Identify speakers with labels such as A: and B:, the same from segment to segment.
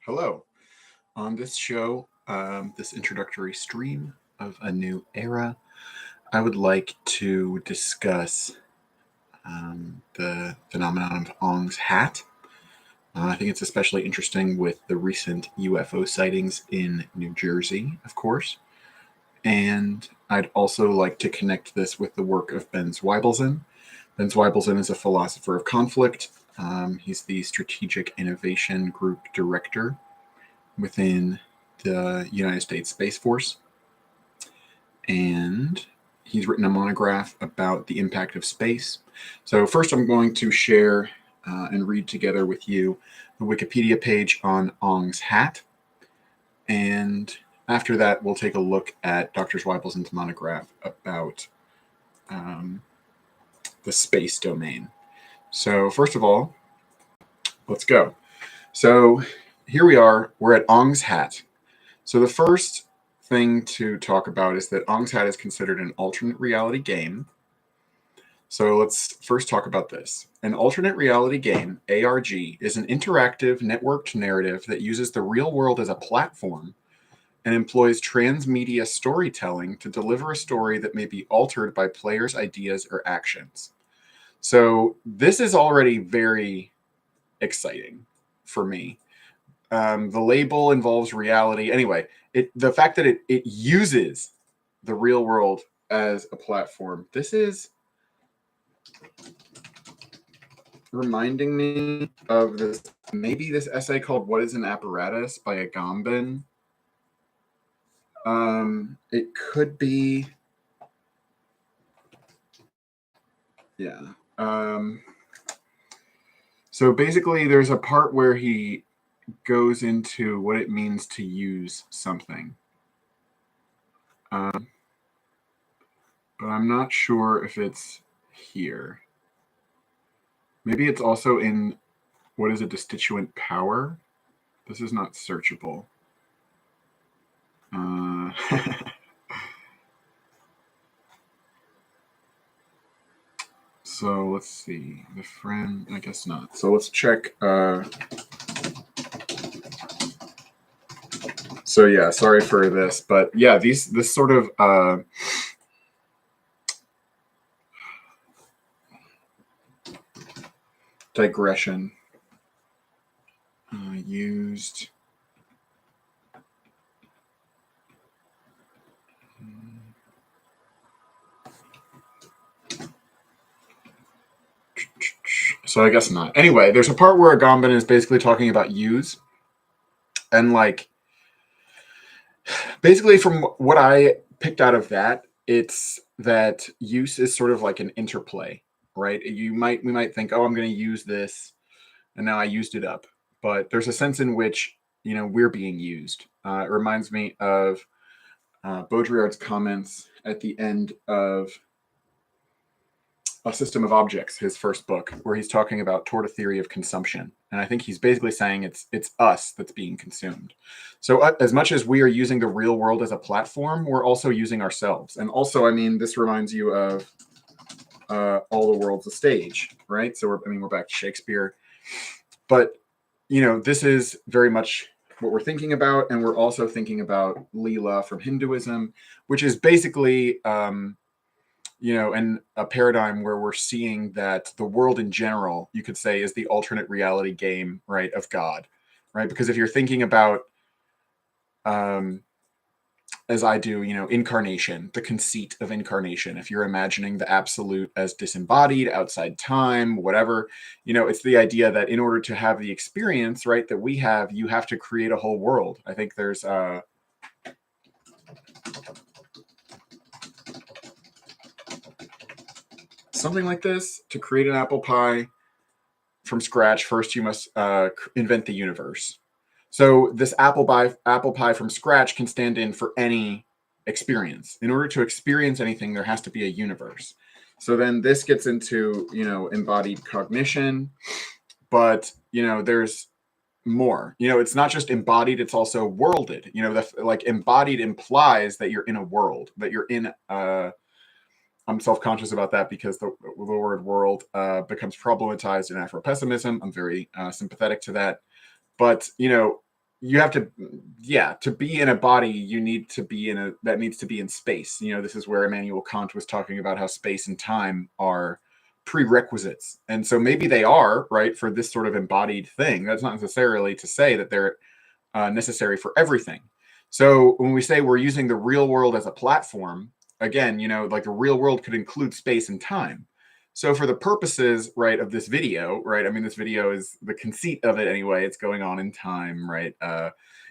A: Hello. On this show, this introductory stream of a new era, I would like to discuss the phenomenon of Ong's hat. I think it's especially interesting with the recent UFO sightings in New Jersey, of course. And I'd also like to connect this with the work of Ben Zweibelson. Ben Zweibelson is a philosopher of conflict. He's the Strategic Innovation Group Director within the United States Space Force. And he's written a monograph about the impact of space. So first I'm going to share and read together with you the Wikipedia page on Ong's hat. And after that, we'll take a look at Dr. Zweibelson's monograph about the space domain. So first of all, let's go. So here we are, we're at Ong's hat. So the first thing to talk about is that Ong's hat is considered an alternate reality game. So let's first talk about this. An alternate reality game, ARG, is an interactive networked narrative that uses the real world as a platform and employs transmedia storytelling to deliver a story that may be altered by players' ideas or actions. So this is already very exciting for me. The label involves reality. Anyway, the fact that it uses the real world as a platform, this is reminding me of maybe this essay called What is an Apparatus by Agamben. It could be, yeah. So basically there's a part where he goes into what it means to use something. But I'm not sure if it's here. Maybe it's also in what is a destituent power. This is not searchable. So let's see. The friend, I guess not. So let's check. So yeah, sorry for this, but yeah, this sort of digression used. So I guess not. Anyway, there's a part where Agamben is basically talking about use, and like basically from what I picked out of that, it's that use is sort of like an interplay, right? We might think, oh, I'm going to use this, and now I used it up. But there's a sense in which we're being used. It reminds me of Baudrillard's comments at the end of A System of Objects, his first book, where he's talking about toward a theory of consumption. And I think he's basically saying it's us that's being consumed. So as much as we are using the real world as a platform, we're also using ourselves. And also, I mean, this reminds you of All the World's a Stage, right? So we're back to Shakespeare. But, this is very much what we're thinking about. And we're also thinking about Leela from Hinduism, which is basically and a paradigm where we're seeing that the world in general, you could say, is the alternate reality game, right, of God, right? Because if you're thinking about, as I do, incarnation, the conceit of incarnation, if you're imagining the absolute as disembodied, outside time, whatever, it's the idea that in order to have the experience, right, that we have, you have to create a whole world. I think there's something like this. To create an apple pie from scratch, first you must invent the universe. So this apple pie from scratch can stand in for any experience. In order to experience anything, there has to be a universe. So then this gets into embodied cognition, but there's more. It's not just embodied; it's also worlded. Like embodied implies that you're in a world, that you're in I'm self-conscious about that because the word world becomes problematized in Afro-pessimism. I'm very sympathetic to that. But, you have to, yeah, to be in a body, you need to be in a, that needs to be in space. This is where Immanuel Kant was talking about how space and time are prerequisites. And so maybe they are, right, for this sort of embodied thing. That's not necessarily to say that they're necessary for everything. So when we say we're using the real world as a platform, again, like the real world could include space and time. So for the purposes, right, of this video, right, I mean, this video is the conceit of it anyway. It's going on in time, right?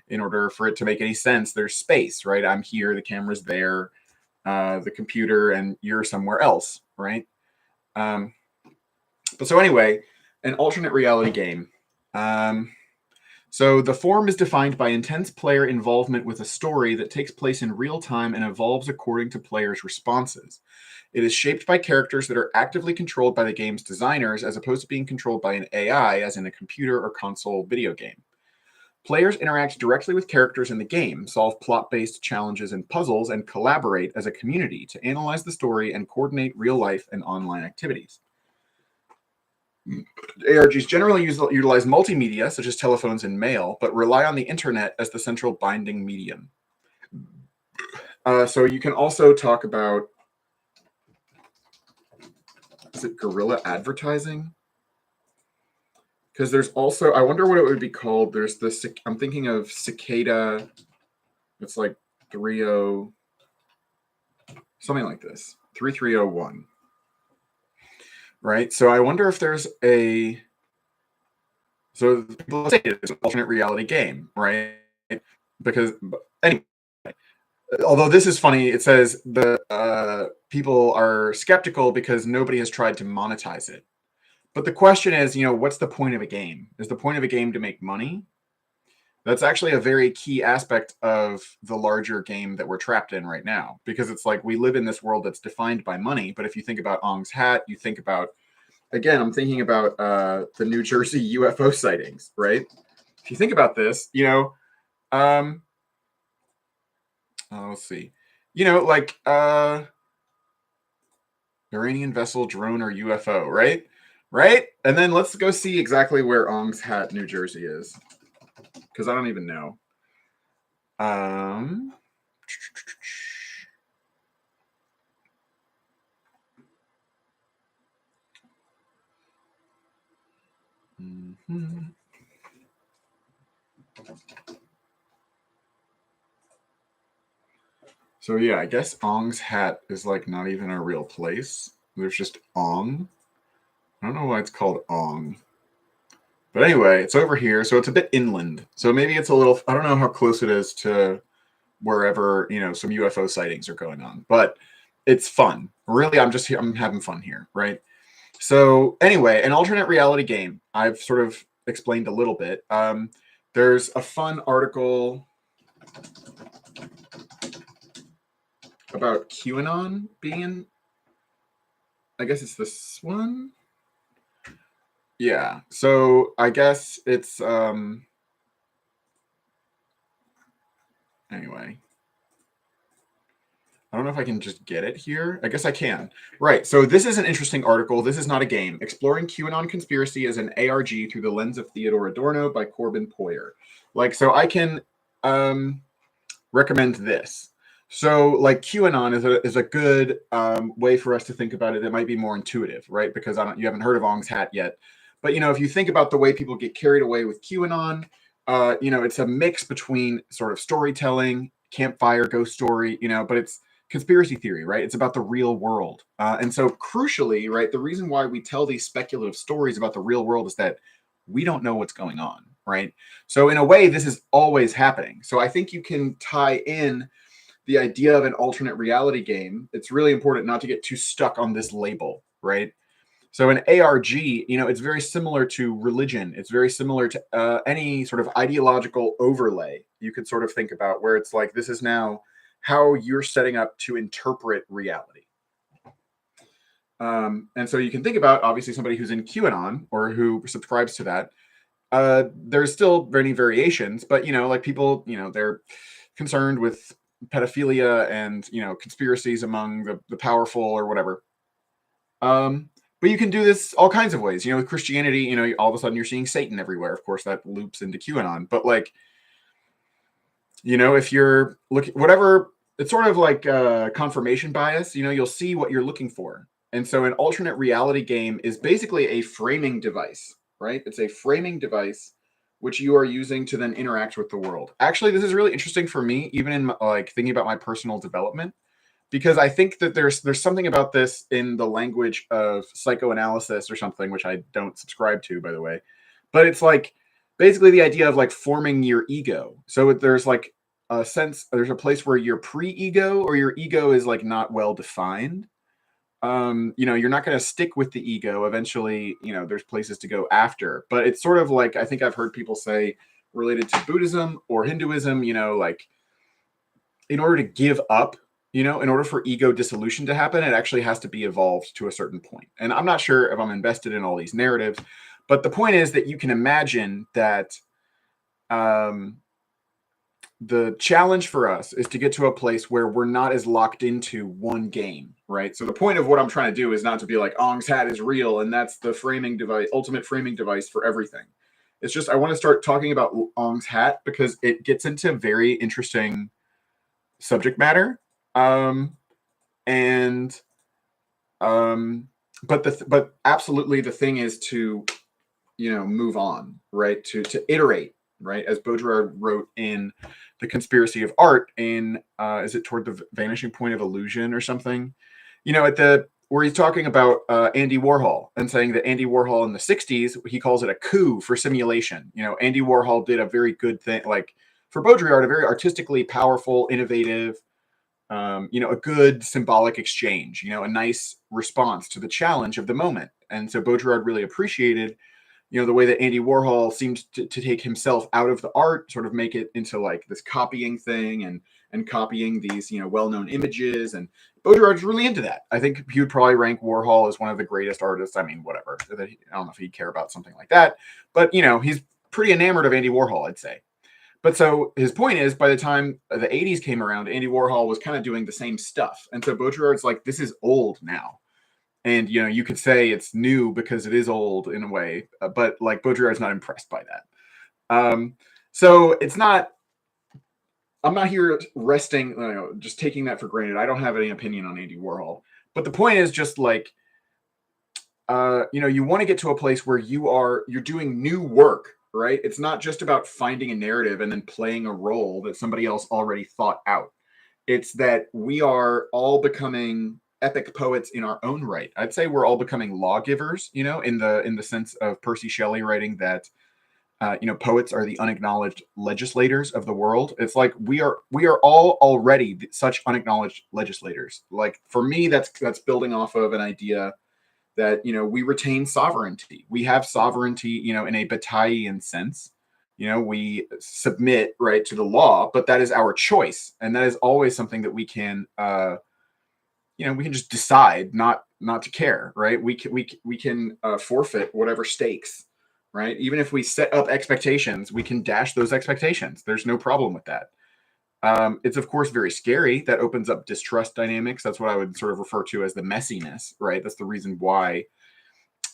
A: In order for it to make any sense, there's space, right? I'm here, the camera's there, the computer, and you're somewhere else, right? But so anyway, an alternate reality game. So the form is defined by intense player involvement with a story that takes place in real time and evolves according to players' responses. It is shaped by characters that are actively controlled by the game's designers as opposed to being controlled by an AI, as in a computer or console video game. Players interact directly with characters in the game, solve plot-based challenges and puzzles, and collaborate as a community to analyze the story and coordinate real-life and online activities. ARGs generally utilize multimedia, such as telephones and mail, but rely on the internet as the central binding medium. So you can also talk about, is it guerrilla advertising? Because there's also, I wonder what it would be called. There's this, I'm thinking of cicada, it's like 30, something like this, 3301. Right? So I wonder if there's a, so people say it's an alternate reality game, right? Because, anyway, although this is funny, it says the people are skeptical because nobody has tried to monetize it. But the question is, what's the point of a game? Is the point of a game to make money? That's actually a very key aspect of the larger game that we're trapped in right now, because it's like we live in this world that's defined by money. But if you think about Ong's Hat, you think about, again, I'm thinking about the New Jersey UFO sightings, right? If you think about this, let's see, like Iranian vessel, drone, or UFO, right? Right? And then let's go see exactly where Ong's Hat, New Jersey is, because I don't even know. Mm-hmm. So yeah, I guess Ong's Hat is like not even a real place. There's just Ong. I don't know why it's called Ong. But anyway, it's over here, so it's a bit inland. So maybe it's a little, I don't know how close it is to wherever, some UFO sightings are going on. But it's fun. Really, I'm having fun here, right? So anyway, an alternate reality game. I've sort of explained a little bit. There's a fun article about QAnon being, I guess it's this one. Yeah. So I guess it's anyway. I don't know if I can just get it here. I guess I can. Right. So this is an interesting article. This is not a game. Exploring QAnon conspiracy as an ARG through the lens of Theodore Adorno by Corbin Poyer. So I can recommend this. So like QAnon is a good way for us to think about it. It might be more intuitive, right? Because you haven't heard of Ong's Hat yet. But if you think about the way people get carried away with QAnon, it's a mix between sort of storytelling, campfire, ghost story, but it's conspiracy theory, right? It's about the real world. And so crucially, right, the reason why we tell these speculative stories about the real world is that we don't know what's going on, right? So in a way, this is always happening. So I think you can tie in the idea of an alternate reality game. It's really important not to get too stuck on this label, right? So an ARG, it's very similar to religion. It's very similar to any sort of ideological overlay you could sort of think about, where it's like, this is now how you're setting up to interpret reality. And so you can think about, obviously, somebody who's in QAnon or who subscribes to that. There's still many variations, but, like people, they're concerned with pedophilia and, conspiracies among the powerful or whatever. But you can do this all kinds of ways. With Christianity, all of a sudden you're seeing Satan everywhere. Of course, that loops into QAnon. But If you're looking, whatever, it's sort of like confirmation bias. You'll see what you're looking for. And so an alternate reality game is basically a framing device, right? It's a framing device which you are using to then interact with the world. Actually, this is really interesting for me, even in like thinking about my personal development, because I think that there's something about this in the language of psychoanalysis or something, which I don't subscribe to, by the way. But it's like basically the idea of like forming your ego. So there's like a sense, there's a place where your pre-ego or your ego is like not well defined. You're not going to stick with the ego. Eventually, there's places to go after. But it's sort of like I think I've heard people say related to Buddhism or Hinduism, like in order to give up, in order for ego dissolution to happen, it actually has to be evolved to a certain point. And I'm not sure if I'm invested in all these narratives, but the point is that you can imagine that the challenge for us is to get to a place where we're not as locked into one game, right? So the point of what I'm trying to do is not to be like Ong's hat is real and that's the framing device, ultimate framing device for everything. It's just I want to start talking about Ong's hat because it gets into very interesting subject matter, and but absolutely the thing is to move on, right? To iterate, right? As Baudrillard wrote in The Conspiracy of Art, in is it Toward the Vanishing Point of Illusion or something? At the where he's talking about Andy Warhol and saying that Andy Warhol in the 60s, he calls it a coup for simulation. Andy Warhol did a very good thing, like for Baudrillard, a very artistically powerful, innovative, a good symbolic exchange, a nice response to the challenge of the moment. And so Baudrillard really appreciated, the way that Andy Warhol seemed to take himself out of the art, sort of make it into like this copying thing and copying these, well-known images. And Baudrillard's really into that. I think he would probably rank Warhol as one of the greatest artists. I mean, whatever. I don't know if he'd care about something like that, but he's pretty enamored of Andy Warhol, I'd say. But so his point is, by the time the 80s came around, Andy Warhol was kind of doing the same stuff. And so Baudrillard's like, this is old now. And, you could say it's new because it is old in a way, but like Baudrillard's not impressed by that. So it's not, I'm not here resting, just taking that for granted. I don't have any opinion on Andy Warhol. But the point is just like, you want to get to a place where you're doing new work, right? It's not just about finding a narrative and then playing a role that somebody else already thought out. It's that we are all becoming epic poets in our own right. I'd say we're all becoming lawgivers, in the sense of Percy Shelley writing that poets are the unacknowledged legislators of the world. It's like we are all already such unacknowledged legislators. Like for me, that's building off of an idea that we retain sovereignty. We have sovereignty, in a Bataillean sense. We submit right to the law, but that is our choice, and that is always something that we can, we can just decide not to care, right? We can forfeit whatever stakes, right? Even if we set up expectations, we can dash those expectations. There's no problem with that. It's of course very scary. That opens up distrust dynamics. That's what I would sort of refer to as the messiness, right? That's the reason why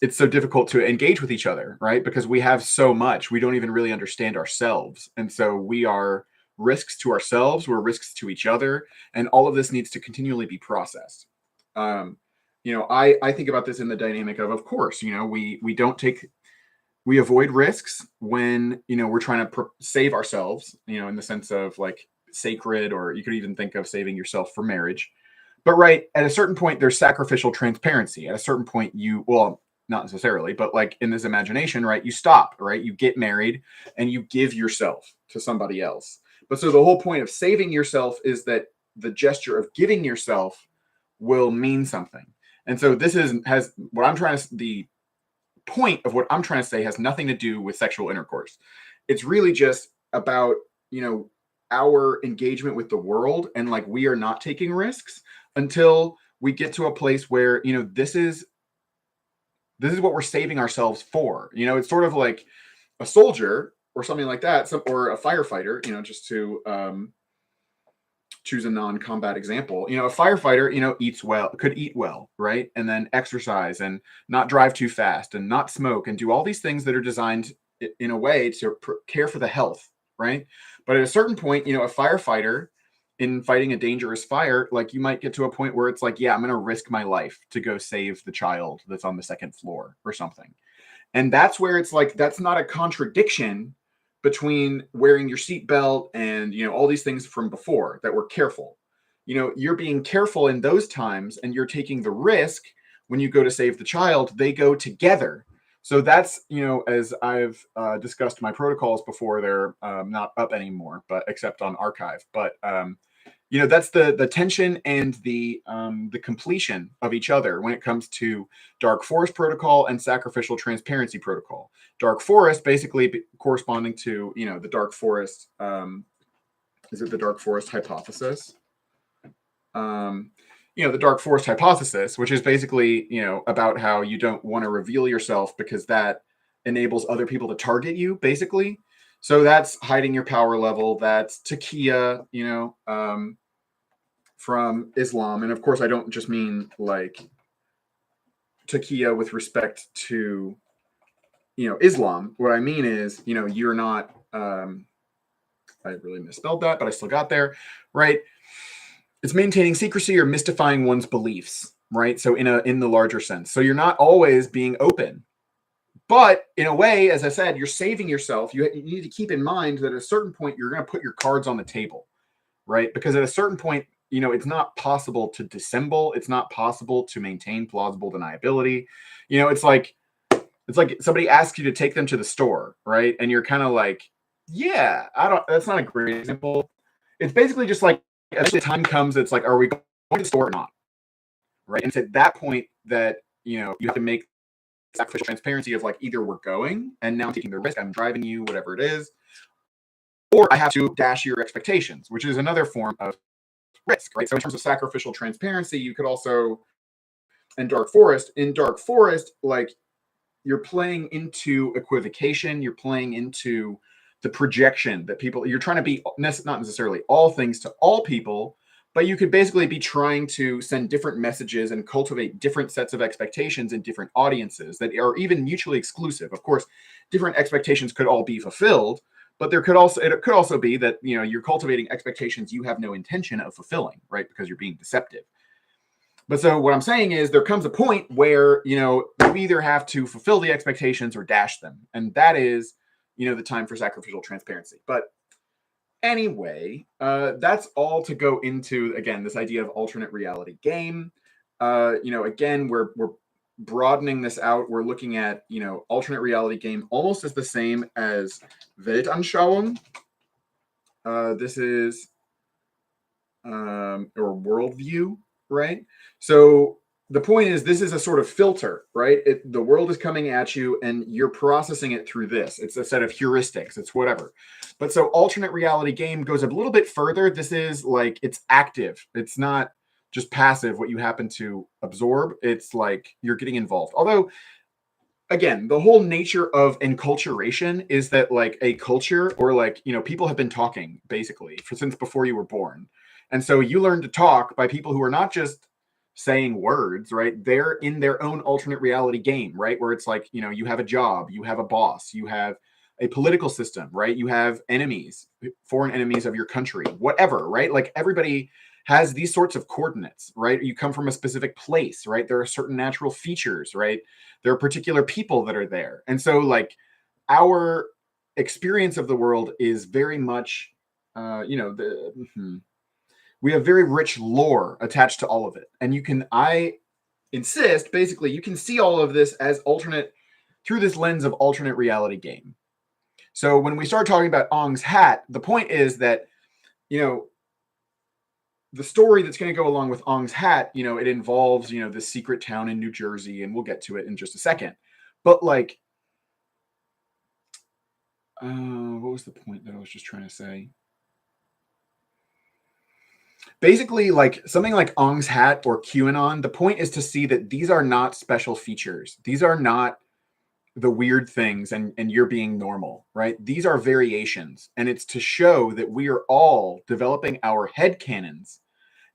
A: it's so difficult to engage with each other, right? Because we have so much, we don't even really understand ourselves. And so we are risks to ourselves, we're risks to each other, and all of this needs to continually be processed. I think about this in the dynamic of course, we avoid risks when, we're trying to save ourselves, in the sense of like sacred, or you could even think of saving yourself for marriage. But right at a certain point, there's sacrificial transparency. At a certain point, not necessarily, but like in this imagination, right, you stop, right? You get married and you give yourself to somebody else. But so the whole point of saving yourself is that the gesture of giving yourself will mean something. And so the point of what I'm trying to say has nothing to do with sexual intercourse. It's really just about, our engagement with the world, and like we are not taking risks until we get to a place where, this is what we're saving ourselves for. It's sort of like a soldier or something like that, or a firefighter, just to choose a non-combat example. A firefighter, could eat well, right? And then exercise and not drive too fast and not smoke and do all these things that are designed in a way to care for the health, right? But at a certain point, a firefighter in fighting a dangerous fire, like you might get to a point where it's like, yeah, I'm going to risk my life to go save the child that's on the second floor or something. And that's where it's like, that's not a contradiction between wearing your seatbelt and, all these things from before that were careful. You're being careful in those times and you're taking the risk when you go to save the child. They go together. So that's, as I've discussed my protocols before, they're not up anymore, but except on archive. But that's the tension and the completion of each other when it comes to Dark Forest protocol and sacrificial transparency protocol. Dark Forest basically corresponding to the Dark Forest. Is it the Dark Forest hypothesis? The Dark Forest hypothesis, which is basically about how you don't want to reveal yourself because that enables other people to target you, basically. So that's hiding your power level. That's taqiyya, from Islam. And of course, I don't just mean like taqiyya with respect to, Islam. What I mean is, you're not, I really misspelled that, but I still got there, right? It's maintaining secrecy or mystifying one's beliefs, right? So in the larger sense. So you're not always being open. But in a way, as I said, you're saving yourself. You need to keep in mind that at a certain point, you're going to put your cards on the table, right? Because at a certain point, it's not possible to dissemble. It's not possible to maintain plausible deniability. It's like somebody asks you to take them to the store, right? And you're kind of like, yeah, that's not a great example. It's basically just like, as the time comes, it's like, are we going to the store or not? Right. And it's at that point that, you have to make sacrificial transparency of like, either we're going and now I'm taking the risk, I'm driving you, whatever it is, or I have to dash your expectations, which is another form of risk, right? So in terms of sacrificial transparency, you could also, in Dark Forest, like you're playing into equivocation, you're playing into the projection that you're trying to be not necessarily all things to all people, but you could basically be trying to send different messages and cultivate different sets of expectations in different audiences that are even mutually exclusive. Of course, different expectations could all be fulfilled, but it could also be that, you're cultivating expectations you have no intention of fulfilling, right? Because you're being deceptive. But so what I'm saying is there comes a point where, you either have to fulfill the expectations or dash them. And that is, the time for sacrificial transparency. But anyway, that's all to go into, again, this idea of alternate reality game. Again, we're broadening this out. We're looking at, alternate reality game almost as the same as Weltanschauung. This is, or worldview, right? So the point is, this is a sort of filter, right? The world is coming at you and you're processing it through this. It's a set of heuristics. It's whatever. But so alternate reality game goes a little bit further. This is like, it's active. It's not just passive, what you happen to absorb. It's like you're getting involved. Although, again, the whole nature of enculturation is that like a culture or like, people have been talking basically since before you were born. And so you learn to talk by people who are not just saying words, right? They're in their own alternate reality game, right? Where it's like, you have a job, you have a boss, you have a political system, right? You have enemies, foreign enemies of your country, whatever, right? Like everybody has these sorts of coordinates, right? You come from a specific place, right? There are certain natural features, right? There are particular people that are there. And so like our experience of the world is very much, we have very rich lore attached to all of it. And I insist, basically, you can see all of this as alternate through this lens of alternate reality game. So when we start talking about Ong's hat, the point is that, the story that's going to go along with Ong's hat, it involves, this secret town in New Jersey, and we'll get to it in just a second. But like, what was the point that I was just trying to say? Basically, like something like Ong's hat or QAnon, the point is to see that these are not special features. These are not the weird things and you're being normal, right? These are variations. And it's to show that we are all developing our headcanons.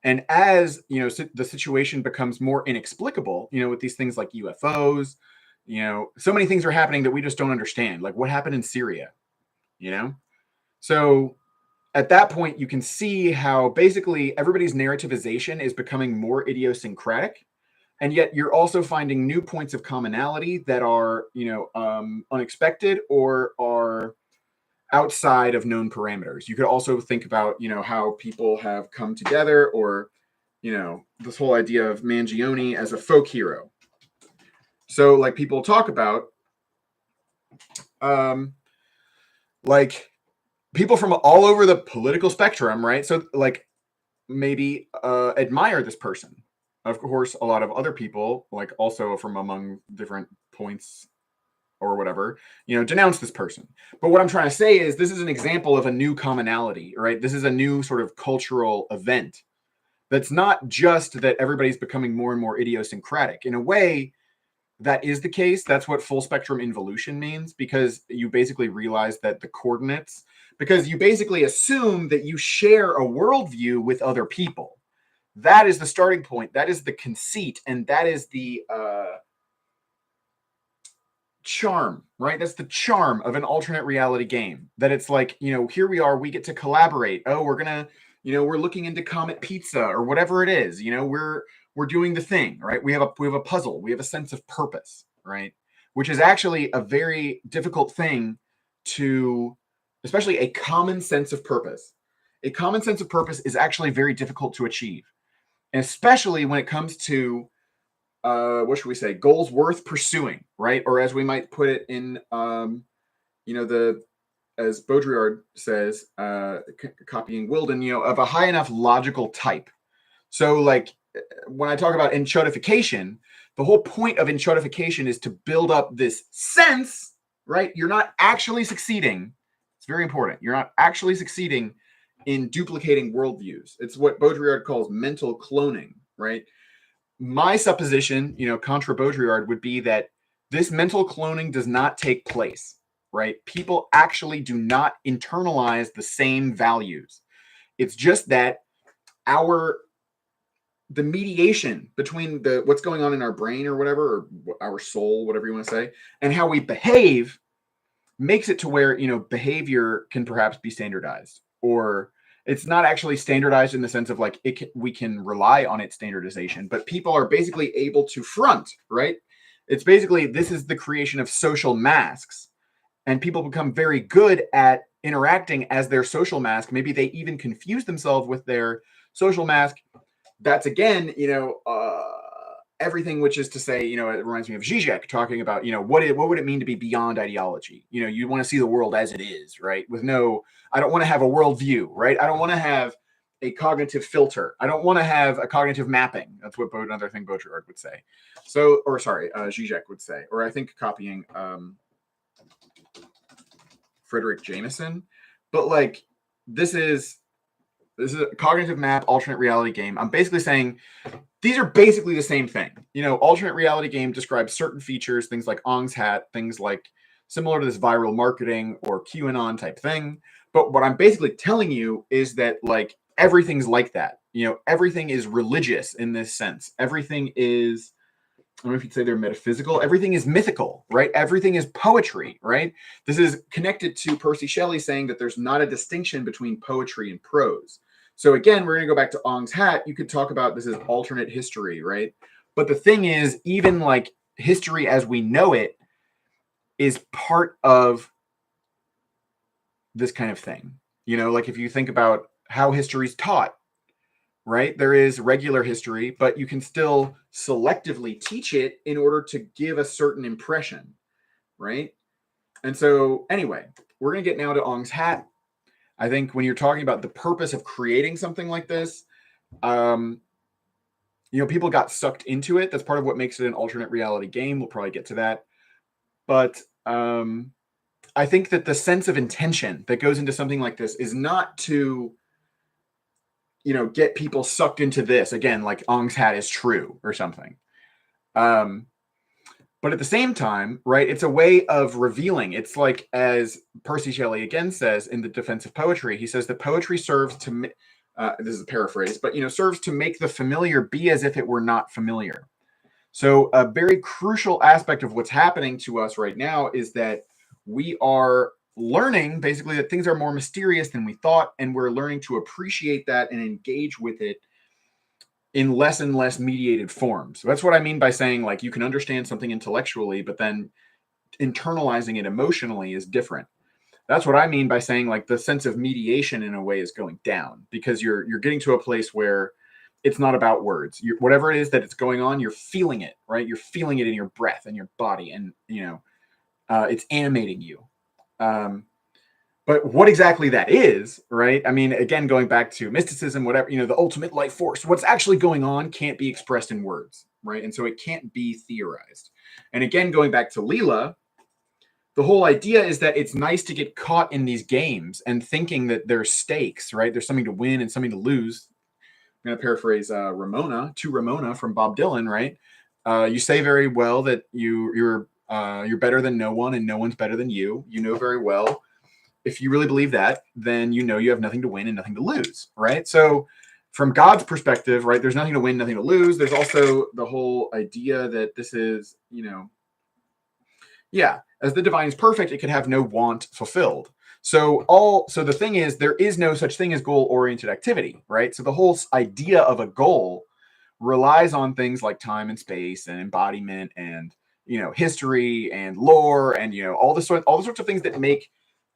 A: And as, the situation becomes more inexplicable, with these things like UFOs, so many things are happening that we just don't understand. Like what happened in Syria, So at that point, you can see how basically everybody's narrativization is becoming more idiosyncratic. And yet you're also finding new points of commonality that are, unexpected or are outside of known parameters. You could also think about, how people have come together, or, this whole idea of Mangione as a folk hero. So, like, people talk about, like, people from all over the political spectrum, right? So, like, maybe admire this person. Of course, a lot of other people, like, also from among different points or whatever, denounce this person. But what I'm trying to say is this is an example of a new commonality, right? This is a new sort of cultural event that's not just that everybody's becoming more and more idiosyncratic. In a way, that is the case. That's what full spectrum involution means, because you basically realize that the coordinates, because you basically assume that you share a worldview with other people. That is the starting point. That is the conceit. And that is the charm, right? That's the charm of an alternate reality game. That it's like, here we are, we get to collaborate. Oh, we're going to, we're looking into Comet Pizza or whatever it is. We're doing the thing, right? We have a puzzle. We have a sense of purpose, right? Which is actually a very difficult thing to, especially a common sense of purpose. A common sense of purpose is actually very difficult to achieve, and especially when it comes to what should we say, goals worth pursuing, right? Or as we might put it in, as Baudrillard says, copying Wilden, of a high enough logical type. So, like, when I talk about enchodification, the whole point of enchodification is to build up this sense, right? You're not actually succeeding. It's very important. You're not actually succeeding in duplicating worldviews. It's what Baudrillard calls mental cloning, right? My supposition, contra Baudrillard, would be that this mental cloning does not take place, right? People actually do not internalize the same values. It's just that the mediation between what's going on in our brain or whatever, or our soul, whatever you want to say, and how we behave makes it to where, behavior can perhaps be standardized, or it's not actually standardized in the sense of like we can rely on its standardization, but people are basically able to front, right? It's basically, this is the creation of social masks, and people become very good at interacting as their social mask. Maybe they even confuse themselves with their social mask. That's again, everything, which is to say, it reminds me of Zizek talking about, what would it mean to be beyond ideology? You want to see the world as it is, right? I don't want to have a worldview, right? I don't want to have a cognitive filter. I don't want to have a cognitive mapping. That's what another thing Baudrillard would say. So, or sorry, Zizek would say, or I think copying Frederick Jameson. But like, this is a cognitive map, alternate reality game. I'm basically saying these are basically the same thing. Alternate reality game describes certain features, things like Ong's hat, things like similar to this viral marketing or QAnon type thing. But what I'm basically telling you is that, like, everything's like that. Everything is religious in this sense. Everything is, I don't know if you'd say they're metaphysical. Everything is mythical, right? Everything is poetry, right? This is connected to Percy Shelley saying that there's not a distinction between poetry and prose. So again, we're going to go back to Ong's hat. You could talk about this as alternate history, right? But the thing is, even like history as we know it is part of this kind of thing. Like if you think about how history's taught, right? There is regular history, but you can still selectively teach it in order to give a certain impression, right? And so anyway, we're going to get now to Ong's hat. I think when you're talking about the purpose of creating something like this, people got sucked into it. That's part of what makes it an alternate reality game. We'll probably get to that. But I think that the sense of intention that goes into something like this is not to, get people sucked into this. Again, like Ong's hat is true or something. But at the same time, right, it's a way of revealing. It's like, as Percy Shelley again says in The Defense of Poetry, he says that poetry serves to, this is a paraphrase, but, serves to make the familiar be as if it were not familiar. So a very crucial aspect of what's happening to us right now is that we are learning basically that things are more mysterious than we thought, and we're learning to appreciate that and engage with it in less and less mediated forms. So that's what I mean by saying, like, you can understand something intellectually, but then internalizing it emotionally is different. That's what I mean by saying, like, the sense of mediation in a way is going down, because you're getting to a place where it's not about words. Whatever it is that it's going on, you're feeling it, right? You're feeling it in your breath and your body, and it's animating you. But what exactly that is, right? I mean, again, going back to mysticism, whatever, the ultimate life force, what's actually going on can't be expressed in words, right? And so it can't be theorized. And again, going back to Leela, the whole idea is that it's nice to get caught in these games and thinking that there's stakes, right? There's something to win and something to lose. I'm going to paraphrase Ramona from Bob Dylan, right? You say very well that you're better than no one and no one's better than you. You know very well. If you really believe that, then you know you have nothing to win and nothing to lose, right? So from God's perspective, right, there's nothing to win, nothing to lose. There's also the whole idea that this is, as the divine is perfect, it can have no want fulfilled. So the thing is, there is no such thing as goal-oriented activity, right? So the whole idea of a goal relies on things like time and space and embodiment and, history and lore and, all the sorts of things that make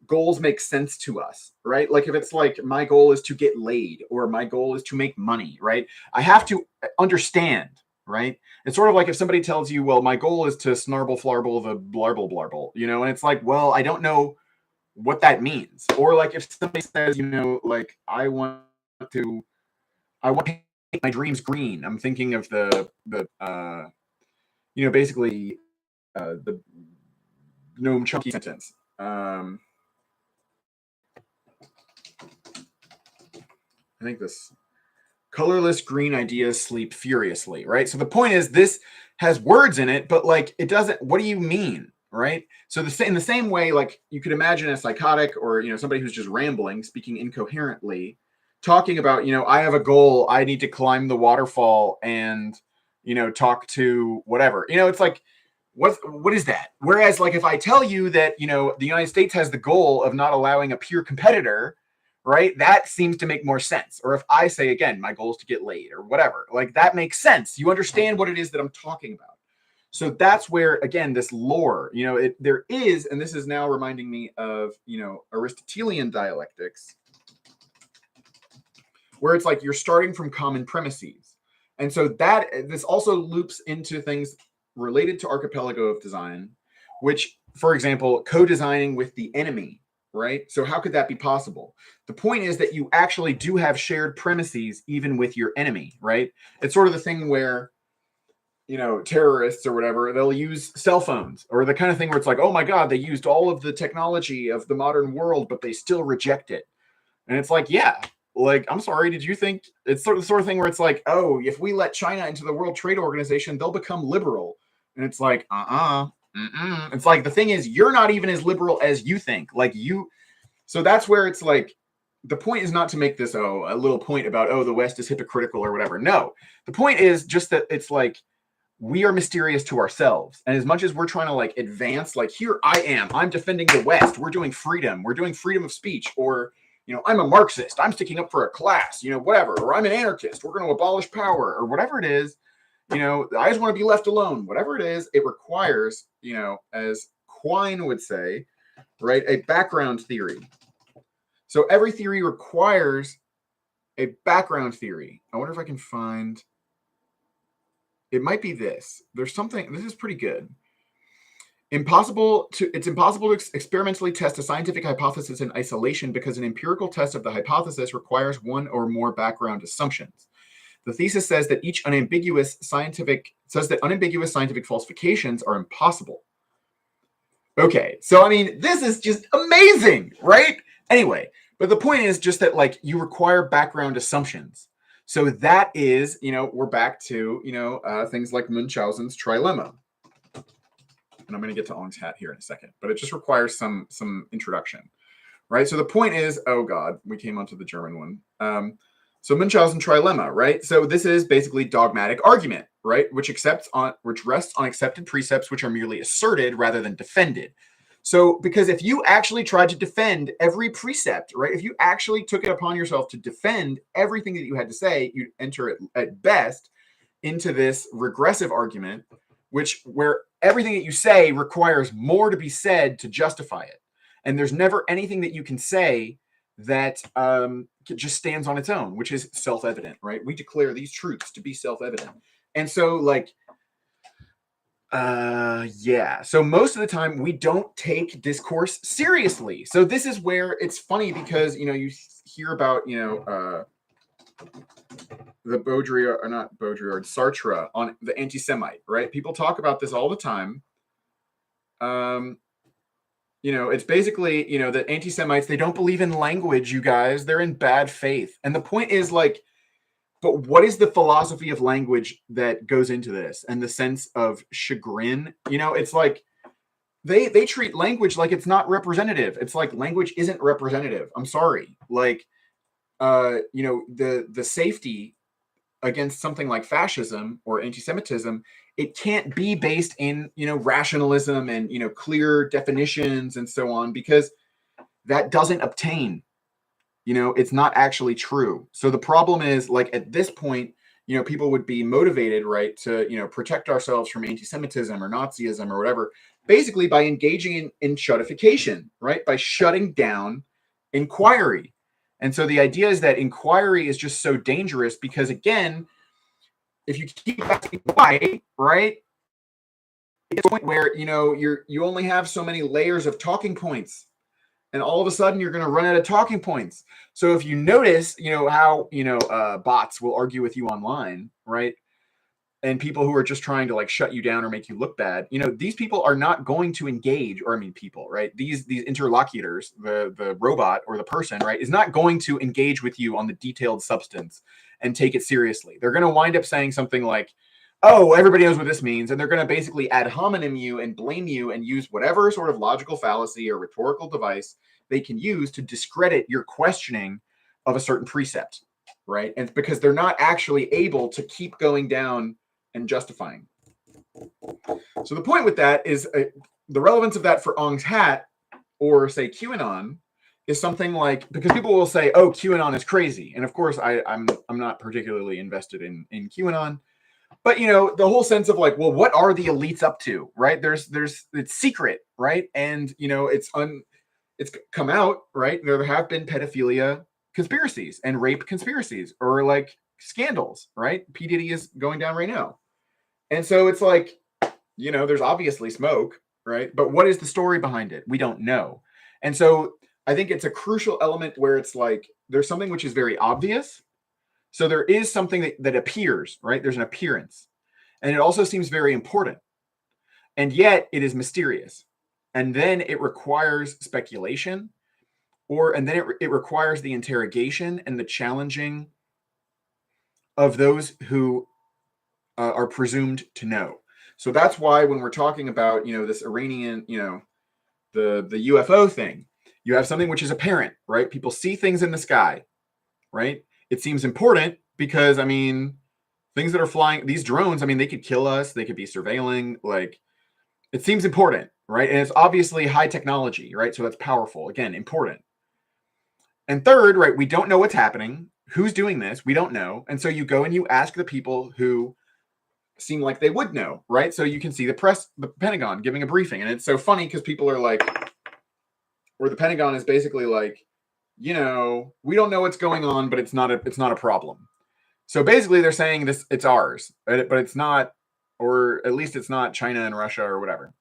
A: goals make sense to us, right? Like if it's like my goal is to get laid or my goal is to make money, right? I have to understand, right? It's sort of like if somebody tells you, well, my goal is to snarble flarble the blarble blarble, and it's like, well, I don't know what that means. Or like if somebody says, like I want to make my dreams green. I'm thinking of the basically the Noam Chomsky sentence. I think this colorless green ideas sleep furiously, right? So the point is, this has words in it, but like it doesn't. What do you mean, right? So in the same way, like you could imagine a psychotic or somebody who's just rambling, speaking incoherently, talking about I have a goal, I need to climb the waterfall and talk to whatever. It's like what is that? Whereas like if I tell you that the United States has the goal of not allowing a peer competitor, right? That seems to make more sense. Or if I say, again, my goal is to get laid or whatever, like that makes sense. You understand what it is that I'm talking about. So that's where, again, this lore, there is, and this is now reminding me of, Aristotelian dialectics, where it's like you're starting from common premises. And so this also loops into things related to archipelago of design, which, for example, co-designing with the enemy, right? So how could that be possible? The point is that you actually do have shared premises even with your enemy, right? It's sort of the thing where, terrorists or whatever, they'll use cell phones, or the kind of thing where it's like, oh my God, they used all of the technology of the modern world, but they still reject it. And it's like, yeah, like, I'm sorry, did you think it's the sort of thing where it's like, oh, if we let China into the World Trade Organization, they'll become liberal. And it's like, It's like, the thing is, you're not even as liberal as you think. So that's where it's like, the point is not to make this, a little point about, the West is hypocritical or whatever. No, the point is just that it's like, we are mysterious to ourselves. And as much as we're trying to like advance, like, here I am, I'm defending the West. We're doing freedom of speech, or, I'm a Marxist, I'm sticking up for a class, whatever, or I'm an anarchist, we're going to abolish power, or whatever it is, I just want to be left alone, whatever it is, it requires, as Quine would say, right, a background theory. So every theory requires a background theory. I wonder if I can find, it might be this. There's something, this is pretty good. It's impossible to experimentally test a scientific hypothesis in isolation because an empirical test of the hypothesis requires one or more background assumptions. The thesis says that unambiguous scientific falsifications are impossible. Okay, so I mean, this is just amazing, right? Anyway, but the point is just that like you require background assumptions. So that is, we're back to, things like Munchausen's trilemma. And I'm going to get to Ong's hat here in a second, but it just requires some introduction, right? So the point is, oh God, we came onto the German one. So Munchausen trilemma, right? So this is basically dogmatic argument, right? Which rests on accepted precepts, which are merely asserted rather than defended. So, because if you actually tried to defend every precept, right, if you actually took it upon yourself to defend everything that you had to say, you'd enter at best into this regressive argument, where everything that you say requires more to be said to justify it. And there's never anything that you can say that just stands on its own, which is self-evident, right? We declare these truths to be self-evident. And so, like, yeah. So most of the time we don't take discourse seriously. So this is where it's funny because, you hear about, the Baudrillard, or not Baudrillard, Sartre on the anti-Semite, right? People talk about this all the time. It's basically, that anti-Semites, they don't believe in language, you guys. They're in bad faith. And the point is, like, but what is the philosophy of language that goes into this and the sense of chagrin? It's like they treat language like it's not representative. It's like language isn't representative. I'm sorry. Like, the safety against something like fascism or anti-Semitism, it can't be based in, rationalism and, clear definitions and so on, because that doesn't obtain. It's not actually true. So the problem is, like, at this point, people would be motivated, right, to, protect ourselves from anti-Semitism or Nazism or whatever, basically by engaging in shuttification, right, by shutting down inquiry. And so the idea is that inquiry is just so dangerous because, again, if you keep asking why, right, it's a point where, you only have so many layers of talking points. And all of a sudden, you're going to run out of talking points. So if you notice, how, bots will argue with you online, right? And people who are just trying to, like, shut you down or make you look bad, these people are not going to engage, or I mean, people, right? These interlocutors, the robot or the person, right, is not going to engage with you on the detailed substance and take it seriously. They're going to wind up saying something like, oh, everybody knows what this means. And they're going to basically ad hominem you and blame you and use whatever sort of logical fallacy or rhetorical device they can use to discredit your questioning of a certain precept, right? And because they're not actually able to keep going down and justifying. So the point with that is the relevance of that for Ong's hat, or say QAnon, is something like, because people will say, oh, QAnon is crazy. And of course, I'm not particularly invested in QAnon. But, the whole sense of, like, well, what are the elites up to, right? It's secret, right? And, it's come out, right? There have been pedophilia conspiracies and rape conspiracies, or, like, scandals, right? P. Diddy is going down right now. And so it's like, there's obviously smoke, right? But what is the story behind it? We don't know. And so I think it's a crucial element where it's like, there's something which is very obvious. So there is something that appears, right? There's an appearance. And it also seems very important. And yet it is mysterious. And then it requires speculation, and then it requires the interrogation and the challenging of those who are presumed to know. So that's why when we're talking about, this Iranian, the UFO thing, you have something which is apparent, right? People see things in the sky, right? It seems important because, I mean, things that are flying, these drones, I mean, they could kill us. They could be surveilling. Like, it seems important, right? And it's obviously high technology, right? So that's powerful. Again, important. And third, right, we don't know what's happening. Who's doing this? We don't know. And so you go and you ask the people who seem like they would know, right? So you can see the Pentagon giving a briefing. And it's so funny because people are like, or the Pentagon is basically like, we don't know what's going on, but it's not a problem. So basically they're saying this, it's ours, but it's not, or at least it's not China and Russia or whatever.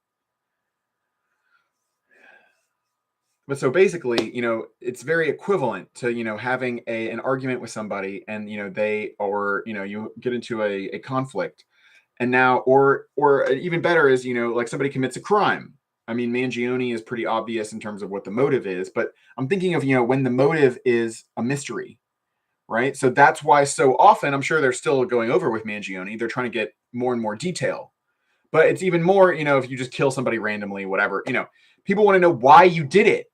A: But so basically, it's very equivalent to, having an argument with somebody and, you get into a conflict, and now, or even better is, like, somebody commits a crime. I mean, Mangione is pretty obvious in terms of what the motive is, but I'm thinking of, when the motive is a mystery, right? So that's why so often, I'm sure they're still going over with Mangione, they're trying to get more and more detail. But it's even more, if you just kill somebody randomly, whatever, people want to know why you did it,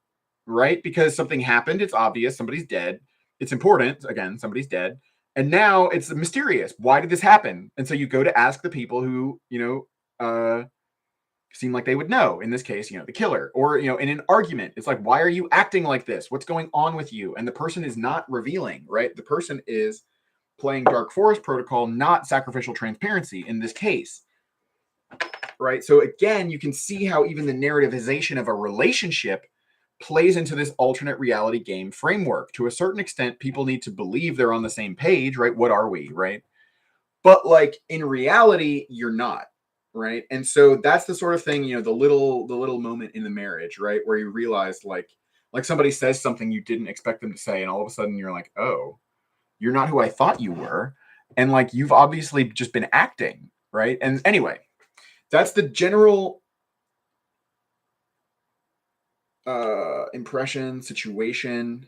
A: right? Because something happened, it's obvious, somebody's dead. It's important, again, somebody's dead. And now it's mysterious. Why did this happen? And so you go to ask the people who, seem like they would know. In this case, the killer. Or, in an argument, it's like, why are you acting like this? What's going on with you? And the person is not revealing, right? The person is playing Dark Forest Protocol, not sacrificial transparency in this case, right? So again, you can see how even the narrativization of a relationship plays into this alternate reality game framework. To a certain extent, people need to believe they're on the same page, right? What are we, right? But like in reality, you're not, right? And so that's the sort of thing, the little moment in the marriage, right, where you realize like somebody says something you didn't expect them to say, and all of a sudden you're like, oh, you're not who I thought you were, and like you've obviously just been acting, right? And anyway, that's the general impression, situation,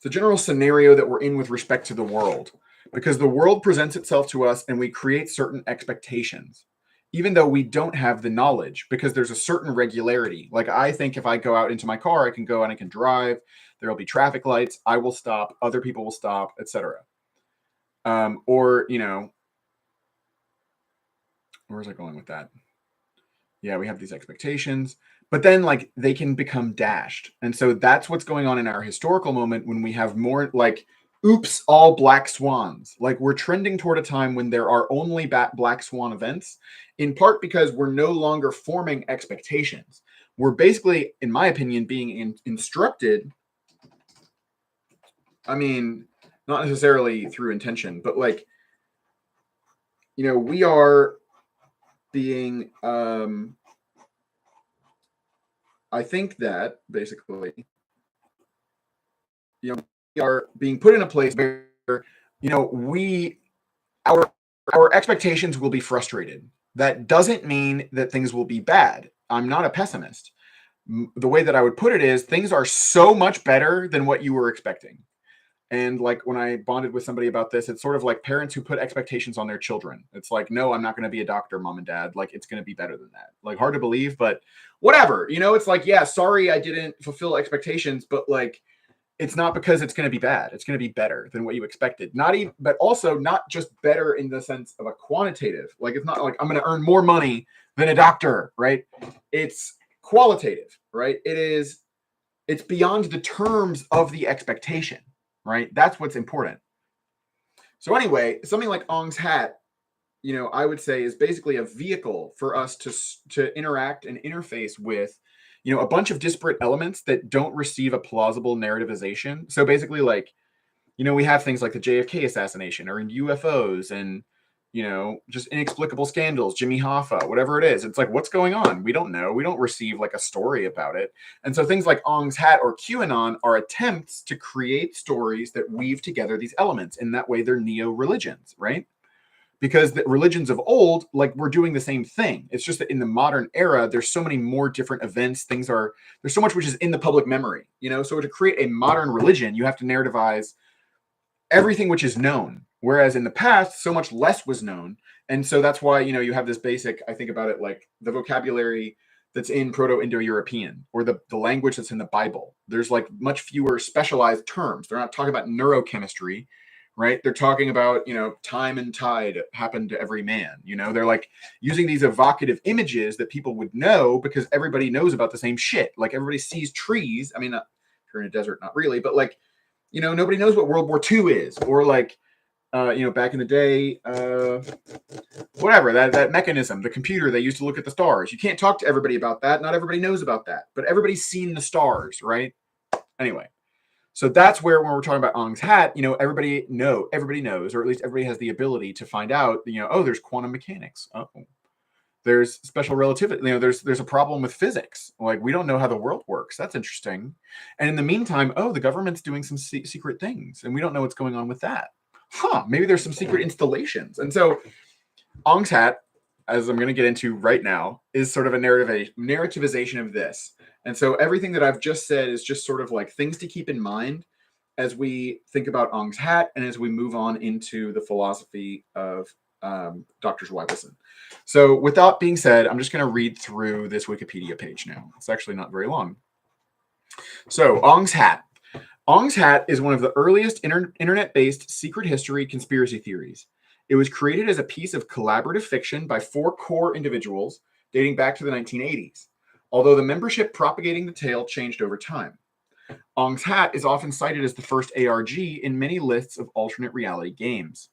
A: the general scenario that we're in with respect to the world, because the world presents itself to us and we create certain expectations, even though we don't have the knowledge, because there's a certain regularity. Like I think if I go out into my car, I can go and I can drive, there'll be traffic lights, I will stop, other people will stop, etc. Or, where was I going with that? Yeah, we have these expectations, but then like they can become dashed. And so that's what's going on in our historical moment when we have more like, oops, all black swans. Like we're trending toward a time when there are only black swan events, in part because we're no longer forming expectations. We're basically, in my opinion, being instructed. I mean, not necessarily through intention, but like, we are being, I think that basically, we are being put in a place where, we, our expectations will be frustrated. That doesn't mean that things will be bad. I'm not a pessimist. The way that I would put it is things are so much better than what you were expecting. And like when I bonded with somebody about this, it's sort of like parents who put expectations on their children. It's like, no, I'm not going to be a doctor, mom and dad. Like it's going to be better than that. Like hard to believe, but whatever, it's like, yeah, sorry, I didn't fulfill expectations, but like, it's not because it's going to be bad. It's going to be better than what you expected. Not even, but also not just better in the sense of a quantitative. Like it's not like I'm going to earn more money than a doctor, right? It's qualitative, right? It's beyond the terms of the expectation. Right? That's what's important. So anyway, something like Ong's hat, I would say is basically a vehicle for us to interact and interface with, a bunch of disparate elements that don't receive a plausible narrativization. So basically like, we have things like the JFK assassination or in UFOs and, just inexplicable scandals, Jimmy Hoffa, whatever it is. It's like, what's going on? We don't know. We don't receive like a story about it. And so things like Ong's hat or QAnon are attempts to create stories that weave together these elements. In that way, they're neo-religions, right? Because the religions of old, like we're doing the same thing. It's just that in the modern era, there's so many more different events. There's so much which is in the public memory, So to create a modern religion, you have to narrativize everything which is known. Whereas in the past, so much less was known. And so that's why, you have this basic, I think about it like the vocabulary that's in Proto-Indo-European or the language that's in the Bible. There's like much fewer specialized terms. They're not talking about neurochemistry, right? They're talking about, time and tide happened to every man. They're like using these evocative images that people would know because everybody knows about the same shit. Like everybody sees trees. I mean, if you're in a desert, not really, but like, nobody knows what World War II is or like, back in the day, whatever, that mechanism, the computer they used to look at the stars. You can't talk to everybody about that. Not everybody knows about that, but everybody's seen the stars, right? Anyway, so that's where when we're talking about Ong's hat, everybody knows, or at least everybody has the ability to find out, oh, there's quantum mechanics. Oh, there's special relativity. There's a problem with physics. Like we don't know how the world works. That's interesting. And in the meantime, oh, the government's doing some secret things, and we don't know what's going on with that. Maybe there's some secret installations. And so Ong's hat, as I'm going to get into right now, is sort of a narrativization of this. And so everything that I've just said is just sort of like things to keep in mind as we think about Ong's hat and as we move on into the philosophy of Dr. Zweibelson. So with that being said, I'm just going to read through this Wikipedia page now. It's actually not very long. So Ong's hat. Ong's hat is one of the earliest internet-based secret history conspiracy theories. It was created as a piece of collaborative fiction by 4 core individuals dating back to the 1980s, although the membership propagating the tale changed over time. Ong's hat is often cited as the first ARG in many lists of alternate reality games.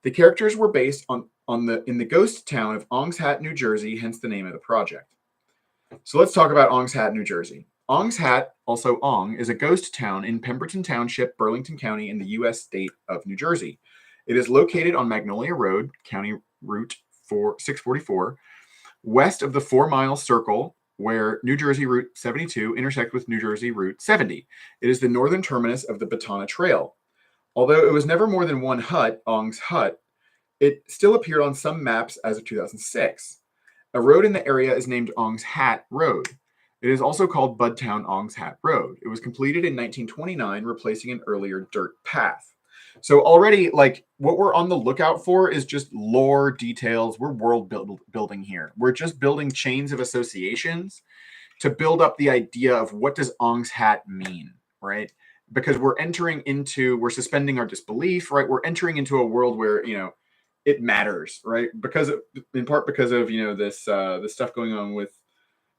A: The characters were based in the ghost town of Ong's Hat, New Jersey, hence the name of the project. So let's talk about Ong's Hat, New Jersey. Ong's Hat, also Ong, is a ghost town in Pemberton Township, Burlington County, in the U.S. state of New Jersey. It is located on Magnolia Road, County Route 644, west of the 4-mile circle where New Jersey Route 72 intersects with New Jersey Route 70. It is the northern terminus of the Batana Trail. Although it was never more than one hut, Ong's Hut, it still appeared on some maps as of 2006. A road in the area is named Ong's Hat Road. It is also called Budtown Ong's Hat Road. It was completed in 1929, replacing an earlier dirt path. So already, like, what we're on the lookout for is just lore details. We're world building here. We're just building chains of associations to build up the idea of what does Ong's Hat mean, right? Because we're suspending our disbelief, right? We're entering into a world where, it matters, right? In part because of, this stuff going on with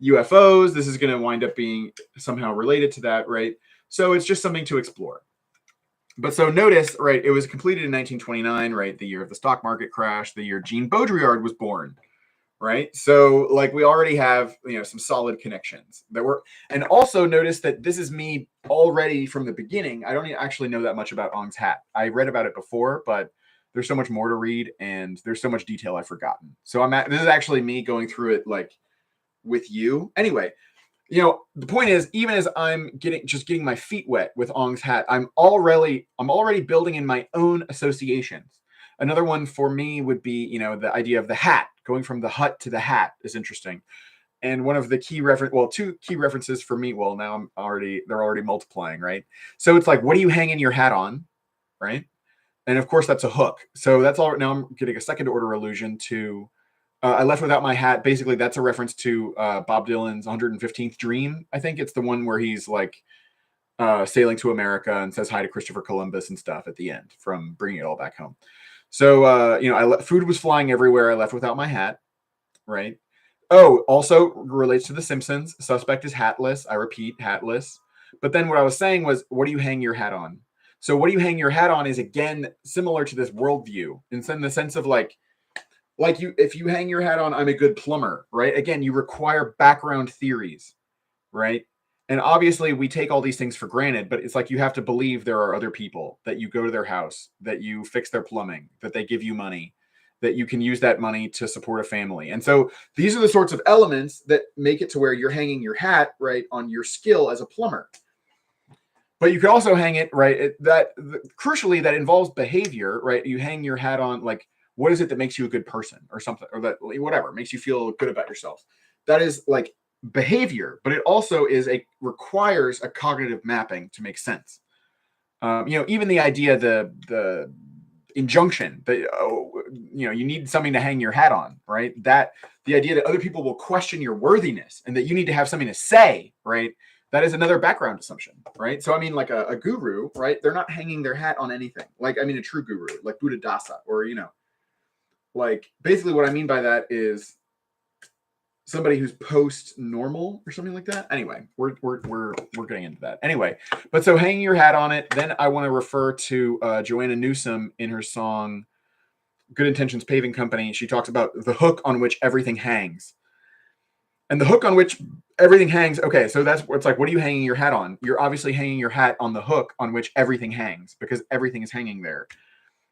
A: UFOs. This is going to wind up being somehow related to that, right? So it's just something to explore. But so notice, right, it was completed in 1929, right? The year of the stock market crash, the year Jean Baudrillard was born, right? So like we already have, some solid connections and also notice that this is me already from the beginning. I don't actually know that much about Ong's Hat. I read about it before, but there's so much more to read and there's so much detail I've forgotten. So this is actually me going through it like with you. Anyway, the point is, even as I'm getting my feet wet with Ong's Hat, I'm already building in my own associations. Another one for me would be, the idea of the hat, going from the hut to the hat is interesting. And one of the two key references for me, now they're already multiplying, right? So it's like, what do you hang in your hat on, right? And of course that's a hook. So that's all. Now I'm getting a second order allusion to I Left Without My Hat. Basically, that's a reference to Bob Dylan's 115th Dream. I think it's the one where he's like sailing to America and says hi to Christopher Columbus and stuff at the end from Bringing It All Back Home. So, food was flying everywhere. I left without my hat, right? Oh, also relates to The Simpsons. Suspect is hatless. I repeat, hatless. But then what I was saying was, what do you hang your hat on? So what do you hang your hat on is, again, similar to this worldview in the sense of if you hang your hat on, I'm a good plumber, right? Again, you require background theories, right? And obviously we take all these things for granted, but it's like you have to believe there are other people, that you go to their house, that you fix their plumbing, that they give you money, that you can use that money to support a family. And so these are the sorts of elements that make it to where you're hanging your hat, right, on your skill as a plumber. But you could also hang it, right, crucially, that involves behavior, right? You hang your hat on, like, what is it that makes you a good person or something, or that whatever makes you feel good about yourself? That is like behavior, but it also requires a cognitive mapping to make sense. Even the idea, the injunction that you need something to hang your hat on, right? That the idea that other people will question your worthiness and that you need to have something to say, right? That is another background assumption, right? So I mean, like a guru, right? They're not hanging their hat on anything. Like, I mean, a true guru, like Buddhadasa, or like basically what I mean by that is somebody who's post-normal or something like that. Anyway, we're getting into that. Anyway, but so hanging your hat on it, then I want to refer to Joanna Newsom in her song Good Intentions Paving Company. She talks about the hook on which everything hangs. And the hook on which everything hangs, okay, so that's what's like, what are you hanging your hat on? You're obviously hanging your hat on the hook on which everything hangs, because everything is hanging there.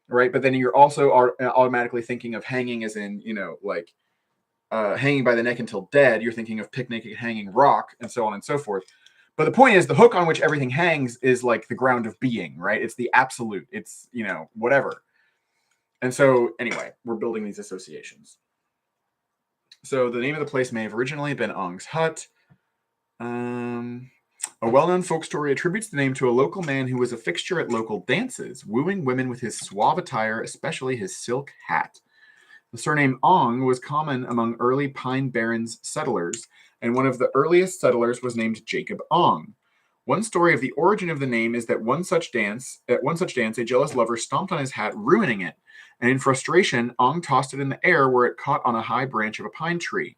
A: Right, but then you're also automatically thinking of hanging as in, hanging by the neck until dead. You're thinking of picnic at Hanging Rock, and so on and so forth. But the point is, the hook on which everything hangs is like the ground of being, right? It's the absolute. It's whatever. And so, anyway, we're building these associations. So the name of the place may have originally been Ong's Hut. A well-known folk story attributes the name to a local man who was a fixture at local dances, wooing women with his suave attire, especially his silk hat. The surname Ong was common among early Pine Barrens settlers, and one of the earliest settlers was named Jacob Ong. One story of the origin of the name is that at one such dance, a jealous lover stomped on his hat, ruining it, and in frustration, Ong tossed it in the air where it caught on a high branch of a pine tree.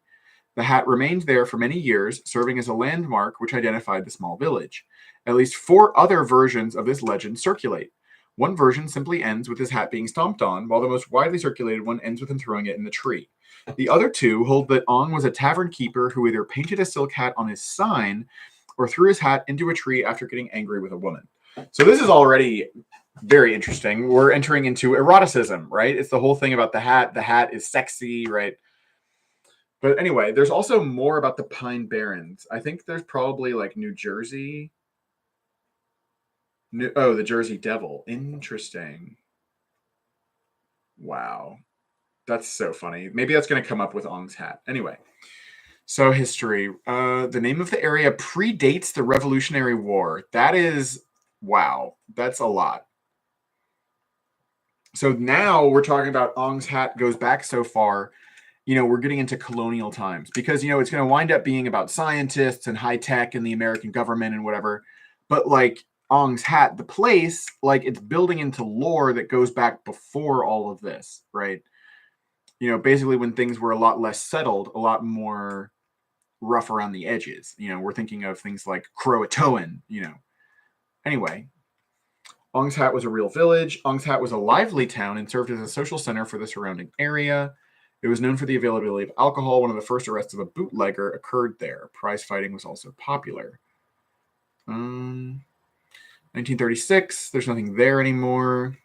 A: The hat remained there for many years, serving as a landmark which identified the small village. At least 4 other versions of this legend circulate. One version simply ends with his hat being stomped on, while the most widely circulated one ends with him throwing it in the tree. The other 2 hold that Ong was a tavern keeper who either painted a silk hat on his sign or threw his hat into a tree after getting angry with a woman. So this is already very interesting. We're entering into eroticism, right? It's the whole thing about the hat. The hat is sexy, right? But anyway, there's also more about the Pine Barrens. I think there's probably like New Jersey. The Jersey Devil. Interesting. Wow. That's so funny. Maybe that's going to come up with Ong's hat. Anyway, so history. The name of the area predates the Revolutionary War. That is, wow, that's a lot. So now we're talking about Ong's hat goes back so far. We're getting into colonial times because, it's going to wind up being about scientists and high tech and the American government and whatever. But like Ong's hat, the place, like it's building into lore that goes back before all of this, right? Basically when things were a lot less settled, a lot more rough around the edges. We're thinking of things like Croatoan, Anyway, Ong's Hat was a real village. Ong's Hat was a lively town and served as a social center for the surrounding area. It was known for the availability of alcohol. One of the first arrests of a bootlegger occurred there. Prize fighting was also popular. 1936, there's nothing there anymore.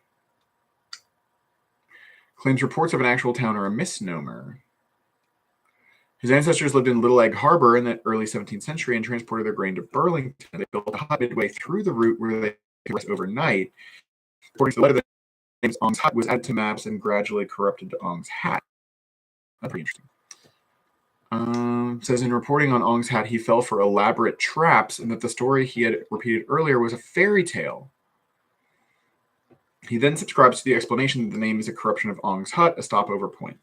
A: Claims reports of an actual town are a misnomer. His ancestors lived in Little Egg Harbor in the early 17th century and transported their grain to Burlington. They built a hut midway through the route where they could rest overnight. According to the letter, the name Ong's Hut was added to maps and gradually corrupted to Ong's Hat. That's pretty interesting. Says in reporting on Ong's Hat, he fell for elaborate traps and that the story he had repeated earlier was a fairy tale. He then subscribes to the explanation that the name is a corruption of Ong's Hut, a stopover point.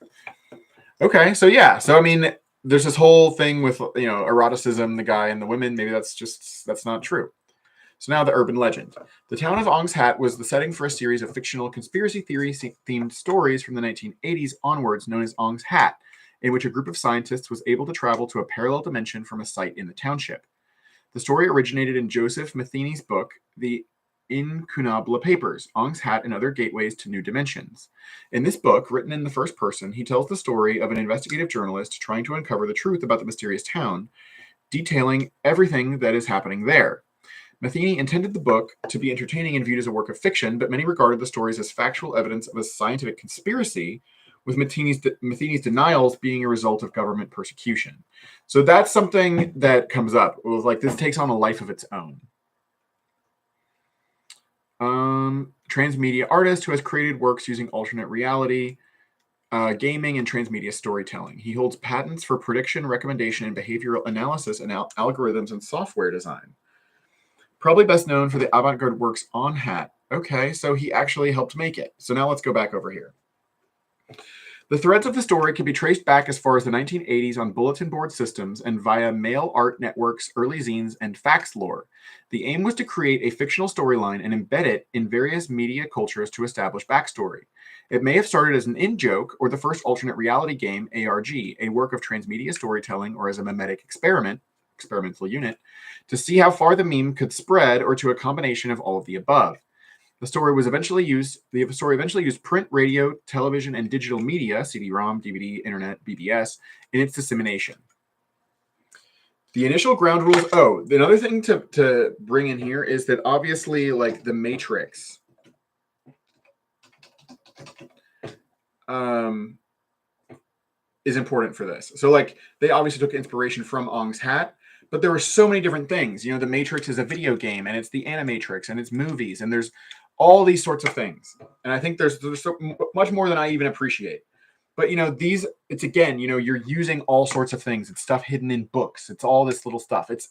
A: Okay, so yeah. So, I mean, there's this whole thing with, eroticism, the guy and the women. Maybe that's not true. So now the urban legend. The town of Ong's Hat was the setting for a series of fictional conspiracy theory-themed stories from the 1980s onwards known as Ong's Hat, in which a group of scientists was able to travel to a parallel dimension from a site in the township. The story originated in Joseph Matheny's book, The Incunabula Papers, Ong's Hat and Other Gateways to New Dimensions. In this book, written in the first person, he tells the story of an investigative journalist trying to uncover the truth about the mysterious town, detailing everything that is happening there. Matheny intended the book to be entertaining and viewed as a work of fiction, but many regarded the stories as factual evidence of a scientific conspiracy, with Matheny's denials being a result of government persecution. So that's something that comes up. It was like this takes on a life of its own. Transmedia artist who has created works using alternate reality, gaming, and transmedia storytelling. He holds patents for prediction, recommendation, and behavioral analysis and algorithms and software design. Probably best known for the avant-garde works on Hat. Okay, so he actually helped make it. So now let's go back over here. The threads of the story can be traced back as far as the 1980s on bulletin board systems and via mail art networks, early zines, and fax lore. The aim was to create a fictional storyline and embed it in various media cultures to establish backstory. It may have started as an in-joke or the first alternate reality game, ARG, a work of transmedia storytelling, or as a mimetic experimental unit, to see how far the meme could spread, or to a combination of all of the above. The story eventually used print, radio, television, and digital media, CD-ROM, DVD, internet, BBS, in its dissemination. The initial ground rules. Oh, another thing to bring in here is that obviously, like the Matrix, is important for this. So, like, they obviously took inspiration from Ong's Hat, but there were so many different things. The Matrix is a video game, and it's the Animatrix, and it's movies, and there's all these sorts of things. And I think there's so much more than I even appreciate. But, it's again, you're using all sorts of things. It's stuff hidden in books. It's all this little stuff. It's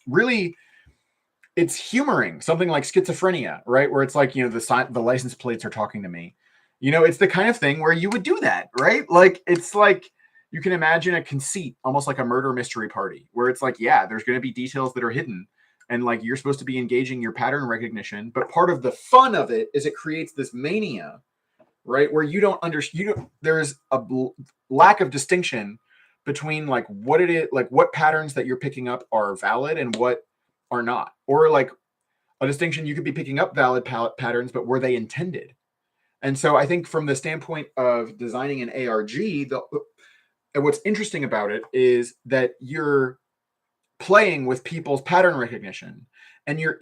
A: humoring something like schizophrenia, right? Where it's like, the license plates are talking to me. It's the kind of thing where you would do that, right? Like, it's like, you can imagine a conceit, almost like a murder mystery party, where it's like, yeah, there's going to be details that are hidden. And like, you're supposed to be engaging your pattern recognition. But part of the fun of it is it creates this mania, right? Where there's a lack of distinction between like what it is, like what patterns that you're picking up are valid and what are not, or like a distinction, you could be picking up valid patterns, but were they intended? And so I think from the standpoint of designing an ARG, and what's interesting about it is that you're playing with people's pattern recognition, and you're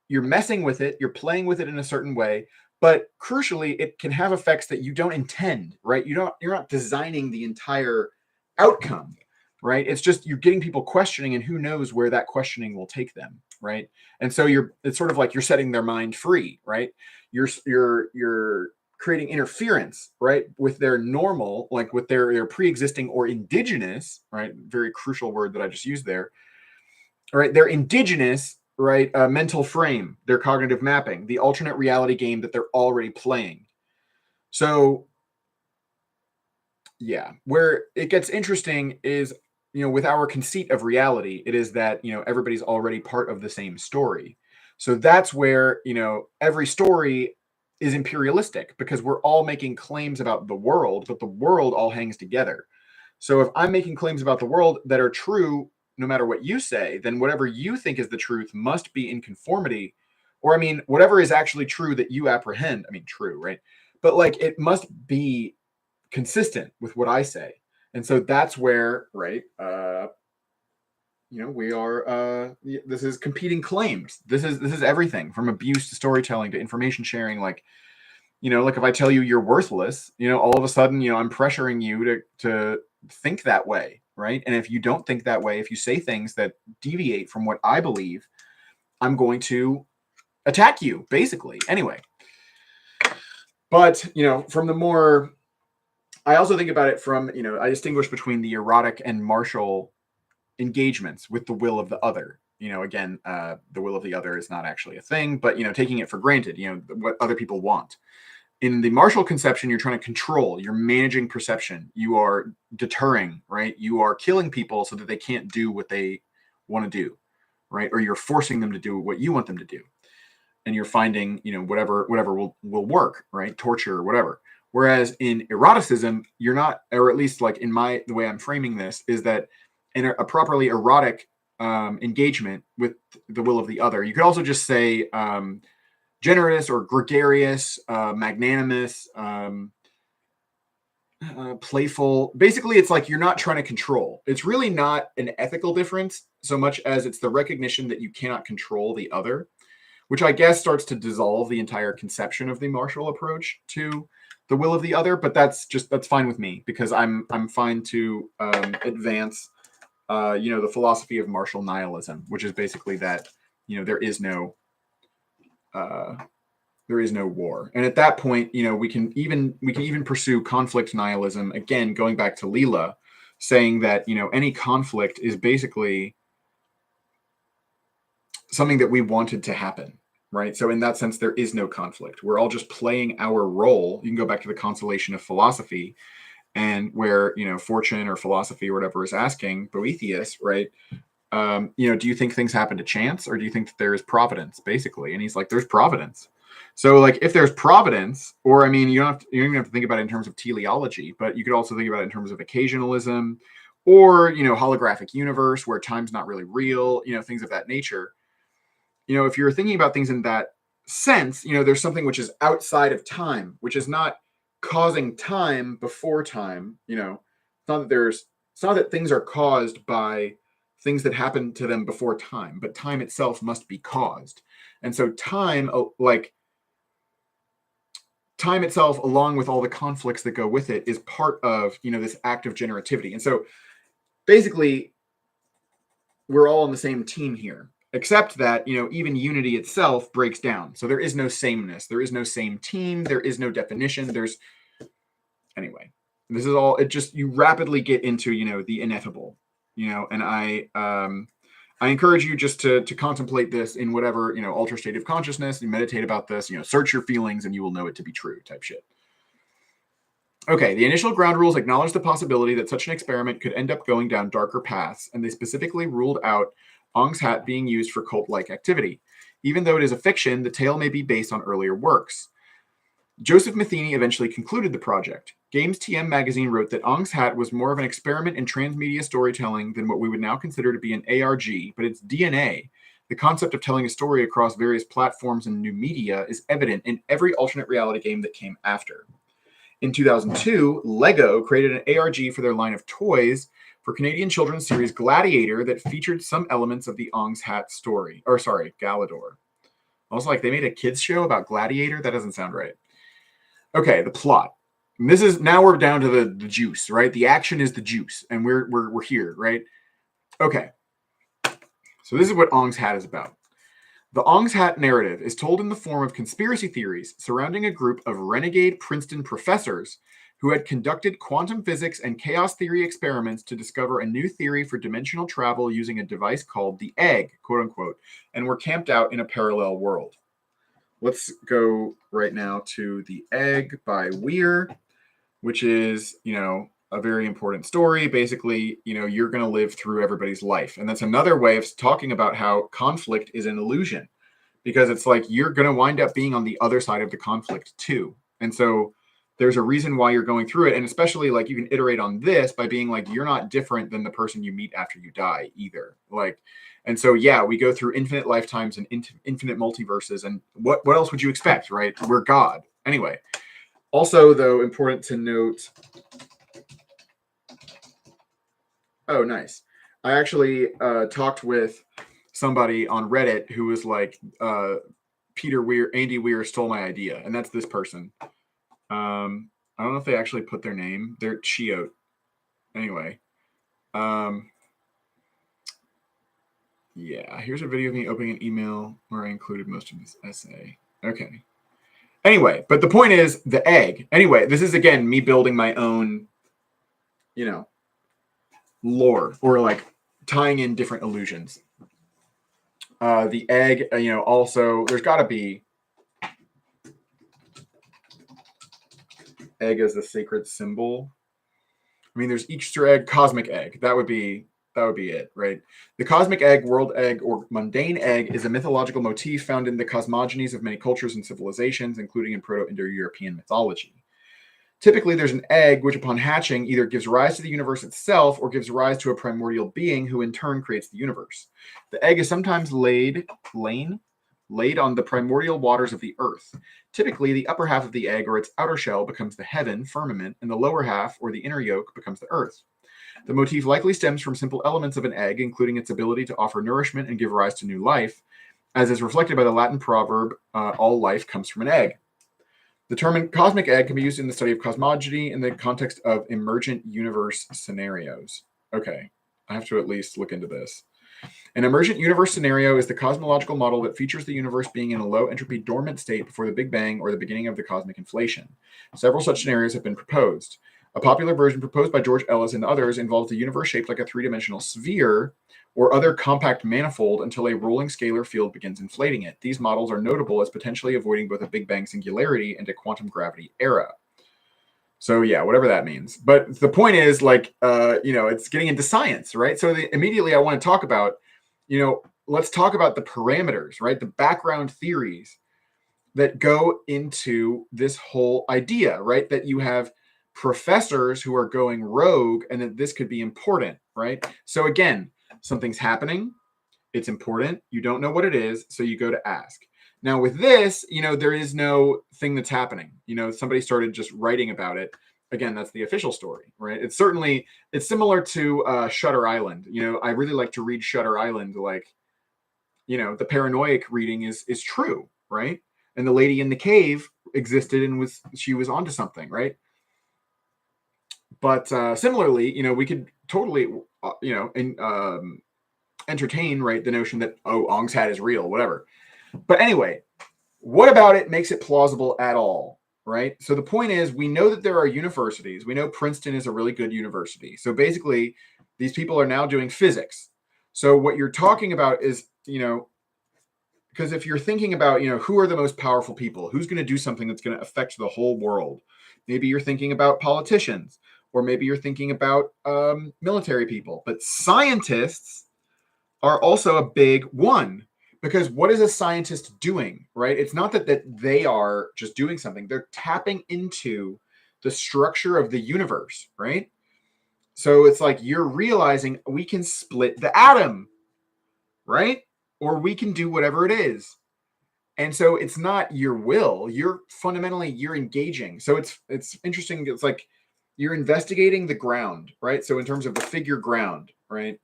A: messing with it, you're playing with it in a certain way, but crucially it can have effects that you don't intend, right? You're not designing the entire outcome, right? It's just you're getting people questioning, and who knows where that questioning will take them, right? And so it's sort of like you're setting their mind free, right? You're creating interference, right, with their normal, like with their pre-existing or indigenous, right? Very crucial word that I just used there. All right, their indigenous, right, mental frame, their cognitive mapping, the alternate reality game that they're already playing. So yeah, where it gets interesting is, with our conceit of reality, it is that, everybody's already part of the same story. So that's where, every story is imperialistic, because we're all making claims about the world, but the world all hangs together. So if I'm making claims about the world that are true, no matter what you say, then whatever you think is the truth must be in conformity. Or, I mean, whatever is actually true that you apprehend, I mean, true, right? But like, it must be consistent with what I say. And so that's where, right, we are, this is competing claims. This is everything from abuse to storytelling to information sharing. Like, like if I tell you you're worthless, all of a sudden, I'm pressuring you to think that way, right? And if you don't think that way, if you say things that deviate from what I believe, I'm going to attack you, basically. Anyway. But, from the more, I also think about it from, I distinguish between the erotic and martial engagements with the will of the other. Again, the will of the other is not actually a thing, but, taking it for granted, what other people want. In the martial conception, you're trying to control, you're managing perception, you are deterring, right? You are killing people so that they can't do what they want to do, right? Or you're forcing them to do what you want them to do. And you're finding, whatever will work, right? Torture or whatever. Whereas in eroticism, you're not, or at least like the way I'm framing this is that in a properly erotic engagement with the will of the other, you could also just say generous or gregarious, magnanimous, playful. Basically, it's like you're not trying to control. It's really not an ethical difference so much as it's the recognition that you cannot control the other, which I guess starts to dissolve the entire conception of the martial approach to the will of the other. But that's fine with me, because I'm fine to advance, the philosophy of martial nihilism, which is basically that, there is no war. And at that point, we can even pursue conflict nihilism, again, going back to Leela, saying that, any conflict is basically something that we wanted to happen, right? So in that sense, there is no conflict. We're all just playing our role. You can go back to the consolation of philosophy, and where, fortune or philosophy or whatever is asking Boethius, right? Do you think things happen to chance, or do you think that there is providence, basically? And he's like, there's providence. So like, if there's providence, or, I mean, you don't even have to think about it in terms of teleology, but you could also think about it in terms of occasionalism, or, holographic universe where time's not really real, things of that nature. If you're thinking about things in that sense, there's something which is outside of time, which is not causing time before time. It's not that things are caused by things that happen to them before time, but time itself must be caused. And so time itself, along with all the conflicts that go with it, is part of, this act of generativity. And so basically, we're all on the same team here, except that, even unity itself breaks down. So there is no sameness. There is no same team. There is no definition. Anyway, this is all, you rapidly get into, the ineffable, and I encourage you just to contemplate this in whatever, ultra state of consciousness, and meditate about this, search your feelings and you will know it to be true type shit. Okay, the initial ground rules acknowledge the possibility that such an experiment could end up going down darker paths, and they specifically ruled out Ong's hat being used for cult-like activity. Even though it is a fiction, the tale may be based on earlier works. Joseph Matheny eventually concluded the project. Games TM magazine wrote that Ong's Hat was more of an experiment in transmedia storytelling than what we would now consider to be an ARG, but its DNA, the concept of telling a story across various platforms and new media, is evident in every alternate reality game that came after. In 2002, LEGO created an ARG for their line of toys for Canadian children's series Gladiator that featured some elements of the Ong's Hat story. Galador. I was like, they made a kids show about Gladiator? That doesn't sound right. Okay, the plot. And this is, now we're down to the juice, right? The action is the juice, and we're here, right? Okay. So this is what Ong's Hat is about. The Ong's Hat narrative is told in the form of conspiracy theories surrounding a group of renegade Princeton professors who had conducted quantum physics and chaos theory experiments to discover a new theory for dimensional travel using a device called the egg, quote unquote, and were camped out in a parallel world. Let's go right now to The Egg by Weir, which is, a very important story. Basically, you're going to live through everybody's life. And that's another way of talking about how conflict is an illusion, because it's like you're going to wind up being on the other side of the conflict too. And so there's a reason why you're going through it. And especially like you can iterate on this by being like, you're not different than the person you meet after you die either. And so, yeah, we go through infinite lifetimes and infinite multiverses. And what else would you expect, right? We're God. Anyway, also, though, important to note. Oh, nice. I actually talked with somebody on Reddit who was like, Andy Weir stole my idea. And that's this person. I don't know if they actually put their name. They're Chiote. Anyway. Yeah, here's a video of me opening an email where I included most of this essay. Okay. Anyway, but the point is the egg. Anyway, this is, again, me building my own, lore, or like tying in different illusions. The egg, also, there's got to be egg as the sacred symbol. I mean, there's Easter egg, cosmic egg. That would be it, right? The cosmic egg, world egg, or mundane egg is a mythological motif found in the cosmogonies of many cultures and civilizations, including in Proto-Indo-European mythology. Typically, there's an egg which, upon hatching, either gives rise to the universe itself or gives rise to a primordial being who in turn creates the universe. The egg is sometimes laid on the primordial waters of the earth. Typically, the upper half of the egg or its outer shell becomes the heaven, firmament, and the lower half or the inner yolk becomes the earth. The motif likely stems from simple elements of an egg, including its ability to offer nourishment and give rise to new life, as is reflected by the Latin proverb, all life comes from an egg. The term cosmic egg can be used in the study of cosmogony in the context of emergent universe scenarios. Okay, I have to at least look into this. An emergent universe scenario is the cosmological model that features the universe being in a low entropy dormant state before the Big Bang or the beginning of the cosmic inflation. Several such scenarios have been proposed. A popular version proposed by George Ellis and others involves the universe shaped like a three-dimensional sphere or other compact manifold until a rolling scalar field begins inflating it. These models are notable as potentially avoiding both a Big Bang singularity and a quantum gravity era. So yeah, whatever that means. But the point is, it's getting into science, right? So immediately I want to talk about, let's talk about the parameters, right? The background theories that go into this whole idea, right? That you have professors who are going rogue and that this could be important, right? So again, something's happening. It's important. You don't know what it is, so you go to ask. Now with this, there is no thing that's happening. Somebody started just writing about it. Again, that's the official story, right? It's similar to Shutter Island. I really like to read Shutter Island. The paranoid reading is true, right? And the lady in the cave existed and she was onto something, right? But similarly, we could totally, entertain, right, the notion that, Ong's Hat is real, whatever. But anyway, what about it makes it plausible at all, right? So the point is, we know that there are universities. We know Princeton is a really good university. So basically, these people are now doing physics. So what you're talking about is, because if you're thinking about, who are the most powerful people, who's going to do something that's going to affect the whole world? Maybe you're thinking about politicians, or maybe you're thinking about military people. But scientists are also a big one, because what is a scientist doing, right? It's not that they are just doing something. They're tapping into the structure of the universe, right? So it's like you're realizing we can split the atom, right? Or we can do whatever it is. And so it's not your will. You're fundamentally you're engaging. So it's interesting. It's like you're investigating the ground, right? So in terms of the figure ground, right?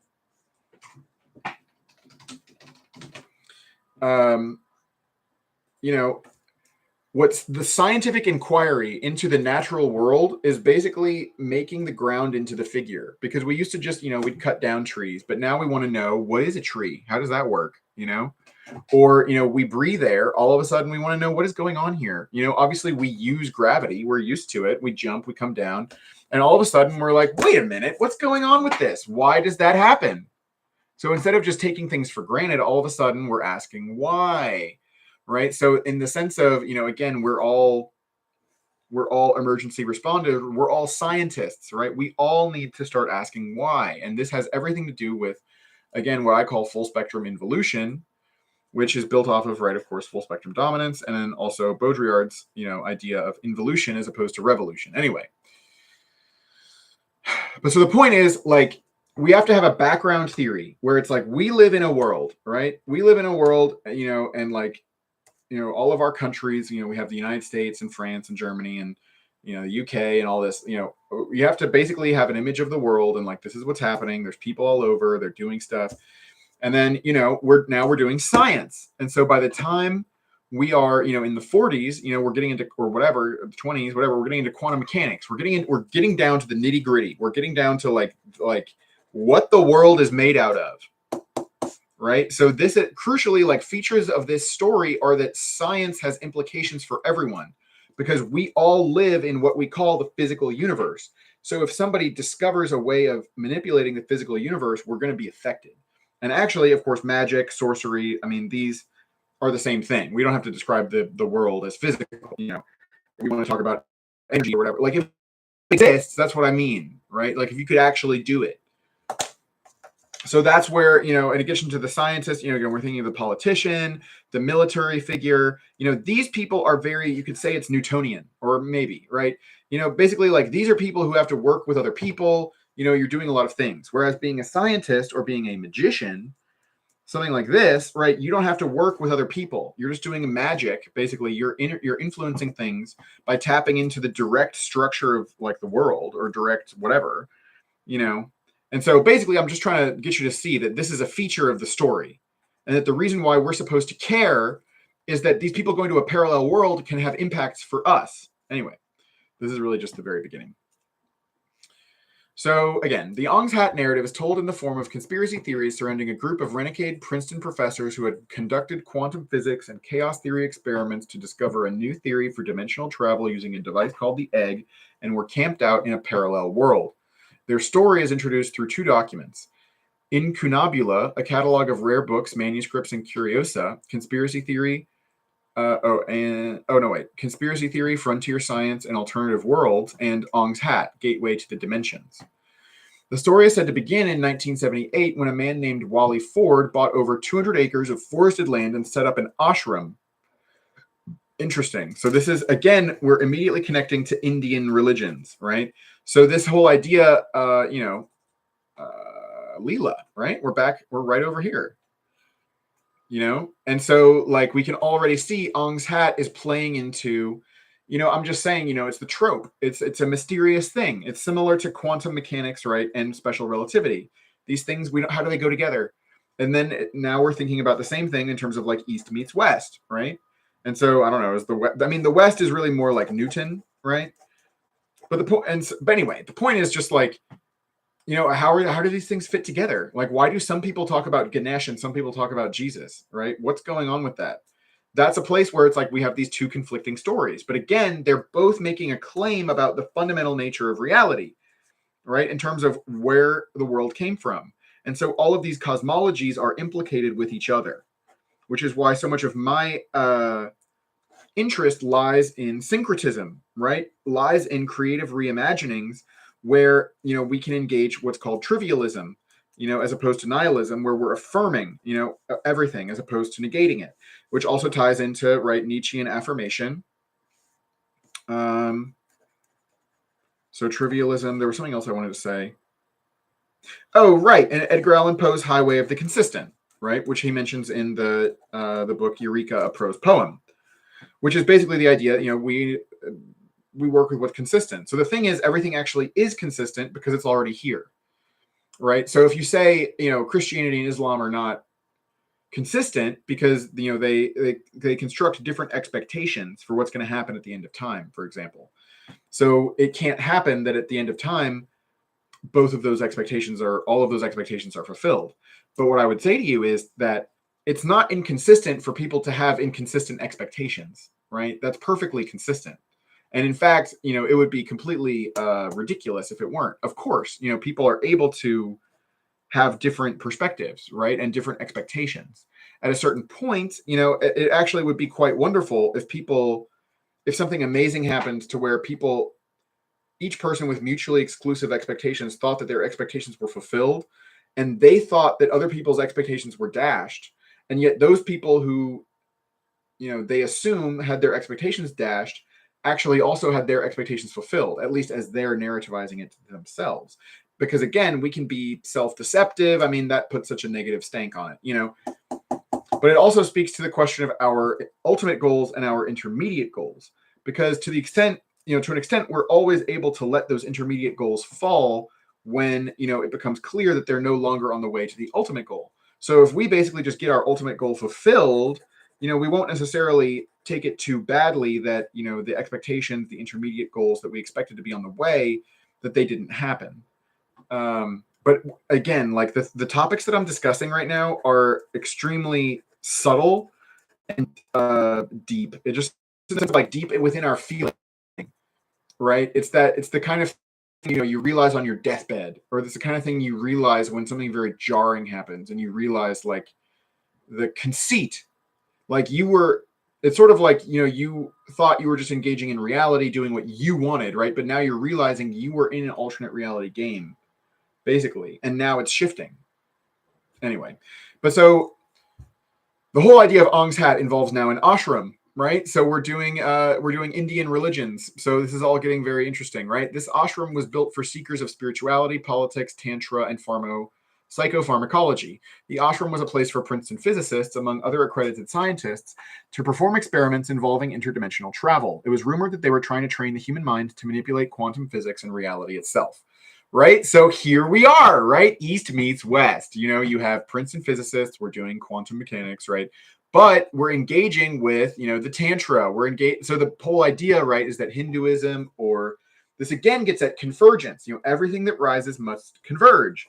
A: You know, what's the scientific inquiry into the natural world is basically making the ground into the figure, because we used to just, we'd cut down trees, but now we want to know, what is a tree? How does that work? Or, we breathe air. All of a sudden we want to know what is going on here. Obviously we use gravity. We're used to it. We jump, we come down, and all of a sudden we're like, wait a minute, what's going on with this? Why does that happen? So instead of just taking things for granted, all of a sudden we're asking why, right? So in the sense of, again, we're all emergency responders. We're all scientists, right? We all need to start asking why. And this has everything to do with, again, what I call full spectrum involution, which is built off of, right, of course, full spectrum dominance, and then also Baudrillard's, idea of involution as opposed to revolution. Anyway, but so the point is, like, we have to have a background theory where it's like we live in a world, right? We live in a world, and like, all of our countries, we have the United States and France and Germany and, the UK and all this, you have to basically have an image of the world and like, this is what's happening. There's people all over, they're doing stuff. And then, we're doing science. And so by the time we are, in the 40s, we're getting into, or whatever, the 20s, whatever, we're getting into quantum mechanics. We're getting down to the nitty gritty. We're getting down to like what the world is made out of. Right. So this, crucially, like, features of this story are that science has implications for everyone, because we all live in what we call the physical universe. So if somebody discovers a way of manipulating the physical universe, we're going to be affected. And actually, of course, magic, sorcery, I mean, these are the same thing. We don't have to describe the world as physical. We want to talk about energy or whatever. Like, if it exists, that's what I mean, right? Like, if you could actually do it. So that's where, in addition to the scientist, again, we're thinking of the politician, the military figure, these people are very, you could say it's Newtonian, or maybe, right? Basically, like, these are people who have to work with other people. You're doing a lot of things. Whereas being a scientist or being a magician, something like this, right? You don't have to work with other people. You're just doing magic. Basically, you're influencing things by tapping into the direct structure of, like, the world, or direct whatever, And so basically, I'm just trying to get you to see that this is a feature of the story, and that the reason why we're supposed to care is that these people going to a parallel world can have impacts for us. Anyway, this is really just the very beginning. So again, the Ong's Hat narrative is told in the form of conspiracy theories surrounding a group of renegade Princeton professors who had conducted quantum physics and chaos theory experiments to discover a new theory for dimensional travel using a device called the egg, and were camped out in a parallel world. Their story is introduced through two documents. Incunabula, a catalog of rare books, manuscripts, and curiosa, Conspiracy Theory, Conspiracy Theory, Frontier Science, and Alternative Worlds, and Ong's Hat, Gateway to the Dimensions. The story is said to begin in 1978 when a man named Wally Ford bought over 200 acres of forested land and set up an ashram. Interesting. So this is, again, we're immediately connecting to Indian religions, right? So this whole idea, Leela, right? We're right over here, And so, like, we can already see Ong's Hat is playing into, I'm just saying, it's the trope. It's a mysterious thing. It's similar to quantum mechanics, right? And special relativity. These things, how do they go together? And then now we're thinking about the same thing in terms of, like, East meets West, right? And so, I don't know, the West is really more like Newton, right? But anyway, the point is just like, how do these things fit together? Like, why do some people talk about Ganesh and some people talk about Jesus, right? What's going on with that? That's a place where it's like we have these two conflicting stories. But again, they're both making a claim about the fundamental nature of reality, right? In terms of where the world came from. And so all of these cosmologies are implicated with each other, which is why so much of my interest lies in syncretism, right? Lies in creative reimaginings where, we can engage what's called trivialism, as opposed to nihilism, where we're affirming, everything as opposed to negating it, which also ties into, right, Nietzschean affirmation. So trivialism. There was something else I wanted to say. Oh, right. And Edgar Allan Poe's Highway of the Consistent, right, which he mentions in the book Eureka, a Prose Poem, which is basically the idea. We work with what's consistent. So the thing is, everything actually is consistent because it's already here, right? So if you say, Christianity and Islam are not consistent because they construct different expectations for what's going to happen at the end of time, for example. So it can't happen that at the end of time all of those expectations are fulfilled. But what I would say to you is that it's not inconsistent for people to have inconsistent expectations, right? That's perfectly consistent. And in fact, it would be completely ridiculous if it weren't. Of course, people are able to have different perspectives, right? And different expectations. At a certain point, it actually would be quite wonderful if something amazing happened to where each person with mutually exclusive expectations thought that their expectations were fulfilled, and they thought that other people's expectations were dashed. And yet those people who, they assume had their expectations dashed actually also had their expectations fulfilled, at least as they're narrativizing it to themselves. Because again, we can be self-deceptive. I mean, that puts such a negative stank on it, but it also speaks to the question of our ultimate goals and our intermediate goals, because to an extent, we're always able to let those intermediate goals fall when, it becomes clear that they're no longer on the way to the ultimate goal. So if we basically just get our ultimate goal fulfilled, we won't necessarily take it too badly that, the expectations, the intermediate goals that we expected to be on the way, that they didn't happen. But again, like the topics that I'm discussing right now are extremely subtle and deep. It just like deep within our feeling, right? It's the kind of thing, you realize on your deathbed, or it's the kind of thing you realize when something very jarring happens, and you realize like the conceit, like it's sort of like, you thought you were just engaging in reality, doing what you wanted, right? But now you're realizing you were in an alternate reality game, basically, and now it's shifting. Anyway, but so the whole idea of Ong's hat involves now an ashram, right? So we're doing Indian religions. So this is all getting very interesting, right? This ashram was built for seekers of spirituality, politics, tantra, and psychopharmacology. The ashram was a place for Princeton physicists, among other accredited scientists, to perform experiments involving interdimensional travel. It was rumored that they were trying to train the human mind to manipulate quantum physics and reality itself. Right? So here we are, right? East meets West. You have Princeton physicists, we're doing quantum mechanics, right? But we're engaging with, the Tantra. We're engaged. So the whole idea, right, is that Hinduism, or this again gets at convergence. Everything that rises must converge,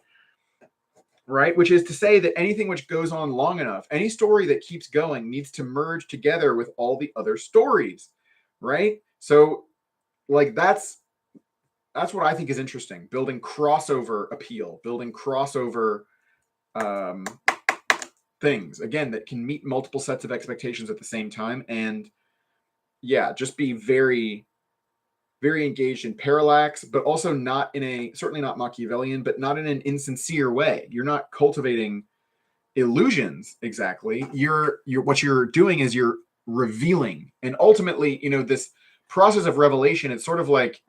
A: right? Which is to say that anything which goes on long enough, any story that keeps going needs to merge together with all the other stories, right? So like that's what I think is interesting. Building crossover appeal, building crossover things, again, that can meet multiple sets of expectations at the same time. And yeah, just be very, very engaged in parallax, but also certainly not Machiavellian, but not in an insincere way. You're not cultivating illusions exactly. What you're doing is you're revealing. And ultimately, this process of revelation, it's sort of like,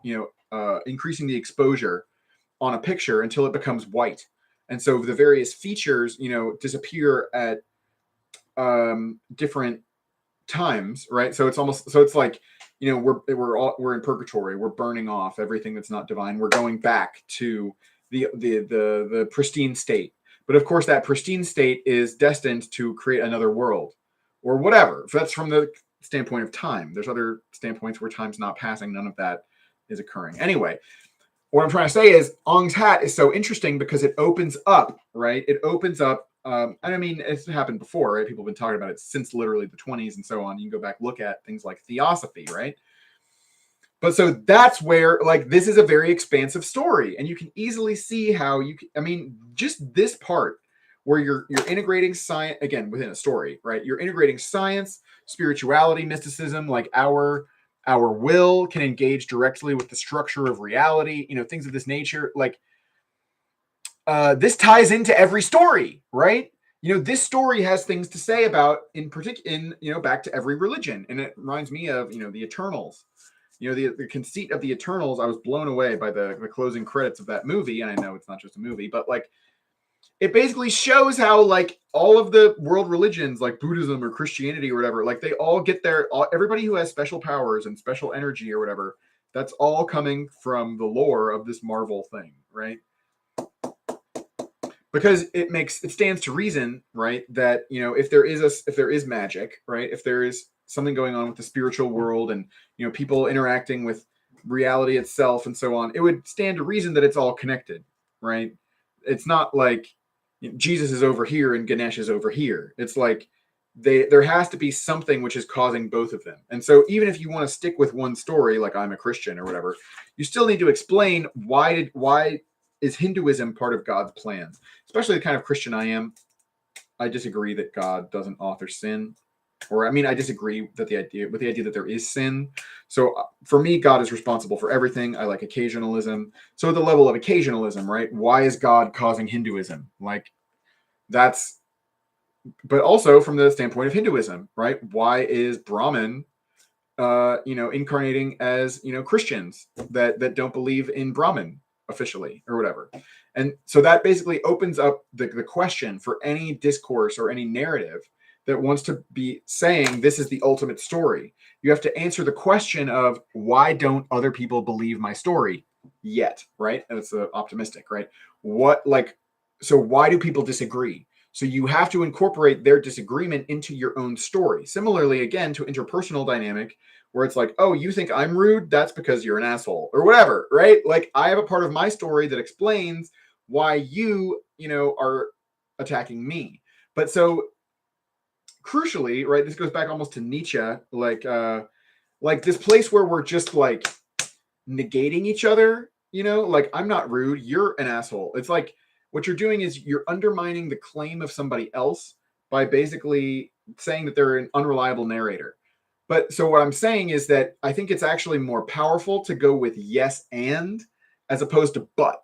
A: increasing the exposure on a picture until it becomes white. And so the various features, disappear at different times, right? So it's like, we're in purgatory. We're burning off everything that's not divine. We're going back to the pristine state. But of course, that pristine state is destined to create another world, or whatever. If that's from the standpoint of time. There's other standpoints where time's not passing. None of that is occurring. Anyway, what I'm trying to say is Ong's hat is so interesting because it opens up, right? It opens up. And I mean, it's happened before, right? People have been talking about it since literally the 20s and so on. You can go back, look at things like theosophy, right? But so that's where, like, this is a very expansive story, and you can easily see how just this part where you're integrating science, again, within a story, right? You're integrating science, spirituality, mysticism, like our will can engage directly with the structure of reality, things of this nature. Like, this ties into every story, right? This story has things to say about, in particular, back to every religion. And it reminds me of, the Eternals, the conceit of the Eternals, I was blown away by the closing credits of that movie. And I know it's not just a movie, but like, it basically shows how like all of the world religions, like Buddhism or Christianity or whatever, like they all get everybody who has special powers and special energy or whatever, that's all coming from the lore of this Marvel thing, right? Because it stands to reason, right, that if there is magic, right, if there is something going on with the spiritual world and people interacting with reality itself and so on, it would stand to reason that it's all connected, right? It's not like Jesus is over here and Ganesh is over here. It's like there has to be something which is causing both of them. And so even if you want to stick with one story, like I'm a Christian or whatever, you still need to explain why is Hinduism part of God's plans, especially the kind of Christian I am. I disagree that God doesn't author sin, or I disagree with the idea that there is sin. So for me, God is responsible for everything. I like occasionalism. So at the level of occasionalism, right? Why is God causing Hinduism? Like that's, but also from the standpoint of Hinduism, right? Why is Brahman, incarnating as, Christians that don't believe in Brahman officially or whatever. And so that basically opens up the question for any discourse or any narrative that wants to be saying this is the ultimate story. You have to answer the question of why don't other people believe my story yet, right? And it's optimistic, right? So why do people disagree? So you have to incorporate their disagreement into your own story. Similarly, again, to interpersonal dynamic, where it's like, oh, you think I'm rude? That's because you're an asshole or whatever, right? Like I have a part of my story that explains why you are attacking me. But so crucially, right, this goes back almost to Nietzsche, like this place where we're just like negating each other, like I'm not rude, you're an asshole. It's like what you're doing is you're undermining the claim of somebody else by basically saying that they're an unreliable narrator. But so what I'm saying is that I think it's actually more powerful to go with yes and as opposed to but,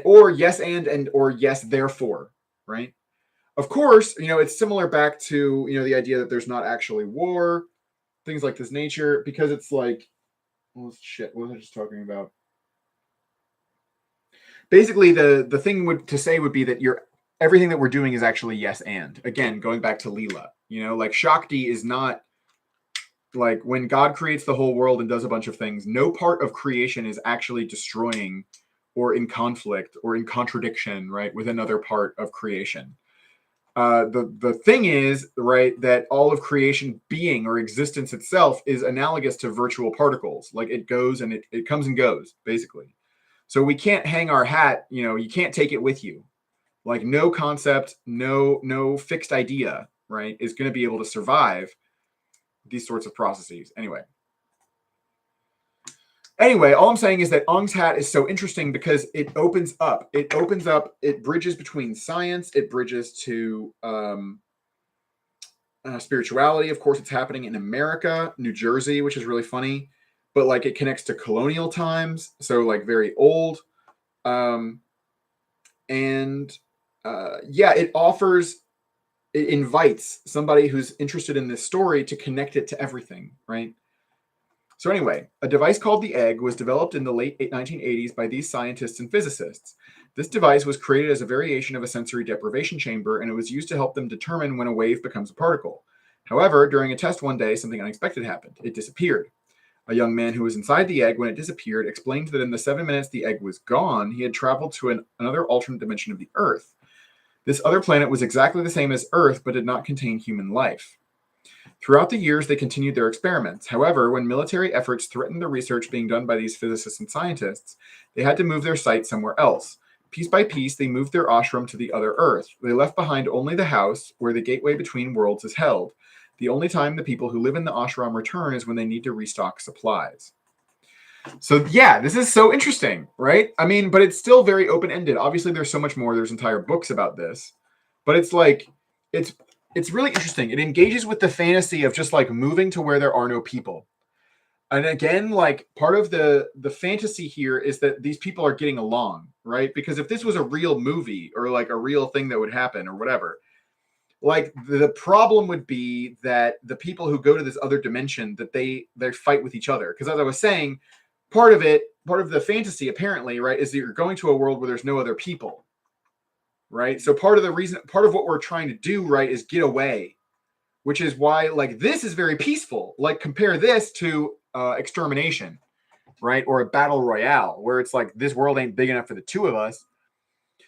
A: or yes and or yes therefore, right? Of course, it's similar back to the idea that there's not actually war, things like this nature, because it's like, well, shit, what was I just talking about? Basically, the thing to say would be that everything that we're doing is actually yes and. Again, going back to Leela, like Shakti is not like when God creates the whole world and does a bunch of things, no part of creation is actually destroying or in conflict or in contradiction, right, with another part of creation. The thing is, right, that all of creation being or existence itself is analogous to virtual particles. Like it goes and it comes and goes, basically. So we can't hang our hat, you can't take it with you. Like no concept, no fixed idea, right, is going to be able to survive these sorts of processes. Anyway, all I'm saying is that Ong's hat is so interesting because it bridges between science, it bridges to spirituality. Of course, it's happening in America, New Jersey, which is really funny, but like it connects to colonial times, so like very old. It invites somebody who's interested in this story to connect it to everything, right? So anyway, a device called the egg was developed in the late 1980s by these scientists and physicists. This device was created as a variation of a sensory deprivation chamber, and it was used to help them determine when a wave becomes a particle. However, during a test one day, something unexpected happened. It disappeared. A young man who was inside the egg when it disappeared explained that in the 7 minutes the egg was gone, he had traveled to another alternate dimension of the Earth. This other planet was exactly the same as Earth, but did not contain human life. Throughout the years, they continued their experiments. However, when military efforts threatened the research being done by these physicists and scientists, they had to move their site somewhere else. Piece by piece, they moved their ashram to the other Earth. They left behind only the house where the gateway between worlds is held. The only time the people who live in the ashram return is when they need to restock supplies. So yeah, this is so interesting, right? But it's still very open-ended. Obviously, there's so much more. There's entire books about this. But it's like, it's really interesting. It engages with the fantasy of just like moving to where there are no people. And again, like part of the fantasy here is that these people are getting along, right? Because if this was a real movie or like a real thing that would happen or whatever, like the problem would be that the people who go to this other dimension, that they fight with each other. Because as I was saying, part of the fantasy apparently, right, is that you're going to a world where there's no other people, right? So part of what we're trying to do, right, is get away, which is why like this is very peaceful. Like compare this to extermination, right, or a battle royale where it's like this world ain't big enough for the two of us.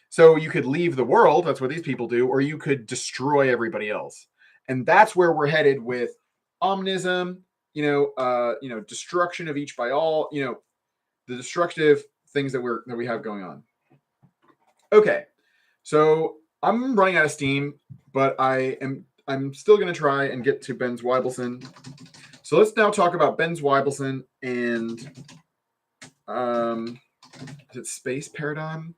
A: So you could leave the world, that's what these people do, or you could destroy everybody else. And that's where we're headed with omnism, destruction of each by all, the destructive things that we have going on. Okay. So I'm running out of steam, but I'm still going to try and get to Ben Zweibelson. So let's now talk about Ben Zweibelson and is it space paradigm?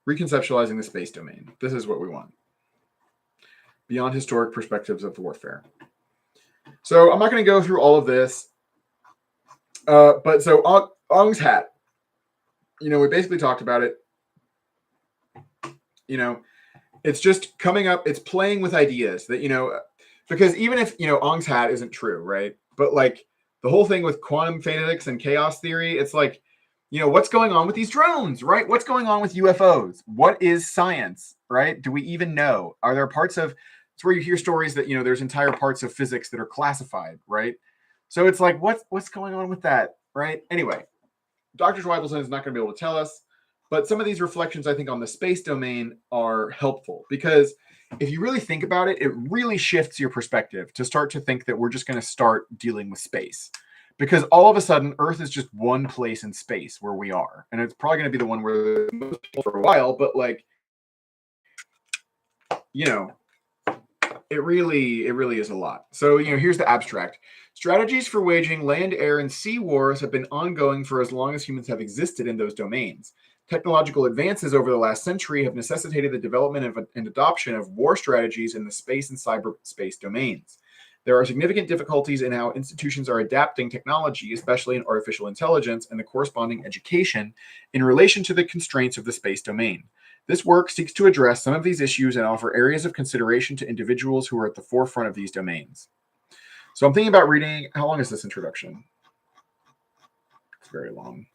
A: Reconceptualizing the space domain. This is what we want. Beyond historic perspectives of warfare. So I'm not going to go through all of this. But so Ong's hat, we basically talked about it. It's just coming up. It's playing with ideas that, because even if, Ong's hat isn't true, right? But like the whole thing with quantum physics and chaos theory, it's like, what's going on with these drones, right? What's going on with UFOs? What is science, right? Do we even know? Are there parts of, it's where you hear stories that, there's entire parts of physics that are classified, right? So it's like, what's going on with that, right? Anyway, Dr. Zweibelson is not going to be able to tell us, but some of these reflections, I think, on the space domain are helpful because if you really think about it, it really shifts your perspective to start to think that we're just going to start dealing with space. Because all of a sudden, Earth is just one place in space where we are. And it's probably going to be the one where there's most people for a while, but like, it really is a lot. So, here's the abstract. Strategies for waging land, air, and sea wars have been ongoing for as long as humans have existed in those domains. Technological advances over the last century have necessitated the development and adoption of war strategies in the space and cyberspace domains. There are significant difficulties in how institutions are adapting technology, especially in artificial intelligence and the corresponding education, in relation to the constraints of the space domain. This work seeks to address some of these issues and offer areas of consideration to individuals who are at the forefront of these domains. So I'm thinking about reading, how long is this introduction? It's very long.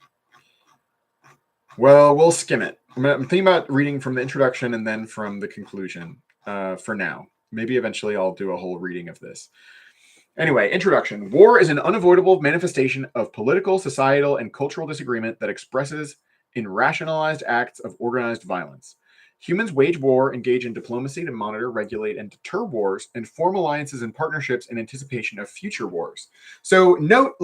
A: Well, we'll skim it. I'm thinking about reading from the introduction and then from the conclusion for now. Maybe eventually I'll do a whole reading of this. Anyway, introduction. War is an unavoidable manifestation of political, societal, and cultural disagreement that expresses in rationalized acts of organized violence. Humans wage war, engage in diplomacy to monitor, regulate, and deter wars, and form alliances and partnerships in anticipation of future wars. So note,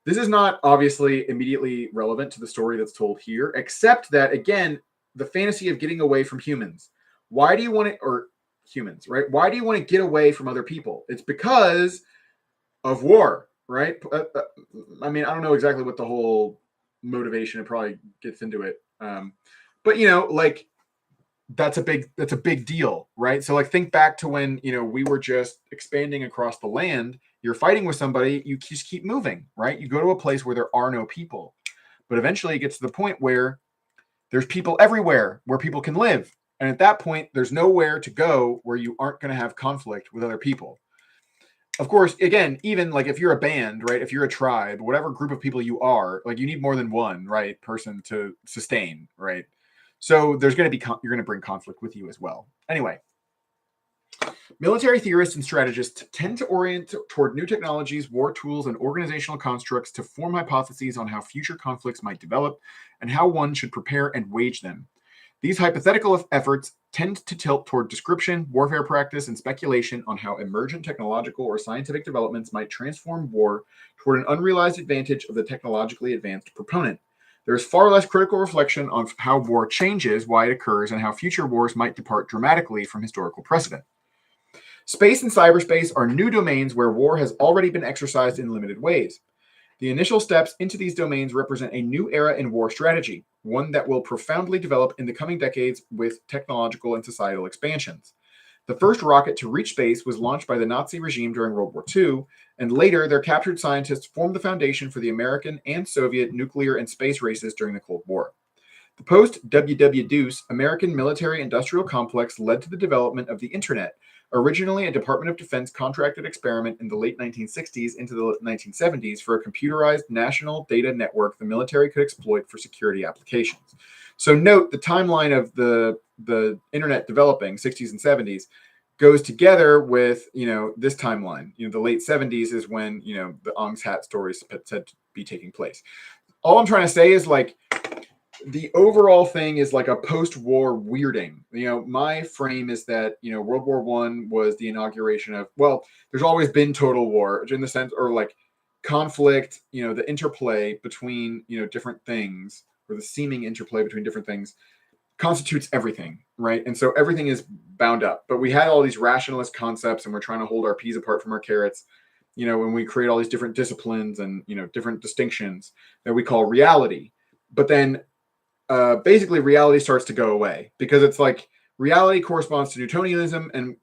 A: this is not obviously immediately relevant to the story that's told here, except that, again, the fantasy of getting away from humans. Why do you want it, or humans, right? Why do you want to get away from other people? It's because of war, right? I mean, I don't know exactly what the whole motivation, it probably gets into it. But that's a big deal, right? So think back to when, we were just expanding across the land. You're fighting with somebody, you just keep moving, right? You go to a place where there are no people, but eventually it gets to the point where there's people everywhere where people can live. And at that point, there's nowhere to go where you aren't going to have conflict with other people. Of course, again, even if you're a band, right? If you're a tribe, whatever group of people you are, you need more than one, right, person to sustain, right? So there's going to be, you're going to bring conflict with you as well. Anyway, military theorists and strategists tend to orient toward new technologies, war tools, and organizational constructs to form hypotheses on how future conflicts might develop and how one should prepare and wage them. These hypothetical efforts tend to tilt toward description, warfare practice, and speculation on how emergent technological or scientific developments might transform war toward an unrealized advantage of the technologically advanced proponent. There is far less critical reflection on how war changes, why it occurs, and how future wars might depart dramatically from historical precedent. Space and cyberspace are new domains where war has already been exercised in limited ways. The initial steps into these domains represent a new era in war strategy, one that will profoundly develop in the coming decades with technological and societal expansions. The first rocket to reach space was launched by the Nazi regime during World War II, and later their captured scientists formed the foundation for the American and Soviet nuclear and space races during the Cold War. The post-WW Deuce American military-industrial complex led to the development of the Internet, originally a Department of Defense contracted experiment in the late 1960s into the 1970s for a computerized national data network the military could exploit for security applications. So note the timeline of the internet developing, 60s and 70s, goes together with, this timeline. The late 70s is when, the Ong's Hat story is said to be taking place. All I'm trying to say is, like, the overall thing is like a post-war weirding. My frame is that, World War I was the inauguration of, well, there's always been total war in the sense, or like conflict, the interplay between, different things, or the seeming interplay between different things constitutes everything, right? And so everything is bound up. But we had all these rationalist concepts, and we're trying to hold our peas apart from our carrots, when we create all these different disciplines and, different distinctions that we call reality. But then basically reality starts to go away, because it's like reality corresponds to Newtonianism. And,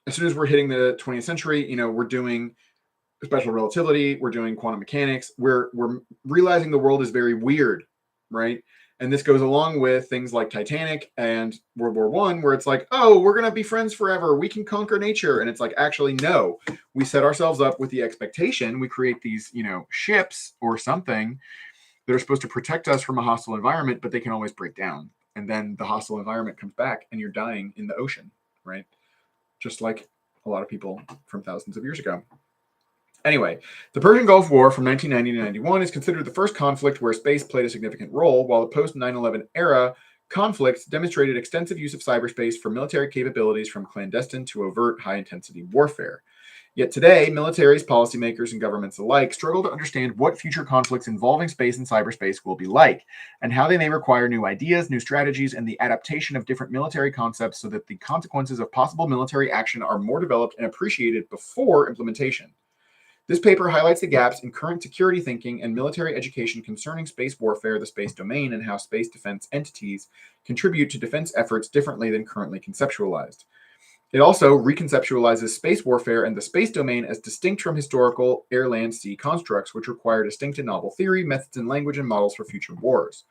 A: as soon as we're hitting the 20th century, we're doing special relativity, we're doing quantum mechanics, we're realizing the world is very weird, right? And this goes along with things like Titanic and World War I, where it's like, oh, we're going to be friends forever. We can conquer nature. And it's like, actually, no. We set ourselves up with the expectation. We create these, ships or something that are supposed to protect us from a hostile environment, but they can always break down. And then the hostile environment comes back and you're dying in the ocean, right? Just like a lot of people from thousands of years ago. Anyway, the Persian Gulf War from 1990 to 91 is considered the first conflict where space played a significant role, while the post-9/11 era conflicts demonstrated extensive use of cyberspace for military capabilities, from clandestine to overt high-intensity warfare. Yet today, militaries, policymakers, and governments alike struggle to understand what future conflicts involving space and cyberspace will be like, and how they may require new ideas, new strategies, and the adaptation of different military concepts so that the consequences of possible military action are more developed and appreciated before implementation. This paper highlights the gaps in current security thinking and military education concerning space warfare, the space domain, and how space defense entities contribute to defense efforts differently than currently conceptualized. It also reconceptualizes space warfare and the space domain as distinct from historical air, land, sea constructs, which require distinct and novel theory, methods, and language and models for future wars.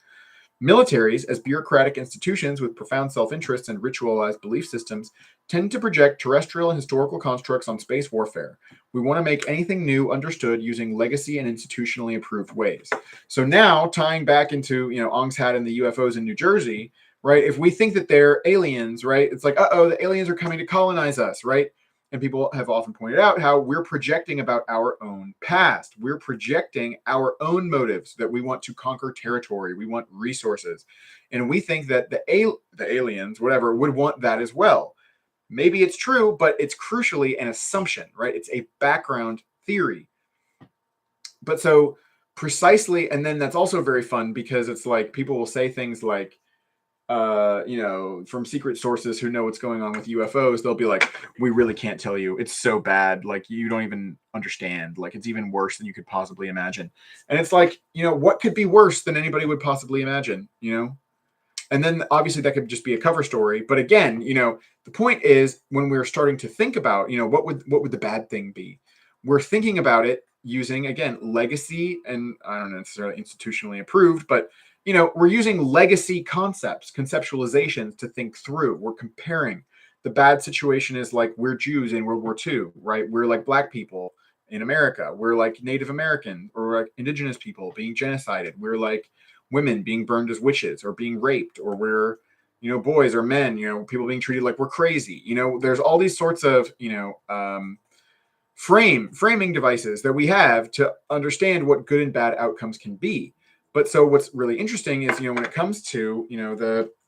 A: Militaries, as bureaucratic institutions with profound self-interest and ritualized belief systems, tend to project terrestrial and historical constructs on space warfare. We want to make anything new understood using legacy and institutionally approved ways. So now, tying back into, Ong's Hat and the UFOs in New Jersey, right? If we think that they're aliens, right? It's like, the aliens are coming to colonize us, right? And people have often pointed out how we're projecting about our own past. We're projecting our own motives, that we want to conquer territory. We want resources. And we think that the aliens, whatever, would want that as well. Maybe it's true, but it's crucially an assumption, right? It's a background theory. But so precisely, and then that's also very fun, because it's like people will say things like, from secret sources who know what's going on with UFOs, they'll be like, we really can't tell you. It's so bad. Like, you don't even understand. Like, it's even worse than you could possibly imagine. And it's like, what could be worse than anybody would possibly imagine, And then obviously that could just be a cover story. But again, the point is, when we're starting to think about, what would the bad thing be? We're thinking about it using, again, legacy, and I don't know necessarily institutionally approved, but we're using legacy concepts, conceptualizations to think through. We're comparing. The bad situation is like, we're Jews in World War II, right? We're like Black people in America. We're like Native American or like indigenous people being genocided. We're like women being burned as witches or being raped, or we're, boys or men, people being treated like we're crazy. There's all these sorts of, framing devices that we have to understand what good and bad outcomes can be. But so what's really interesting is, when it comes to,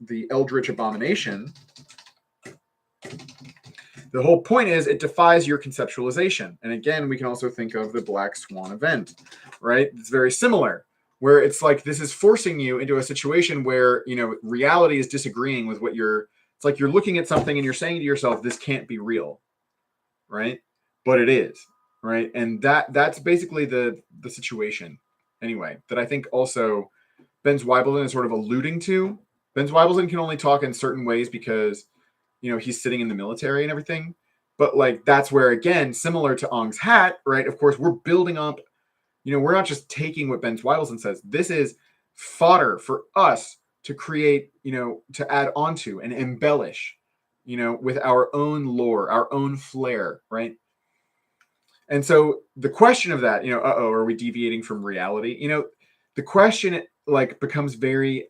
A: the Eldritch abomination, the whole point is it defies your conceptualization. And again, we can also think of the Black Swan event, right? It's very similar, where it's like, this is forcing you into a situation where, reality is disagreeing with it's like you're looking at something and you're saying to yourself, this can't be real, right? But it is, right? And that's basically the situation. Anyway, that I think also Ben Zweibelson is sort of alluding to. Ben Zweibelson can only talk in certain ways because, he's sitting in the military and everything. But like, that's where, again, similar to Ong's Hat, right? Of course, we're building up, we're not just taking what Ben Zweibelson says. This is fodder for us to create, to add onto and embellish, with our own lore, our own flair, right? And so the question of that, are we deviating from reality? The question like becomes very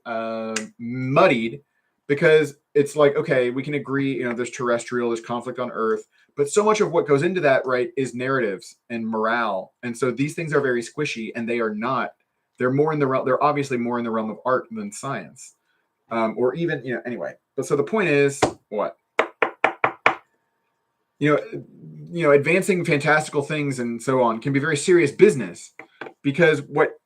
A: muddied, because it's like, okay, we can agree, there's terrestrial, there's conflict on Earth, but so much of what goes into that, right, is narratives and morale. And so these things are very squishy, and they are not, they're more in the realm, they're obviously more in the realm of art than science. Or even, anyway. But so the point is, what? Advancing fantastical things and so on can be very serious business, because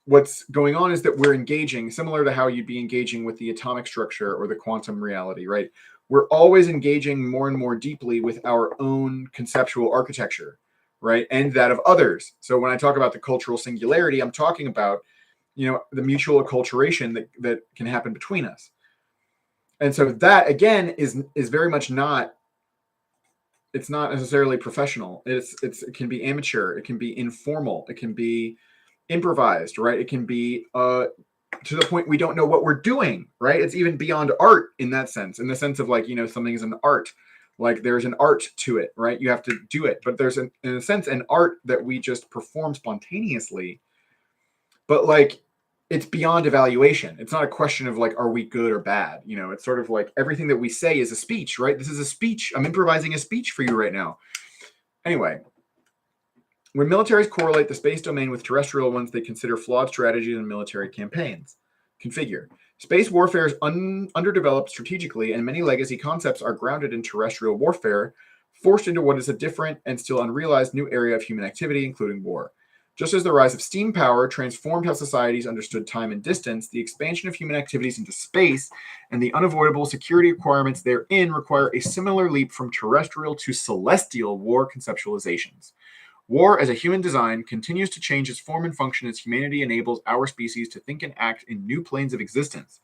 A: what's going on is that we're engaging, similar to how you'd be engaging with the atomic structure or the quantum reality, right? We're always engaging more and more deeply with our own conceptual architecture, right? And that of others. So when I talk about the cultural singularity, I'm talking about, the mutual acculturation that can happen between us. And so that, again, is very much not, it's not necessarily professional. It can be amateur. It can be informal. It can be improvised, right? It can be to the point we don't know what we're doing, right? It's even beyond art in that sense, in the sense of like, something is an art, like there's an art to it, right? You have to do it, but there's in a sense an art that we just perform spontaneously, but like it's beyond evaluation. It's not a question of like, are we good or bad? It's sort of like everything that we say is a speech, right? This is a speech. I'm improvising a speech for you right now. Anyway, when militaries correlate the space domain with terrestrial ones, they consider flawed strategies in military campaigns. Configure. Space warfare is underdeveloped strategically, and many legacy concepts are grounded in terrestrial warfare, forced into what is a different and still unrealized new area of human activity, including war. Just as the rise of steam power transformed how societies understood time and distance, the expansion of human activities into space and the unavoidable security requirements therein require a similar leap from terrestrial to celestial war conceptualizations. War as a human design continues to change its form and function as humanity enables our species to think and act in new planes of existence.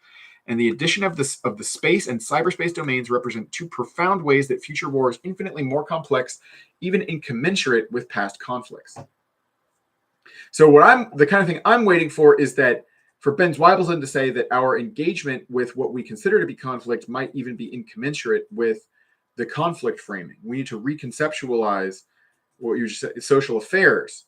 A: And the addition of the space and cyberspace domains represent two profound ways that future war is infinitely more complex, even incommensurate with past conflicts. So the kind of thing I'm waiting for is that for Ben Zweibelson to say that our engagement with what we consider to be conflict might even be incommensurate with the conflict framing. We need to reconceptualize what you just said, social affairs.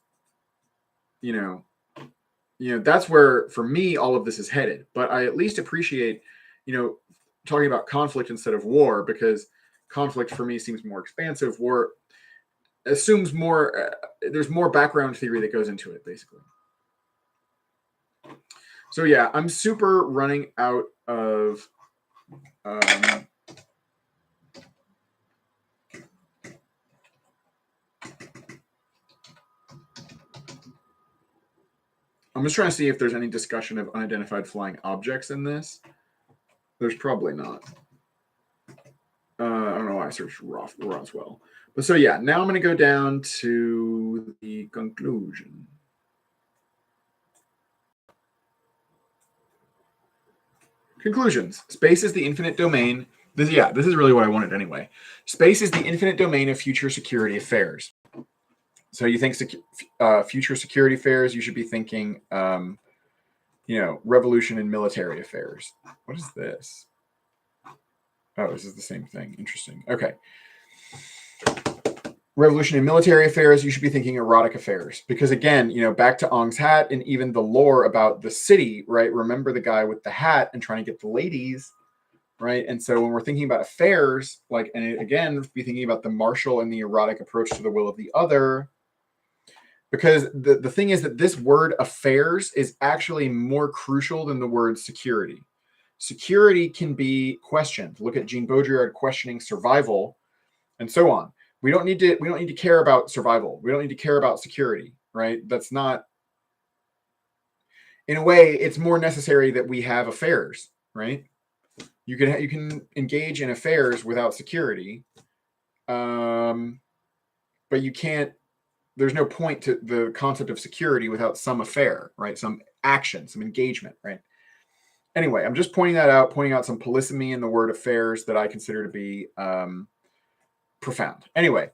A: That's where, for me, all of this is headed. But I at least appreciate, talking about conflict instead of war, because conflict for me seems more expansive. War assumes more, there's more background theory that goes into it, basically. So yeah, I'm super running out of I'm just trying to see if there's any discussion of unidentified flying objects in this. There's probably not. I don't know why I searched Roswell. But so yeah, now I'm going to go down to the conclusion. Conclusions. Space is the infinite domain. This is really what I wanted anyway. Space is the infinite domain of future security affairs. So you think future security affairs, you should be thinking, revolution in military affairs. What is this? Oh, this is the same thing. Interesting. Okay. Revolution in military affairs, you should be thinking erotic affairs. Because again, back to Ong's hat and even the lore about the city, right? Remember the guy with the hat and trying to get the ladies, right? And so when we're thinking about affairs, and again, be thinking about the martial and the erotic approach to the will of the other. Because the thing is that this word affairs is actually more crucial than the word security. Security can be questioned. Look at Jean Baudrillard questioning survival and so on. We don't need to care about survival. We don't need to care about security, right? That's not, in a way, it's more necessary that we have affairs, right? You can engage in affairs without security, but you can't. There's no point to the concept of security without some affair, right? Some action, some engagement, right? Anyway, I'm just pointing out some polysemy in the word affairs that I consider to be profound. Anyway,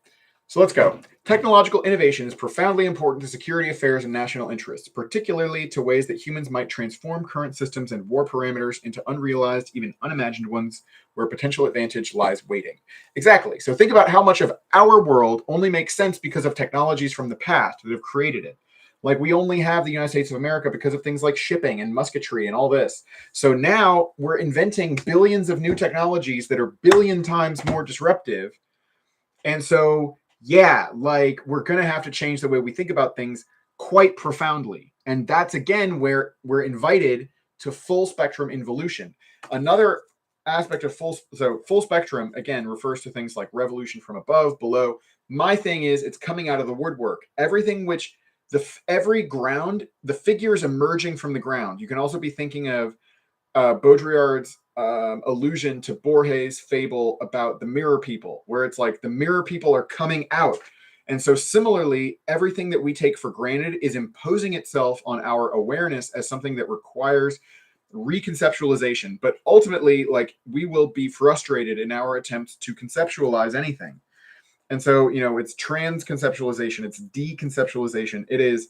A: So let's go. Technological innovation is profoundly important to security affairs and national interests, particularly to ways that humans might transform current systems and war parameters into unrealized, even unimagined ones, where potential advantage lies waiting. Exactly. So think about how much of our world only makes sense because of technologies from the past that have created it. Like we only have the United States of America because of things like shipping and musketry and all this. So now we're inventing billions of new technologies that are billion times more disruptive. And so yeah, like we're going to have to change the way we think about things quite profoundly. And that's again where we're invited to full spectrum involution. Another aspect of full spectrum again refers to things like revolution from above, below. My thing is it's coming out of the woodwork. Everything which every ground, the figures emerging from the ground. You can also be thinking of Baudrillard's allusion to Borges' fable about the mirror people, where it's like the mirror people are coming out. And so similarly, everything that we take for granted is imposing itself on our awareness as something that requires reconceptualization. But ultimately, like we will be frustrated in our attempts to conceptualize anything. And so, it's trans-conceptualization, it's deconceptualization. It is,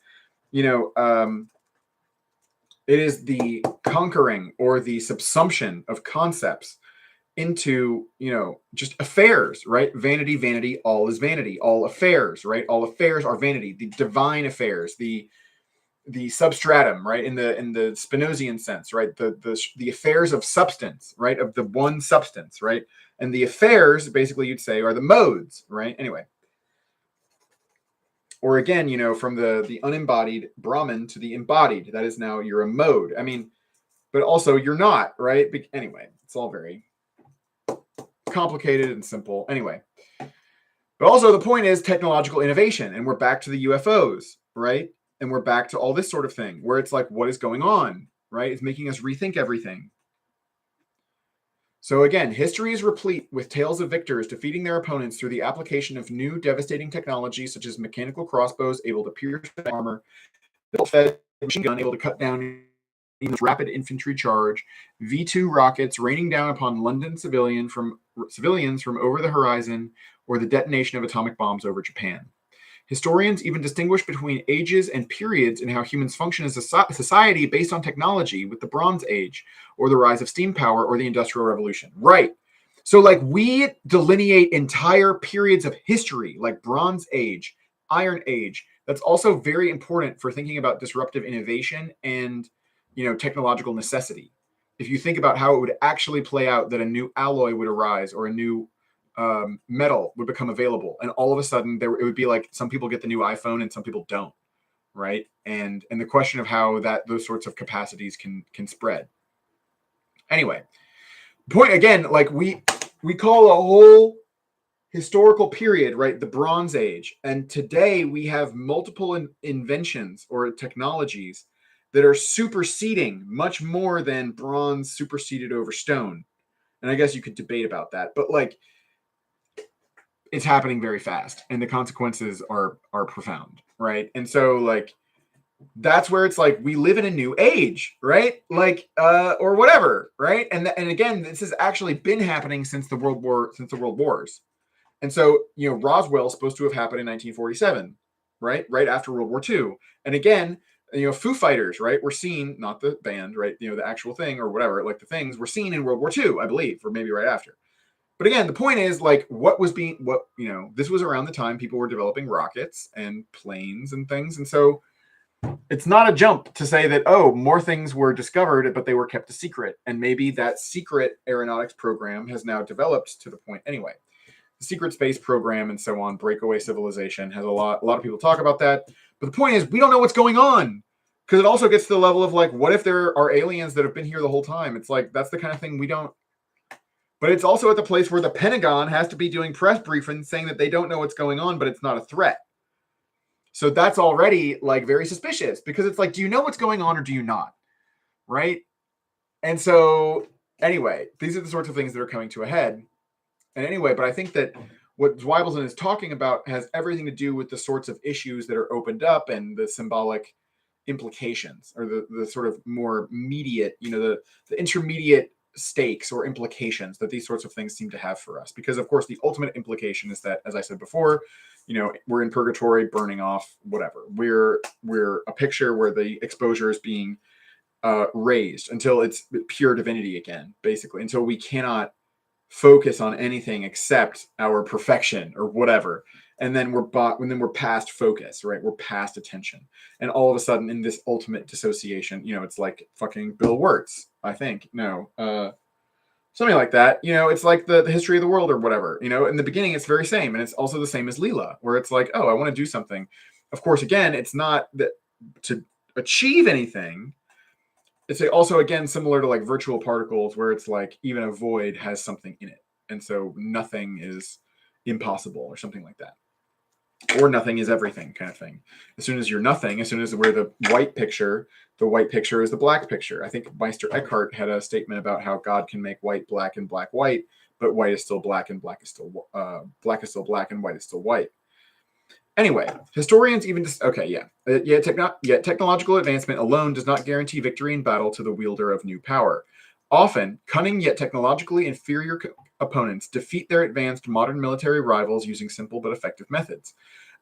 A: it is the conquering or the subsumption of concepts into, just affairs, right? Vanity, vanity, all is vanity. All affairs, right? All affairs are vanity. The divine affairs, the substratum, right? In the Spinozian sense, right? The affairs of substance, right? Of the one substance, right? And the affairs, basically, you'd say, are the modes, right? Anyway. Or again, from the unembodied Brahman to the embodied, that is now you're a mode. I mean, but also you're not, right? Anyway, it's all very complicated and simple. Anyway, but also the point is technological innovation, and we're back to the UFOs, right? And we're back to all this sort of thing where it's like, what is going on, right? It's making us rethink everything. So again, history is replete with tales of victors defeating their opponents through the application of new devastating technologies such as mechanical crossbows able to pierce armor, the machine gun able to cut down rapid infantry charge, V-2 rockets raining down upon London civilians from over the horizon, or the detonation of atomic bombs over Japan. Historians even distinguish between ages and periods in how humans function as a society based on technology, with the Bronze Age, or the rise of steam power, or the Industrial Revolution. Right. So, like, we delineate entire periods of history, like Bronze Age, Iron Age. That's also very important for thinking about disruptive innovation and, technological necessity. If you think about how it would actually play out that a new alloy would arise or a new metal would become available, and all of a sudden it would be like some people get the new iPhone and some people don't, right? And the question of how those sorts of capacities can spread. Anyway, point again, like we call a whole historical period, right, the Bronze Age, and today we have multiple inventions or technologies that are superseding much more than bronze superseded over stone. And I guess you could debate about that, but like, it's happening very fast and the consequences are profound, right? And so like that's where it's like we live in a new age, right? Like or whatever, right? And again, this has actually been happening since the world wars. And so, Roswell's supposed to have happened in 1947, right? Right after World War II. And again, Foo Fighters, right? Were seen, not the band, right? The actual thing or whatever, like the things were seen in World War II, I believe, or maybe right after. But again, the point is like this was around the time people were developing rockets and planes and things. And so it's not a jump to say that, more things were discovered, but they were kept a secret. And maybe that secret aeronautics program has now developed to the point. Anyway, the secret space program and so on, breakaway civilization has a lot of people talk about that. But the point is we don't know what's going on, because it also gets to the level of like, what if there are aliens that have been here the whole time? It's like, that's the kind of thing we don't. But it's also at the place where the Pentagon has to be doing press briefings saying that they don't know what's going on, but it's not a threat. So that's already like very suspicious, because it's like, do you know what's going on or do you not? Right? And so anyway, these are the sorts of things that are coming to a head. And anyway, but I think that what Zweibelson is talking about has everything to do with the sorts of issues that are opened up and the symbolic implications, or the sort of more immediate, the intermediate stakes or implications that these sorts of things seem to have for us. Because of course the ultimate implication is that, as I said before, we're in purgatory, burning off, whatever. We're a picture where the exposure is being raised until it's pure divinity again, basically, until we cannot focus on anything except our perfection or whatever. And then we're past focus, right? We're past attention. And all of a sudden in this ultimate dissociation, it's like fucking Bill Wirtz, I think. No, something like that. It's like the history of the world or whatever. In the beginning, it's very same. And it's also the same as Leela, where it's like, oh, I want to do something. Of course, again, it's not that to achieve anything. It's also, again, similar to like virtual particles, where it's like even a void has something in it. And so nothing is impossible or something like that. Or nothing is everything kind of thing. As soon as you're nothing, as soon as we're the white picture is the black picture. I think Meister Eckhart had a statement about how God can make white black and black white, but white is still black and black is still black and white is still white. Anyway, historians even yet technological advancement alone does not guarantee victory in battle to the wielder of new power. Often, cunning yet technologically inferior opponents defeat their advanced modern military rivals using simple but effective methods.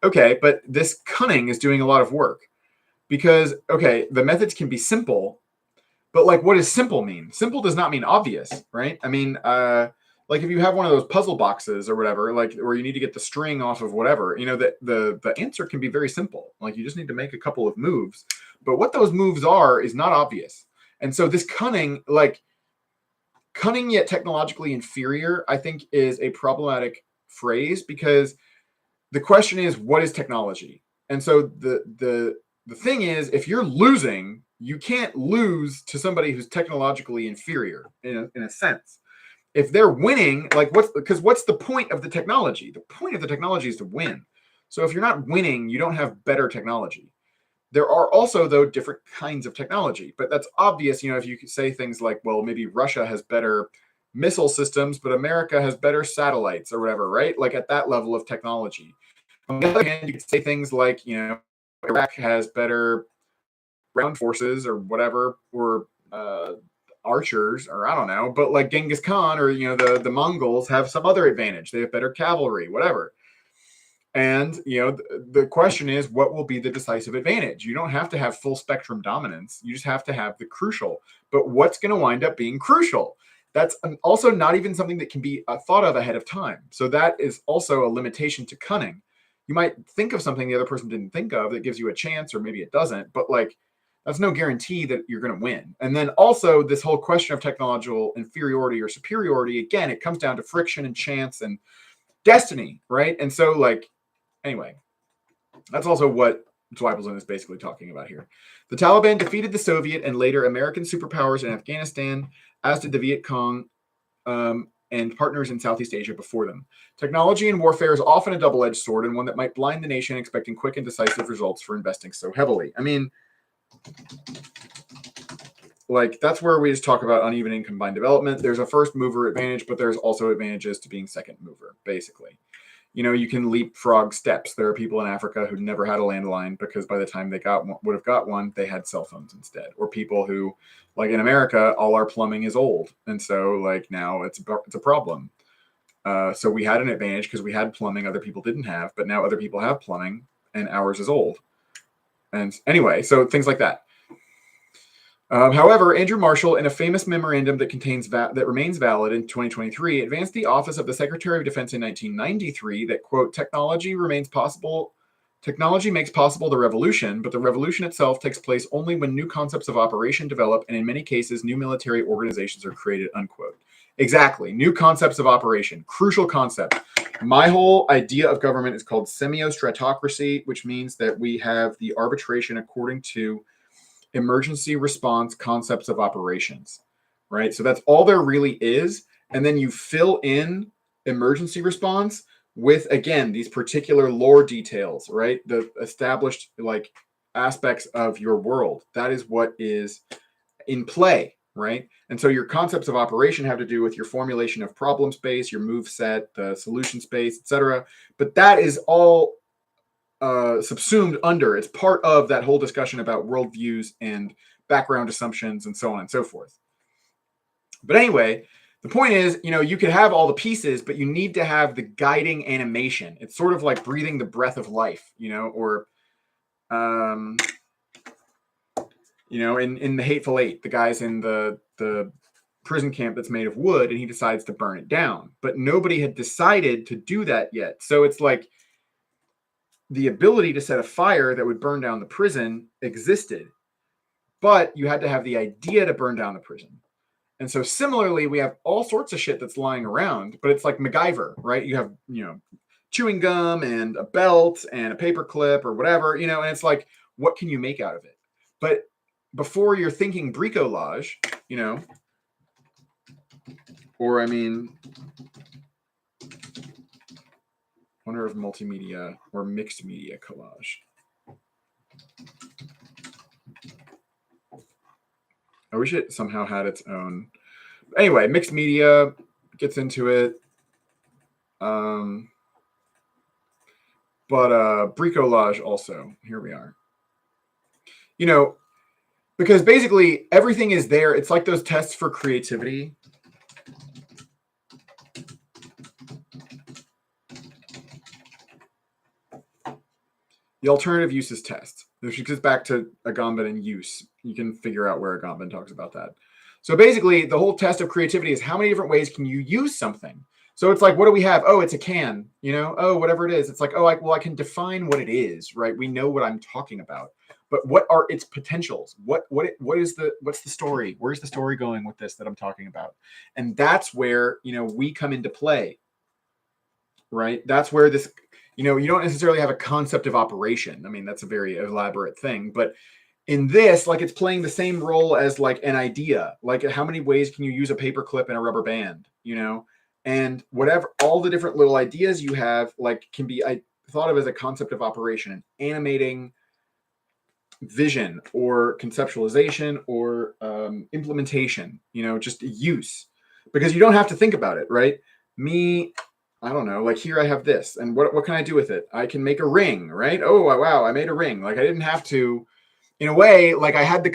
A: Okay, but this cunning is doing a lot of work because, the methods can be simple, but like, what does simple mean? Simple does not mean obvious, right? I mean, like if you have one of those puzzle boxes or whatever, like where you need to get the string off of whatever, the answer can be very simple. Like you just need to make a couple of moves, but what those moves are is not obvious. And so this cunning yet technologically inferior, I think, is a problematic phrase because the question is, what is technology? And so the thing is, if you're losing, you can't lose to somebody who's technologically inferior in a sense. If they're winning, like what's the point of the technology? The point of the technology is to win. So if you're not winning, you don't have better technology. There are also, though, different kinds of technology, but that's obvious. If you could say things like, well, maybe Russia has better missile systems, but America has better satellites or whatever, right? Like at that level of technology. On the other hand, you could say things like, Iraq has better ground forces or whatever, or archers, or I don't know, but like Genghis Khan or the Mongols have some other advantage. They have better cavalry, whatever. And the question is, what will be the decisive advantage? You don't have to have full spectrum dominance. You just have to have the crucial. But what's going to wind up being crucial? That's also not even something that can be thought of ahead of time. So that is also a limitation to cunning. You might think of something the other person didn't think of that gives you a chance, or maybe it doesn't. But like, that's no guarantee that you're going to win. And then also this whole question of technological inferiority or superiority, again, it comes down to friction and chance and destiny, right? And so like, anyway, that's also what Zweibelson is basically talking about here. The Taliban defeated the Soviet and later American superpowers in Afghanistan, as did the Viet Cong and partners in Southeast Asia before them. Technology in warfare is often a double-edged sword and one that might blind the nation expecting quick and decisive results for investing so heavily. I mean, like that's where we just talk about uneven and combined development. There's a first mover advantage, but there's also advantages to being second mover, basically. You can leapfrog steps. There are people in Africa who never had a landline because by the time they would have got one, they had cell phones instead. Or people who, like in America, all our plumbing is old, and so like now it's a problem. So we had an advantage because we had plumbing other people didn't have, but now other people have plumbing and ours is old. And anyway, so things like that. However, Andrew Marshall, in a famous memorandum that remains valid in 2023, advanced the office of the Secretary of Defense in 1993 that, quote, technology makes possible the revolution, but the revolution itself takes place only when new concepts of operation develop, and in many cases, new military organizations are created, unquote. Exactly. New concepts of operation. Crucial concept. My whole idea of government is called semiostratocracy, which means that we have the arbitration according to emergency response concepts of operations, right? So that's all there really is. And then you fill in emergency response with, again, these particular lore details, right? The established like aspects of your world. That is what is in play, right? And so your concepts of operation have to do with your formulation of problem space, your move set, the solution space, etc. But that is all subsumed under. It's part of that whole discussion about worldviews and background assumptions and so on and so forth. But anyway, The point is, you could have all the pieces, but you need to have the guiding animation. It's sort of like breathing the breath of life, or, in The Hateful Eight, the guy's in the prison camp that's made of wood, and he decides to burn it down. But nobody had decided to do that yet. So it's like the ability to set a fire that would burn down the prison existed, but you had to have the idea to burn down the prison. And so similarly, we have all sorts of shit that's lying around, but it's like MacGyver, right? You have, chewing gum and a belt and a paper clip or whatever, and it's like, what can you make out of it? But before you're thinking bricolage, or wonder of multimedia or mixed media collage. I wish it somehow had its own. Anyway, mixed media gets into it. But bricolage also. Here we are. Because basically everything is there. It's like those tests for creativity. The alternative uses test, which gets back to Agamben and use. You can figure out where Agamben talks about that. So basically, the whole test of creativity is how many different ways can you use something? So it's like, what do we have? Oh, it's a can, oh, whatever it is. It's like, oh, I can define what it is, right? We know what I'm talking about. But what are its potentials? What's the story? Where's the story going with this that I'm talking about? And that's where, we come into play, right? That's where this, you don't necessarily have a concept of operation. I mean, that's a very elaborate thing, but in this, like, it's playing the same role as like an idea. Like, how many ways can you use a paper clip and a rubber band, and whatever, all the different little ideas you have, like, can be thought of as a concept of operation, and animating vision or conceptualization or implementation, just use, because you don't have to think about it, right? I don't know, like, here I have this, and what can I do with it? I can make a ring, right? Oh, wow, I made a ring. Like, I didn't have to, in a way, like, I had the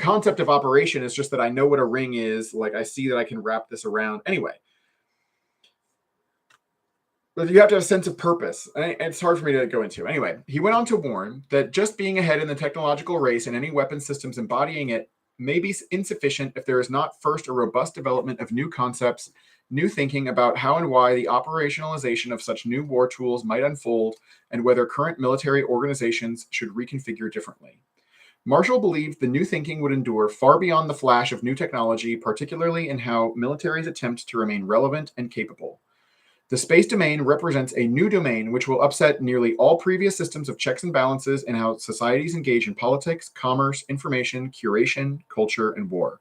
A: concept of operation is just that I know what a ring is. Like, I see that I can wrap this around. Anyway, but you have to have a sense of purpose. And it's hard for me to go into. Anyway, he went on to warn that just being ahead in the technological race and any weapon systems embodying it may be insufficient if there is not first a robust development of new concepts, new thinking about how and why the operationalization of such new war tools might unfold, and whether current military organizations should reconfigure differently. Marshall believed the new thinking would endure far beyond the flash of new technology, particularly in how militaries attempt to remain relevant and capable. The space domain represents a new domain which will upset nearly all previous systems of checks and balances in how societies engage in politics, commerce, information, curation, culture, and war.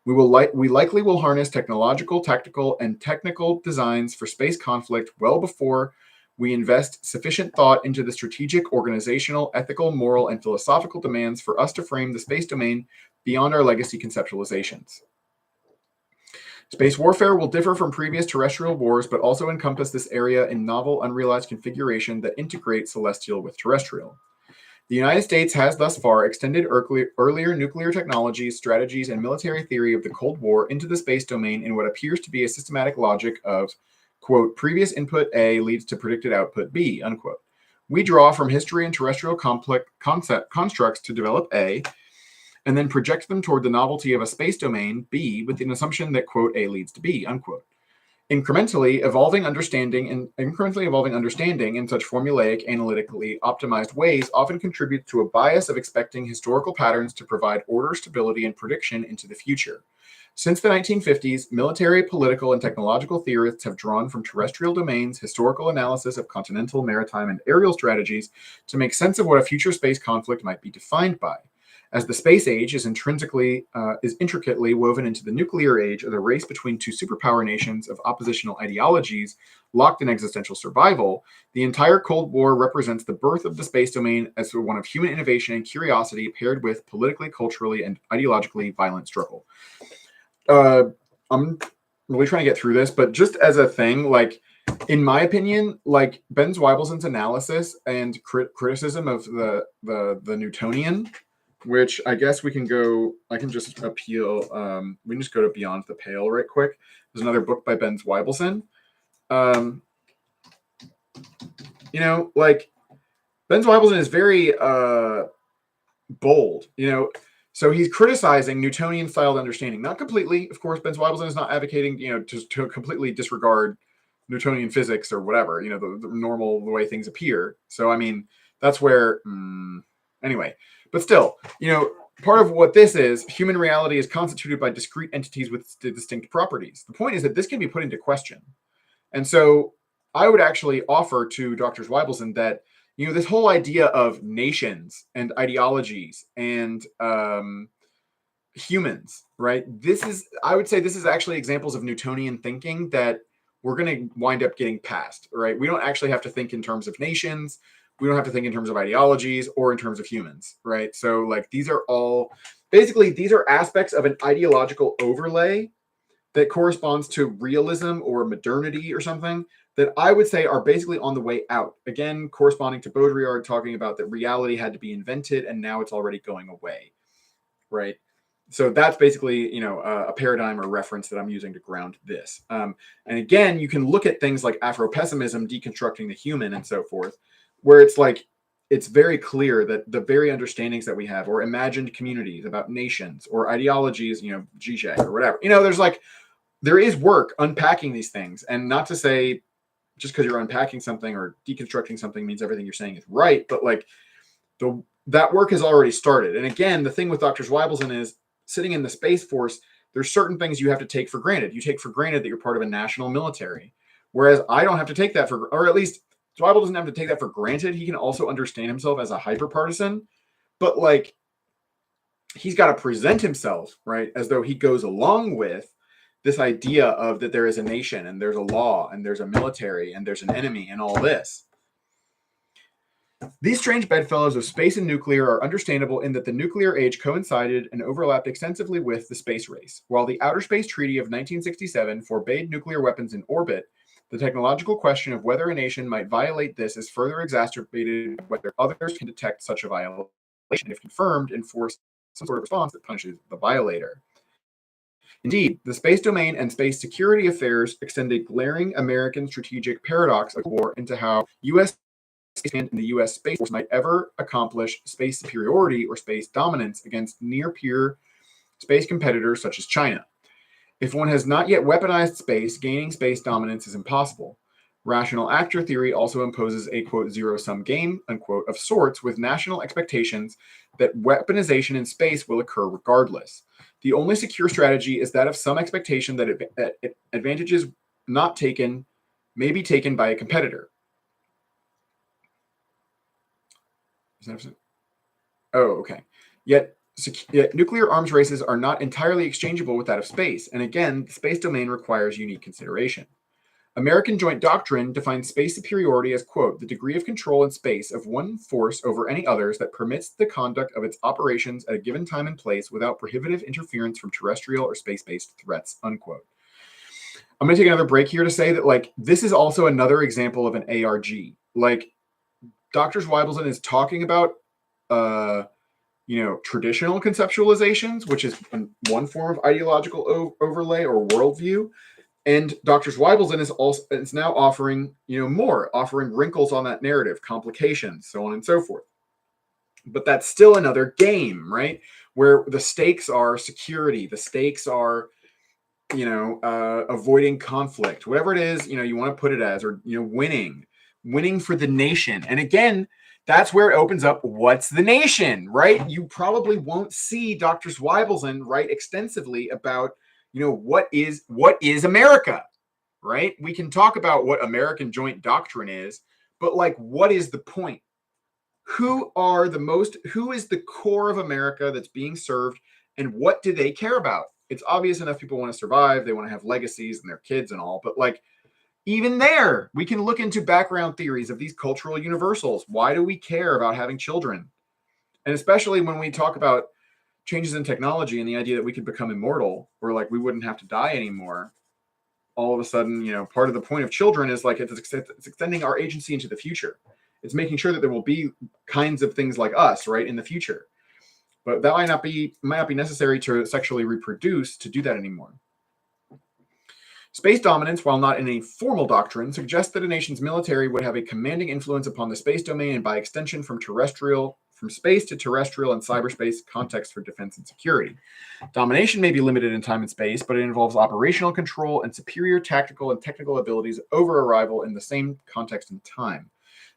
A: We likely will harness technological, tactical, and technical designs for space conflict well before we invest sufficient thought into the strategic, organizational, ethical, moral, and philosophical demands for us to frame the space domain beyond our legacy conceptualizations. Space warfare will differ from previous terrestrial wars, but also encompass this area in novel, unrealized configuration that integrates celestial with terrestrial. The United States has thus far extended earlier nuclear technologies, strategies, and military theory of the Cold War into the space domain in what appears to be a systematic logic of, quote, previous input A leads to predicted output B, unquote. We draw from history and terrestrial constructs to develop A, and then project them toward the novelty of a space domain, B, with an assumption that, quote, A leads to B, unquote. Incrementally evolving understanding in such formulaic, analytically optimized ways often contribute to a bias of expecting historical patterns to provide order, stability, and prediction into the future. Since the 1950s, military, political, and technological theorists have drawn from terrestrial domains historical analysis of continental, maritime, and aerial strategies to make sense of what a future space conflict might be defined by. As the space age is intricately woven into the nuclear age of the race between two superpower nations of oppositional ideologies locked in existential survival, the entire Cold War represents the birth of the space domain as one of human innovation and curiosity paired with politically, culturally, and ideologically violent struggle. I'm really trying to get through this, but just as a thing, like, in my opinion, like, Ben Zweibelson's analysis and criticism of the Newtonian which I guess we can go, I can just appeal, we can just go to Beyond the Pale right quick. There's another book by Ben Zweibelson. You know, like Ben Zweibelson is very bold, you know. So he's criticizing Newtonian styled understanding, not completely. Of course, Ben Zweibelson is not advocating, you know, to completely disregard Newtonian physics or whatever, you know, the normal, the way things appear. So, I mean, that's where, anyway, but still, you know, part of what this is, human reality is constituted by discrete entities with distinct properties. The point is that this can be put into question. And so I would actually offer to Dr. Zweibelson that, you know, this whole idea of nations and ideologies and humans, right? This is, I would say, this is actually examples of Newtonian thinking that we're going to wind up getting past, right? We don't actually have to think in terms of nations. We don't have to think in terms of ideologies or in terms of humans, right? So, like, these are all basically, these are aspects of an ideological overlay that corresponds to realism or modernity or something that I would say are basically on the way out. Again, corresponding to Baudrillard talking about that reality had to be invented and now it's already going away, right? So that's basically, you know, a paradigm or reference that I'm using to ground this. And again, you can look at things like Afro-pessimism, deconstructing the human and so forth, where it's like, it's very clear that the very understandings that we have, or imagined communities about nations or ideologies, you know, Zizek or whatever, you know, there's like, there is work unpacking these things. And not to say just because you're unpacking something or deconstructing something means everything you're saying is right, but like that work has already started. And again, the thing with Dr. Zweibelson is sitting in the Space Force, there's certain things you have to take for granted. You take for granted that you're part of a national military, whereas I don't have to take that for, or at least Zweibel doesn't have to take that for granted. He can also understand himself as a hyper partisan, but like he's got to present himself, right, as though he goes along with this idea of that there is a nation and there's a law and there's a military and there's an enemy and all this. These strange bedfellows of space and nuclear are understandable in that the nuclear age coincided and overlapped extensively with the space race. While the Outer Space Treaty of 1967 forbade nuclear weapons in orbit, the technological question of whether a nation might violate this is further exacerbated whether others can detect such a violation, if confirmed, enforce some sort of response that punishes the violator. Indeed, the space domain and space security affairs extend a glaring American strategic paradox of war into how U.S. and the U.S. Space Force might ever accomplish space superiority or space dominance against near-peer space competitors such as China. If one has not yet weaponized space, gaining space dominance is impossible. Rational actor theory also imposes a, quote, zero-sum game, unquote, of sorts with national expectations that weaponization in space will occur regardless. The only secure strategy is that of some expectation that advantages not taken may be taken by a competitor. Oh, okay. Yet nuclear arms races are not entirely exchangeable with that of space, and again, the space domain requires unique consideration. American joint doctrine defines space superiority as, quote, the degree of control in space of one force over any others that permits the conduct of its operations at a given time and place without prohibitive interference from terrestrial or space-based threats, unquote. I'm going to take another break here to say that, like, this is also another example of an ARG. Like, Dr. Zweibelson is talking about, you know, traditional conceptualizations, which is one form of ideological overlay or worldview. And Dr. Zweibelson is now offering, you know, more, offering wrinkles on that narrative, complications, so on and so forth. But that's still another game, right? Where the stakes are security, the stakes are, you know, avoiding conflict, whatever it is, you know, you want to put it as, or, you know, winning for the nation. And again, that's where it opens up. What's the nation, right? You probably won't see Dr. Zweibelson write extensively about, you know, what is America, right? We can talk about what American joint doctrine is, but like, what is the point? Who is the core of America that's being served, and what do they care about? It's obvious enough people want to survive, they want to have legacies and their kids and all, but like, even there, we can look into background theories of these cultural universals. Why do we care about having children? And especially when we talk about changes in technology and the idea that we could become immortal, or like we wouldn't have to die anymore. All of a sudden, you know, part of the point of children is like it's extending our agency into the future. It's making sure that there will be kinds of things like us, right, in the future. But that might not be necessary to sexually reproduce to do that anymore. Space dominance, while not in a formal doctrine, suggests that a nation's military would have a commanding influence upon the space domain and by extension from space to terrestrial and cyberspace context for defense and security. Domination may be limited in time and space, but it involves operational control and superior tactical and technical abilities over a rival in the same context and time.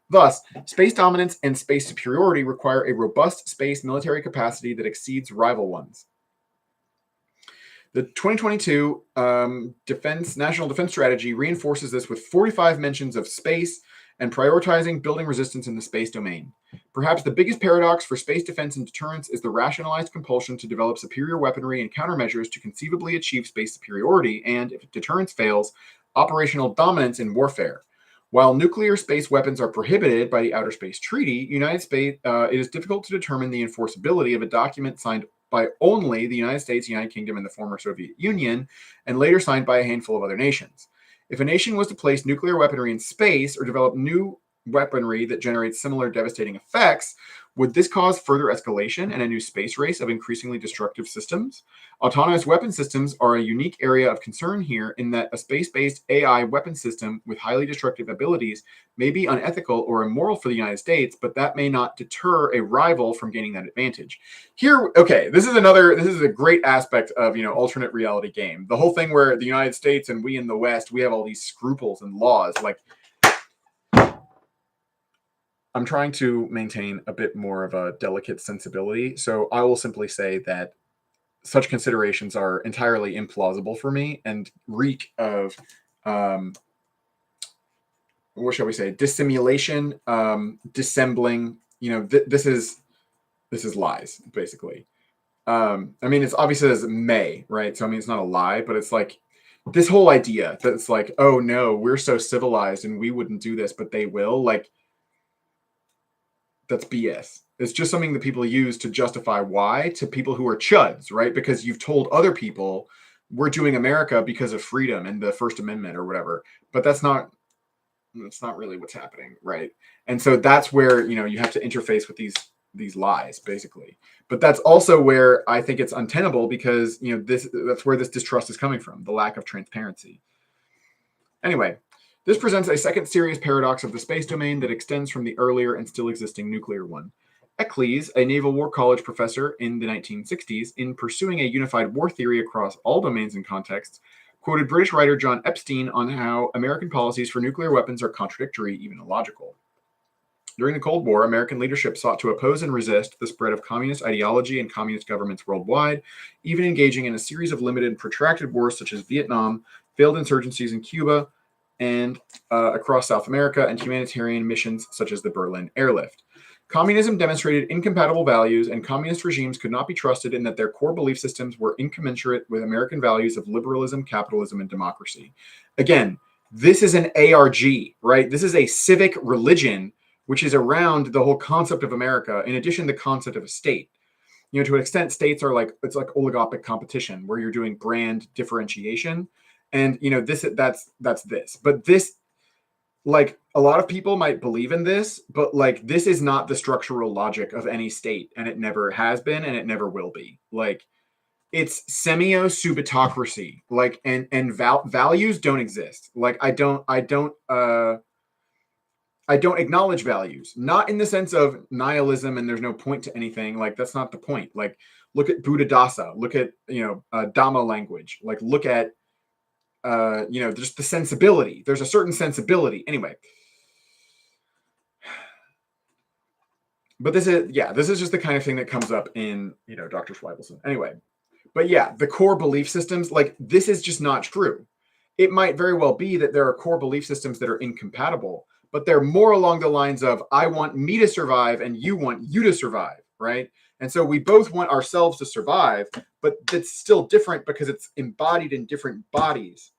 A: Thus, space dominance and space superiority require a robust space military capacity that exceeds rival ones. The 2022 National Defense Strategy reinforces this with 45 mentions of space and prioritizing building resistance in the space domain. Perhaps the biggest paradox for space defense and deterrence is the rationalized compulsion to develop superior weaponry and countermeasures to conceivably achieve space superiority and, if deterrence fails, operational dominance in warfare. While nuclear space weapons are prohibited by the Outer Space Treaty, it is difficult to determine the enforceability of a document signed by only the United States, United Kingdom, and the former Soviet Union, and later signed by a handful of other nations. If a nation was to place nuclear weaponry in space or develop new weaponry that generates similar devastating effects, would this cause further escalation and a new space race of increasingly destructive systems? Autonomous weapon systems are a unique area of concern here in that a space-based AI weapon system with highly destructive abilities may be unethical or immoral for the United States, but that may not deter a rival from gaining that advantage. Here, okay, this is a great aspect of, alternate reality game. The whole thing where the United States and we in the West, we have all these scruples and laws. Like, I'm trying to maintain a bit more of a delicate sensibility, so I will simply say that such considerations are entirely implausible for me and reek of, what shall we say, dissimulation, dissembling. This is lies, basically. It's obviously as may, right? So it's not a lie, but it's like this whole idea that it's like, oh no, we're so civilized and we wouldn't do this, but they will. Like, that's BS. It's just something that people use to justify why to people who are chuds, right? Because you've told other people we're doing America because of freedom and the First Amendment or whatever, but that's not really what's happening, right? And so that's where you have to interface with these lies, basically. But that's also where I think it's untenable because that's where this distrust is coming from, the lack of transparency. Anyway. This presents a second serious paradox of the space domain that extends from the earlier and still existing nuclear one. Eccles, a Naval War College professor in the 1960s, in pursuing a unified war theory across all domains and contexts, quoted British writer John Epstein on how American policies for nuclear weapons are contradictory, even illogical. During the Cold War, American leadership sought to oppose and resist the spread of communist ideology and communist governments worldwide, even engaging in a series of limited and protracted wars such as Vietnam, failed insurgencies in Cuba, and across South America, and humanitarian missions such as the Berlin Airlift. Communism demonstrated incompatible values, and communist regimes could not be trusted in that their core belief systems were incommensurate with American values of liberalism, capitalism, and democracy. Again, this is an ARG, right? This is a civic religion, which is around the whole concept of America, in addition to the concept of a state. To an extent, states are it's like oligopoly competition, where you're doing brand differentiation. And that's this. But this, like, a lot of people might believe in this, but like this is not the structural logic of any state, and it never has been, and it never will be. Like, it's semio-subitocracy. Like, and values don't exist. Like, I don't acknowledge values, not in the sense of nihilism and there's no point to anything. Like, that's not the point. Like, look at Buddhadasa, look at Dhamma language. Like, look at just the sensibility. There's a certain sensibility. Anyway. But this is just the kind of thing that comes up in, Dr. Zweibelson. Anyway. But yeah, the core belief systems, like, this is just not true. It might very well be that there are core belief systems that are incompatible, but they're more along the lines of, I want me to survive and you want you to survive, right? And so we both want ourselves to survive, but it's still different because it's embodied in different bodies.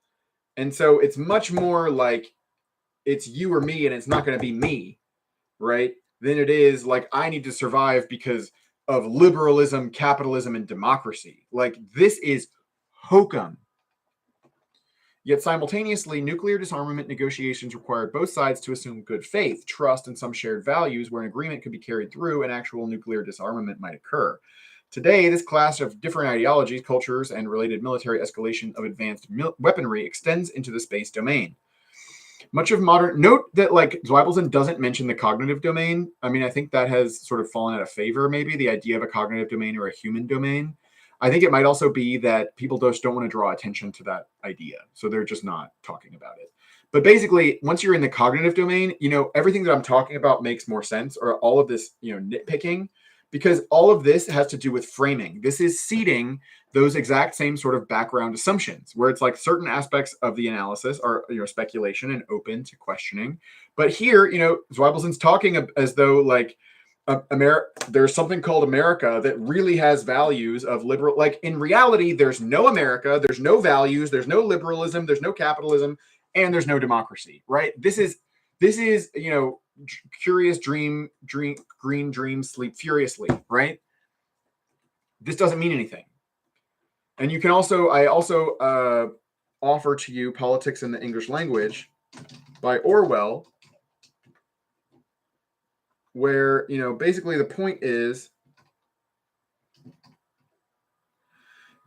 A: And so it's much more like it's you or me, and it's not going to be me, right? Than it is like I need to survive because of liberalism, capitalism, and democracy. Like, this is hokum. Yet simultaneously, nuclear disarmament negotiations required both sides to assume good faith, trust, and some shared values where an agreement could be carried through and actual nuclear disarmament might occur. Today, this clash of different ideologies, cultures, and related military escalation of advanced weaponry extends into the space domain. Much of modern note that like Zweibelson doesn't mention the cognitive domain. I mean, I think that has sort of fallen out of favor, maybe the idea of a cognitive domain or a human domain. I think it might also be that people just don't want to draw attention to that idea. So they're just not talking about it. But basically, once you're in the cognitive domain, everything that I'm talking about makes more sense, or all of this, nitpicking, because all of this has to do with framing. This is seeding those exact same sort of background assumptions, where it's like certain aspects of the analysis are speculation and open to questioning. But here, Zweibelson's talking as though like there's something called America that really has values of liberal. Like in reality, there's no America, there's no values, there's no liberalism, there's no capitalism, and there's no democracy. Right? This is curious dream, green dream, sleep furiously. Right? This doesn't mean anything. And you can I also offer to you Politics in the English Language by Orwell, where, basically the point is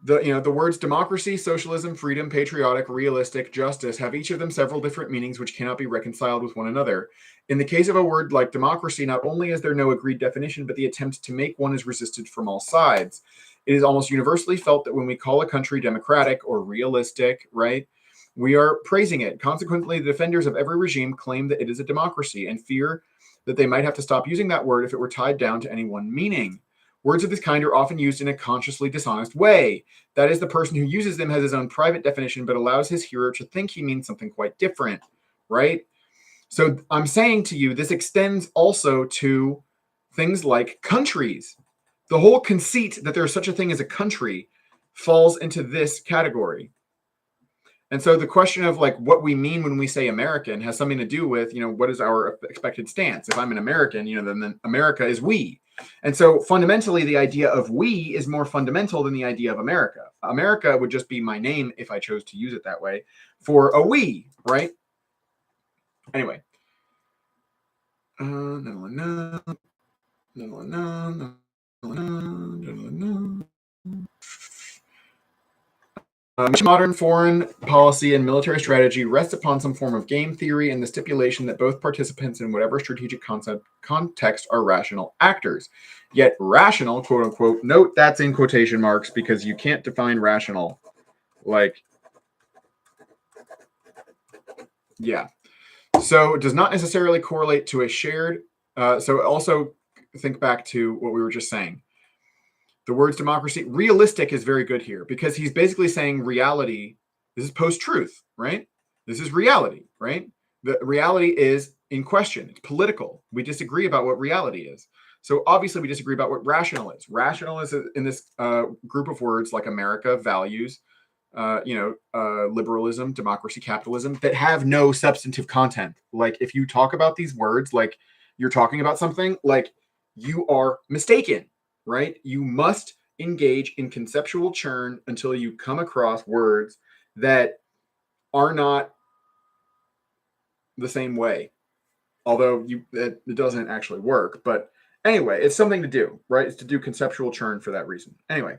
A: the words democracy, socialism, freedom, patriotic, realistic, justice have each of them several different meanings which cannot be reconciled with one another. In the case of a word like democracy, not only is there no agreed definition, but the attempt to make one is resisted from all sides. It is almost universally felt that when we call a country democratic or realistic, right, we are praising it. Consequently, the defenders of every regime claim that it is a democracy and fear that they might have to stop using that word if it were tied down to any one meaning. Words of this kind are often used in a consciously dishonest way. That is, the person who uses them has his own private definition, but allows his hearer to think he means something quite different, right? So I'm saying to you, this extends also to things like countries. The whole conceit that there's such a thing as a country falls into this category. And so the question of like what we mean when we say American has something to do with, what is our expected stance? If I'm an American, then America is we. And so fundamentally, the idea of we is more fundamental than the idea of America. America would just be my name if I chose to use it that way for a we, right? Anyway. Much modern foreign policy and military strategy rests upon some form of game theory and the stipulation that both participants in whatever strategic context are rational actors. Yet rational, quote unquote, note that's in quotation marks because you can't define rational. Like, yeah. So it does not necessarily correlate to a shared. So also think back to what we were just saying. The words democracy, realistic is very good here because he's basically saying reality. This is post-truth, right? This is reality, right? The reality is in question. It's political. We disagree about what reality is. So obviously we disagree about what rational is. Rational is in this group of words like America, values, liberalism, democracy, capitalism that have no substantive content. Like if you talk about these words, like you're talking about something, like you are mistaken. Right? You must engage in conceptual churn until you come across words that are not the same way. Although it doesn't actually work. But anyway, it's something to do, right? It's to do conceptual churn for that reason. Anyway,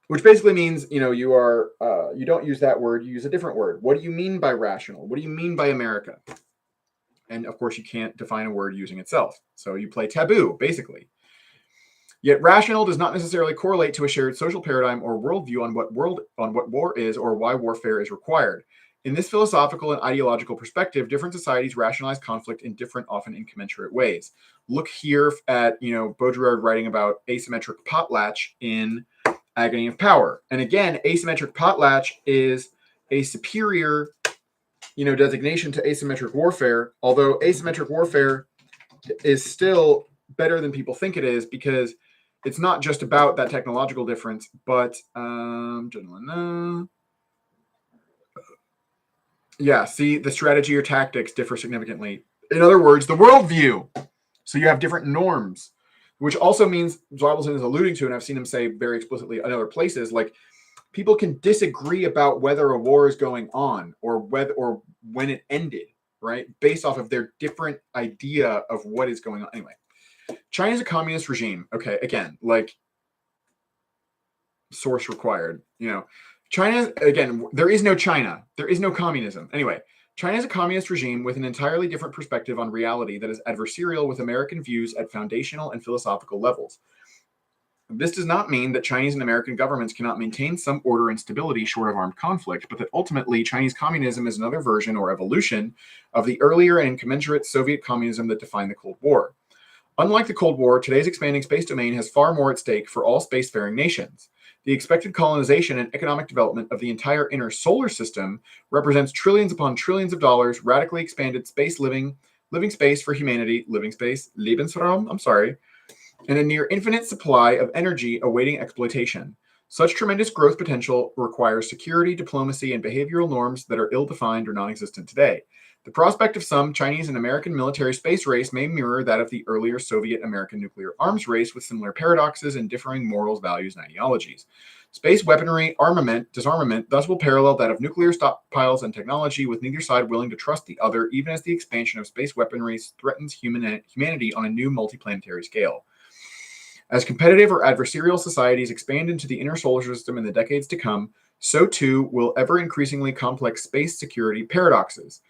A: which basically means, you don't use that word, you use a different word. What do you mean by rational? What do you mean by America? And of course, you can't define a word using itself. So you play taboo, basically. Yet rational does not necessarily correlate to a shared social paradigm or worldview on what war is or why warfare is required. In this philosophical and ideological perspective, different societies rationalize conflict in different, often incommensurate ways. Look here at, Baudrillard writing about asymmetric potlatch in Agony of Power. And again, asymmetric potlatch is a superior, designation to asymmetric warfare, although asymmetric warfare is still better than people think it is because it's not just about that technological difference, but see, the strategy or tactics differ significantly. In other words, the worldview. So you have different norms, which also means Zweibelson is alluding to, and I've seen him say very explicitly in other places, like people can disagree about whether a war is going on or when it ended, right? Based off of their different idea of what is going on. Anyway. China's a communist regime. Okay, again, like source required. China, again, there is no China. There is no communism. Anyway, China is a communist regime with an entirely different perspective on reality that is adversarial with American views at foundational and philosophical levels. This does not mean that Chinese and American governments cannot maintain some order and stability short of armed conflict, but that ultimately Chinese communism is another version or evolution of the earlier and incommensurate Soviet communism that defined the Cold War. Unlike the Cold War, today's expanding space domain has far more at stake for all spacefaring nations. The expected colonization and economic development of the entire inner solar system represents trillions upon trillions of dollars, radically expanded space living space for humanity, living space, Lebensraum, and a near infinite supply of energy awaiting exploitation. Such tremendous growth potential requires security, diplomacy, and behavioral norms that are ill-defined or non-existent today. The prospect of some Chinese and American military space race may mirror that of the earlier Soviet-American nuclear arms race with similar paradoxes and differing morals, values, and ideologies. Space weaponry, armament, disarmament thus will parallel that of nuclear stockpiles and technology, with neither side willing to trust the other, even as the expansion of space weaponry threatens humanity on a new multiplanetary scale. As competitive or adversarial societies expand into the inner solar system in the decades to come, so too will ever increasingly complex space security paradoxes.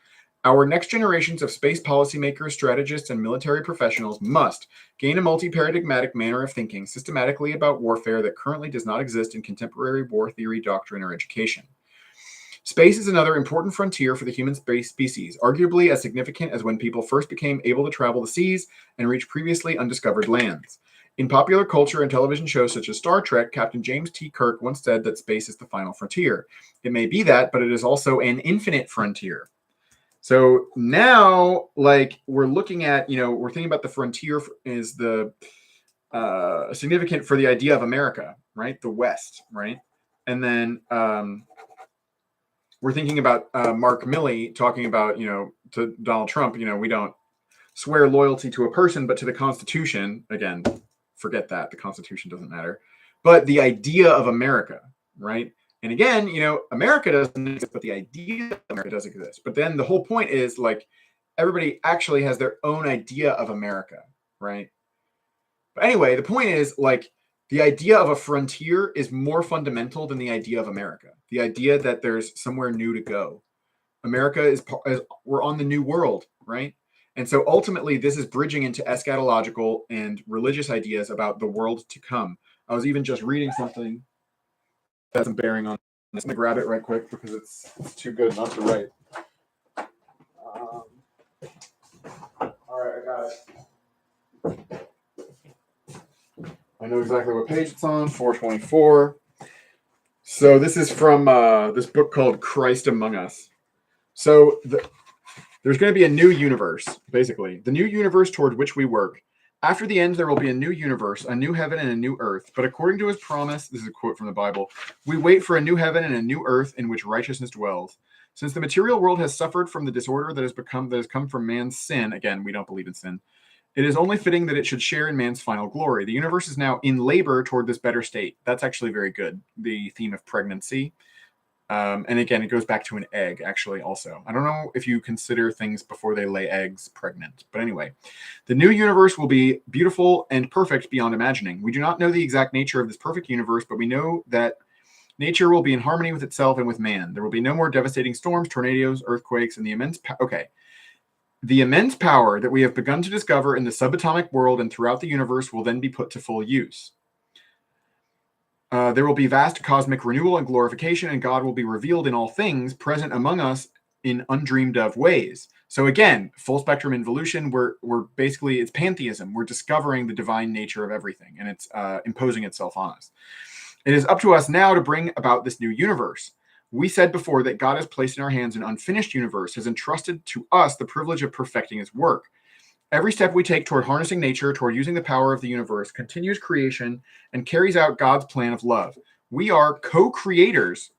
A: Our next generations of space policymakers, strategists, and military professionals must gain a multi-paradigmatic manner of thinking systematically about warfare that currently does not exist in contemporary war theory, doctrine, or education. Space is another important frontier for the human species, arguably as significant as when people first became able to travel the seas and reach previously undiscovered lands. In popular culture and television shows such as Star Trek, Captain James T. Kirk once said that space is the final frontier. It may be that, but it is also an infinite frontier. So now, we're looking at, we're thinking about the frontier is the significant for the idea of America, right? The West, right? And then we're thinking about Mark Milley talking about, to Donald Trump, we don't swear loyalty to a person, but to the Constitution. Again, forget that. The Constitution doesn't matter. But the idea of America, right? And again, America doesn't exist, but the idea of America does exist. But then the whole point is everybody actually has their own idea of America, right? But anyway, the point is the idea of a frontier is more fundamental than the idea of America. The idea that there's somewhere new to go. America is we're on the new world, right? And so ultimately, this is bridging into eschatological and religious ideas about the world to come. I was even just reading something that's some bearing on. I'm just gonna grab it right quick because it's too good not to write. All right, I got it. I know exactly what page it's on. 424. So this is from this book called Christ Among Us. So there's going to be a new universe, basically. The new universe toward which we work. After the end, there will be a new universe, a new heaven and a new earth. But according to his promise, this is a quote from the Bible, we wait for a new heaven and a new earth in which righteousness dwells. Since the material world has suffered from the disorder that has come from man's sin, again, we don't believe in sin, it is only fitting that it should share in man's final glory. The universe is now in labor toward this better state. That's actually very good. The theme of pregnancy. And again, it goes back to an egg, actually, also. I don't know if you consider things before they lay eggs pregnant. But anyway, the new universe will be beautiful and perfect beyond imagining. We do not know the exact nature of this perfect universe, but we know that nature will be in harmony with itself and with man. There will be no more devastating storms, tornadoes, earthquakes, and the immense power that we have begun to discover in the subatomic world and throughout the universe will then be put to full use. There will be vast cosmic renewal and glorification, and God will be revealed in all things, present among us in undreamed of ways. So again, full spectrum involution, we're basically, it's pantheism. We're discovering the divine nature of everything, and it's imposing itself on us. It is up to us now to bring about this new universe. We said before that God has placed in our hands an unfinished universe, has entrusted to us the privilege of perfecting his work. Every step we take toward harnessing nature, toward using the power of the universe, continues creation and carries out God's plan of love. We are co-creators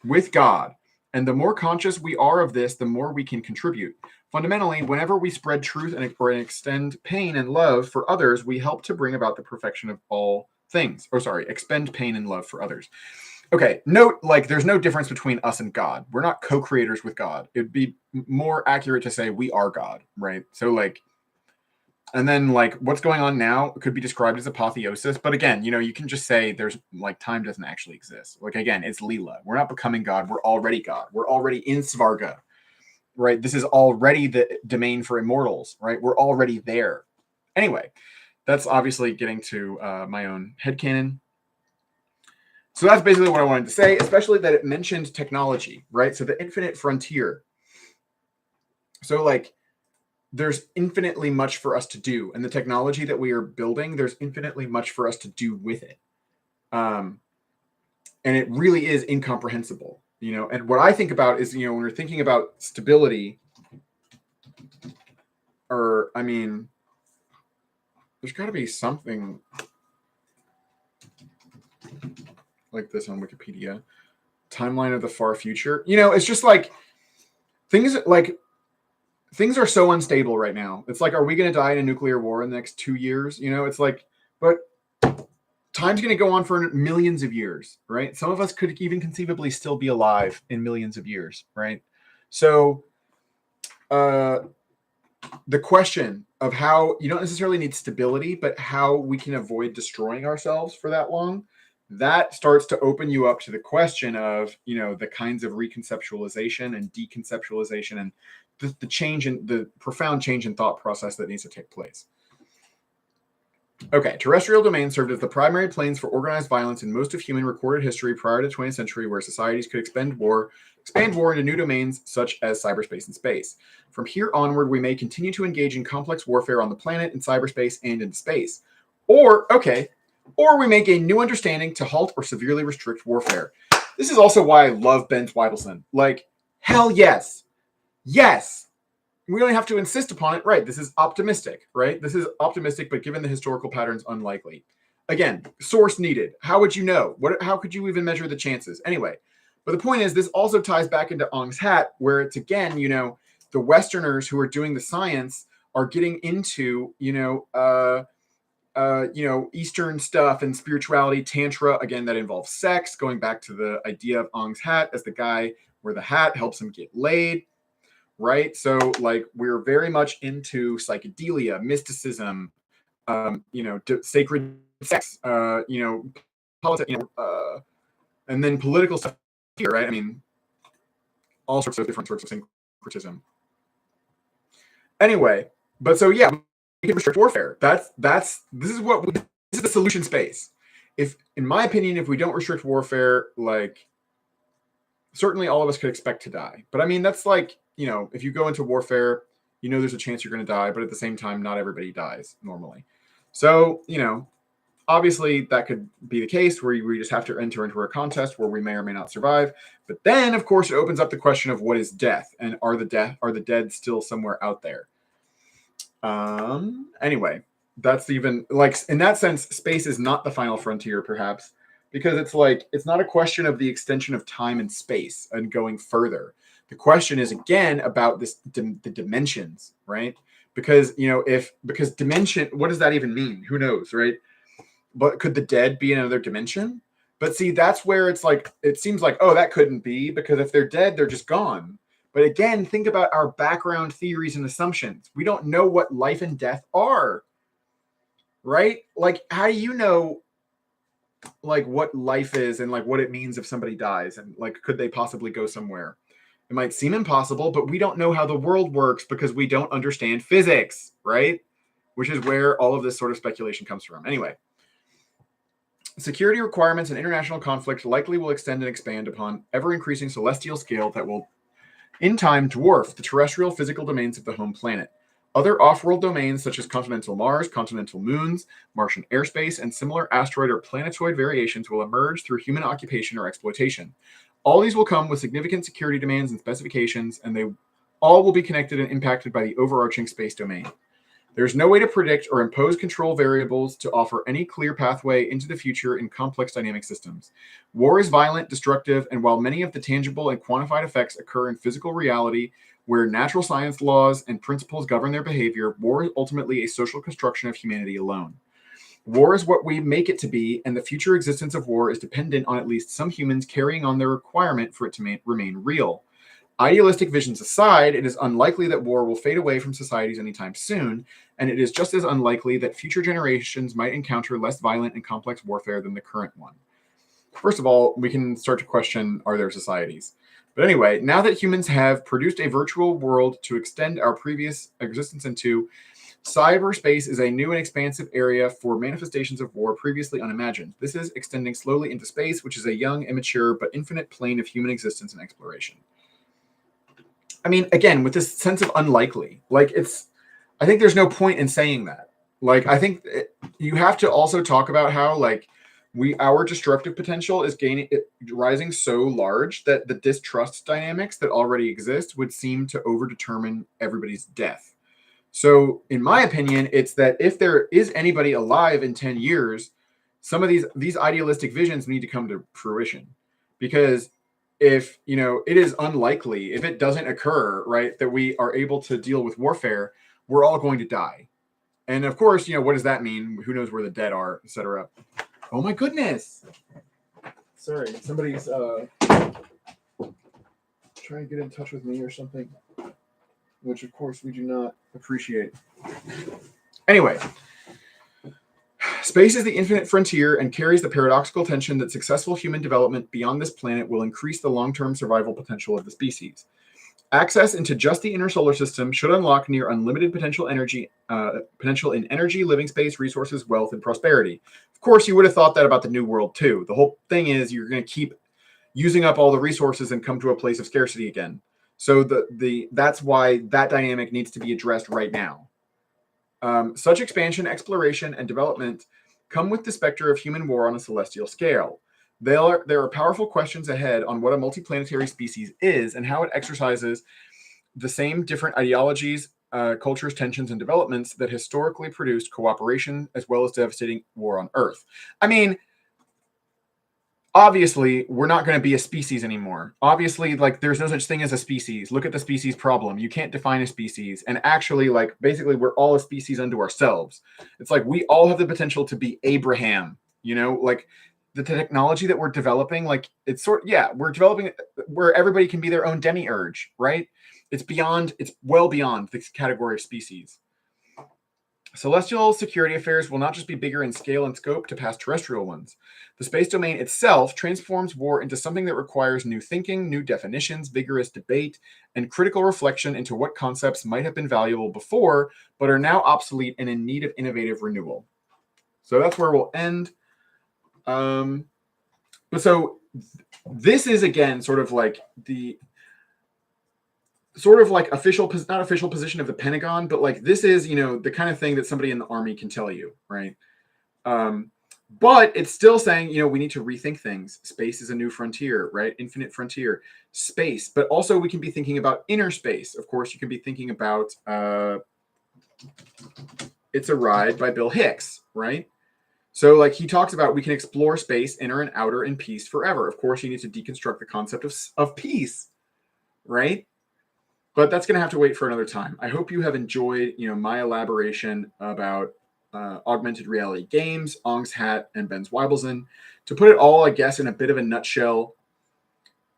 A: with God, and the more conscious we are of this, the more we can contribute. Fundamentally, whenever we spread truth and extend pain and love for others, we help to bring about the perfection of all things. Expend pain and love for others. Okay, note, there's no difference between us and God. We're not co-creators with God. It'd be more accurate to say we are God, right? So, And then like what's going on now could be described as apotheosis. But again, you can just say there's like time doesn't actually exist. Like again, it's Leela. We're not becoming God. We're already God. We're already in Svarga, right? This is already the domain for immortals, right? We're already there. Anyway, that's obviously getting to my own headcanon. So that's basically what I wanted to say, especially that it mentioned technology, right? So the infinite frontier. So like there's infinitely much for us to do. And the technology that we are building, there's infinitely much for us to do with it. And it really is incomprehensible, and what I think about is, when we're thinking about stability, or, I mean, there's got to be something like this on Wikipedia. Timeline of the far future. It's just like things are so unstable right now. It's like, are we going to die in a nuclear war in the next 2 years? It's like, but time's going to go on for millions of years, right? Some of us could even conceivably still be alive in millions of years, right? So the question of how you don't necessarily need stability, but how we can avoid destroying ourselves for that long, that starts to open you up to the question of, the kinds of reconceptualization and deconceptualization and the change in the profound change in thought process that needs to take place. Okay, terrestrial domains served as the primary planes for organized violence in most of human recorded history prior to the 20th century, where societies could expand war into new domains such as cyberspace and space. From here onward, we may continue to engage in complex warfare on the planet, in cyberspace, and in space. Or we may gain new understanding to halt or severely restrict warfare. This is also why I love Ben Zweibelson. Like, hell yes. Yes. We don't have to insist upon it, right? This is optimistic, right? This is optimistic, but given the historical patterns, unlikely. Again, source needed. How would you know? How could you even measure the chances? Anyway, but the point is, this also ties back into Ong's hat, where it's again, the Westerners who are doing the science are getting into, Eastern stuff and spirituality, tantra. Again, that involves sex. Going back to the idea of Ong's hat as the guy where the hat helps him get laid. Right. So like we're very much into psychedelia, mysticism, sacred sex, politics, and then political stuff here. Right. I mean, all sorts of different sorts of syncretism. Anyway, but so, yeah, we can restrict warfare. This is the solution space. In my opinion, if we don't restrict warfare, like certainly all of us could expect to die. But I mean, that's like, if you go into warfare, there's a chance you're going to die, but at the same time, not everybody dies normally. So, obviously that could be the case where we just have to enter into a contest where we may or may not survive. But then, of course, it opens up the question of what is death, and are the dead still somewhere out there? Anyway, that's even like in that sense, space is not the final frontier, perhaps, because it's not a question of the extension of time and space and going further. The question is again about the dimensions, right? Because because dimension, what does that even mean? Who knows, right? But could the dead be in another dimension? But see, that's where it's like it seems like, oh, that couldn't be, because if they're dead, they're just gone. But again, think about our background theories and assumptions. We don't know what life and death are, right? Like, how do you know like what life is and like what it means if somebody dies, and like could they possibly go somewhere? It might seem impossible, but we don't know how the world works because we don't understand physics, right? Which is where all of this sort of speculation comes from. Anyway, security requirements and international conflict likely will extend and expand upon ever-increasing celestial scale that will, in time, dwarf the terrestrial physical domains of the home planet. Other off-world domains such as continental Mars, continental moons, Martian airspace, and similar asteroid or planetoid variations will emerge through human occupation or exploitation. All these will come with significant security demands and specifications, and they all will be connected and impacted by the overarching space domain. There's no way to predict or impose control variables to offer any clear pathway into the future in complex dynamic systems. War is violent, destructive, and while many of the tangible and quantified effects occur in physical reality, where natural science laws and principles govern their behavior, war is ultimately a social construction of humanity alone. War is what we make it to be, and the future existence of war is dependent on at least some humans carrying on their requirement for it to remain real. Idealistic visions aside, it is unlikely that war will fade away from societies anytime soon, and it is just as unlikely that future generations might encounter less violent and complex warfare than the current one. First of all, we can start to question, are there societies? But anyway, now that humans have produced a virtual world to extend our previous existence into, cyberspace is a new and expansive area for manifestations of war previously unimagined. This is extending slowly into space, which is a young, immature, but infinite plane of human existence and exploration. I mean, again, with this sense of unlikely, like I think there's no point in saying that. Like, I think you have to also talk about how, like, our destructive potential is rising so large that the distrust dynamics that already exist would seem to overdetermine everybody's death. So, in my opinion, it's that if there is anybody alive in 10 years, some of these idealistic visions need to come to fruition. Because if, it is unlikely, if it doesn't occur, right, that we are able to deal with warfare, we're all going to die. And of course, what does that mean? Who knows where the dead are, etc. Oh my goodness. Sorry, somebody's trying to get in touch with me or something, which of course we do not appreciate. Anyway, space is the infinite frontier and carries the paradoxical tension that successful human development beyond this planet will increase the long-term survival potential of the species. Access into just the inner solar system should unlock near unlimited potential in energy, living space, resources, wealth, and prosperity. Of course, you would have thought that about the New World too. The whole thing is you're going to keep using up all the resources and come to a place of scarcity again. So that's why that dynamic needs to be addressed right now. Such expansion, exploration, and development come with the specter of human war on a celestial scale. There are powerful questions ahead on what a multiplanetary species is and how it exercises the same different ideologies, cultures, tensions, and developments that historically produced cooperation as well as devastating war on Earth. I mean, obviously, we're not going to be a species anymore. Obviously, like, there's no such thing as a species. Look at the species problem. You can't define a species. And actually, like, basically, we're all a species unto ourselves. It's like we all have the potential to be Abraham, like the technology that we're developing, like we're developing where everybody can be their own demiurge, right? It's well beyond this category of species. Celestial security affairs will not just be bigger in scale and scope to past terrestrial ones. The space domain itself transforms war into something that requires new thinking, new definitions, vigorous debate, and critical reflection into what concepts might have been valuable before, but are now obsolete and in need of innovative renewal. So that's where we'll end. So this is, again, sort of like not official position of the Pentagon, but like this is, the kind of thing that somebody in the Army can tell you, right? But it's still saying, we need to rethink things. Space is a new frontier, right? Infinite frontier, space. But also we can be thinking about inner space. Of course, you can be thinking about It's a Ride by Bill Hicks, right? So like he talks about we can explore space, inner and outer, in peace forever. Of course, you need to deconstruct the concept of peace, right? But that's going to have to wait for another time. I hope you have enjoyed, my elaboration about augmented reality games, Ong's Hat, and Ben Zweibelson. To put it all, I guess, in a bit of a nutshell,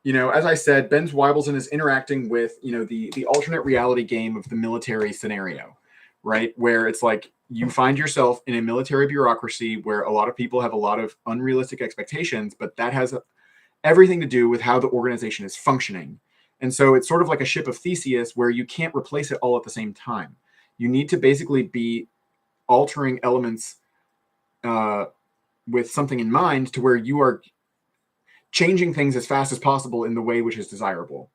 A: as I said, Ben Zweibelson is interacting with, the alternate reality game of the military scenario, right? Where it's like you find yourself in a military bureaucracy where a lot of people have a lot of unrealistic expectations, but that has everything to do with how the organization is functioning. And so it's sort of like a ship of Theseus where you can't replace it all at the same time. You need to basically be altering elements with something in mind to where you are changing things as fast as possible in the way which is desirable.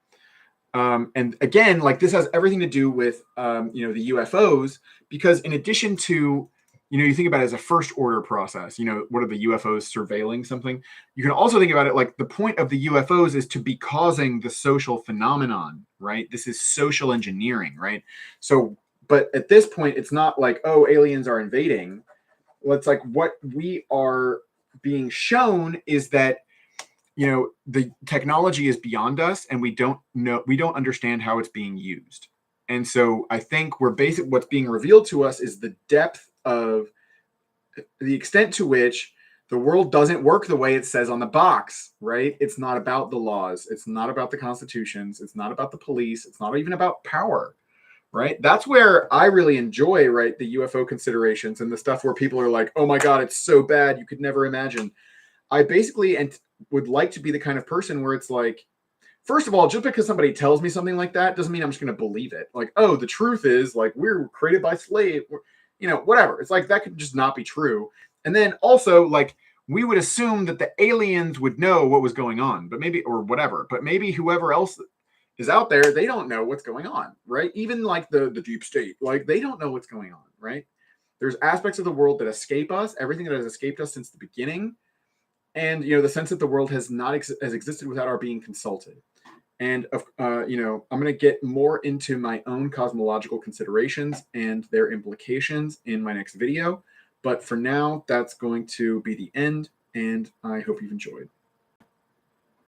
A: And again, like this has everything to do with, the UFOs, because in addition to, you think about it as a first order process, what are the UFOs surveilling something? You can also think about it like the point of the UFOs is to be causing the social phenomenon, right? This is social engineering, right? So, but at this point, it's not like, oh, aliens are invading. Well, it's like what we are being shown is that, the technology is beyond us and we don't understand how it's being used. And so I think what's being revealed to us is the depth of the extent to which The world doesn't work the way it says on the box, right? It's not about the laws. It's not about the constitutions. It's not about the police. It's not even about power, right? That's where I really enjoy, right, the UFO considerations and the stuff where people are like, oh my God, it's so bad. You could never imagine. I basically would like to be the kind of person where it's like, first of all, just because somebody tells me something like that doesn't mean I'm just going to believe it. Like, oh, the truth is like we're created by slave, whatever. It's like that could just not be true. And then also like we would assume that the aliens would know what was going on, but maybe or whatever. But maybe whoever else is out there, they don't know what's going on, right? Even like the deep state, like they don't know what's going on, right? There's aspects of the world that escape us, everything that has escaped us since the beginning, and the sense that the world has not has existed without our being consulted. And I'm going to get more into my own cosmological considerations and their implications in my next video. But for now, that's going to be the end, and I hope you've enjoyed.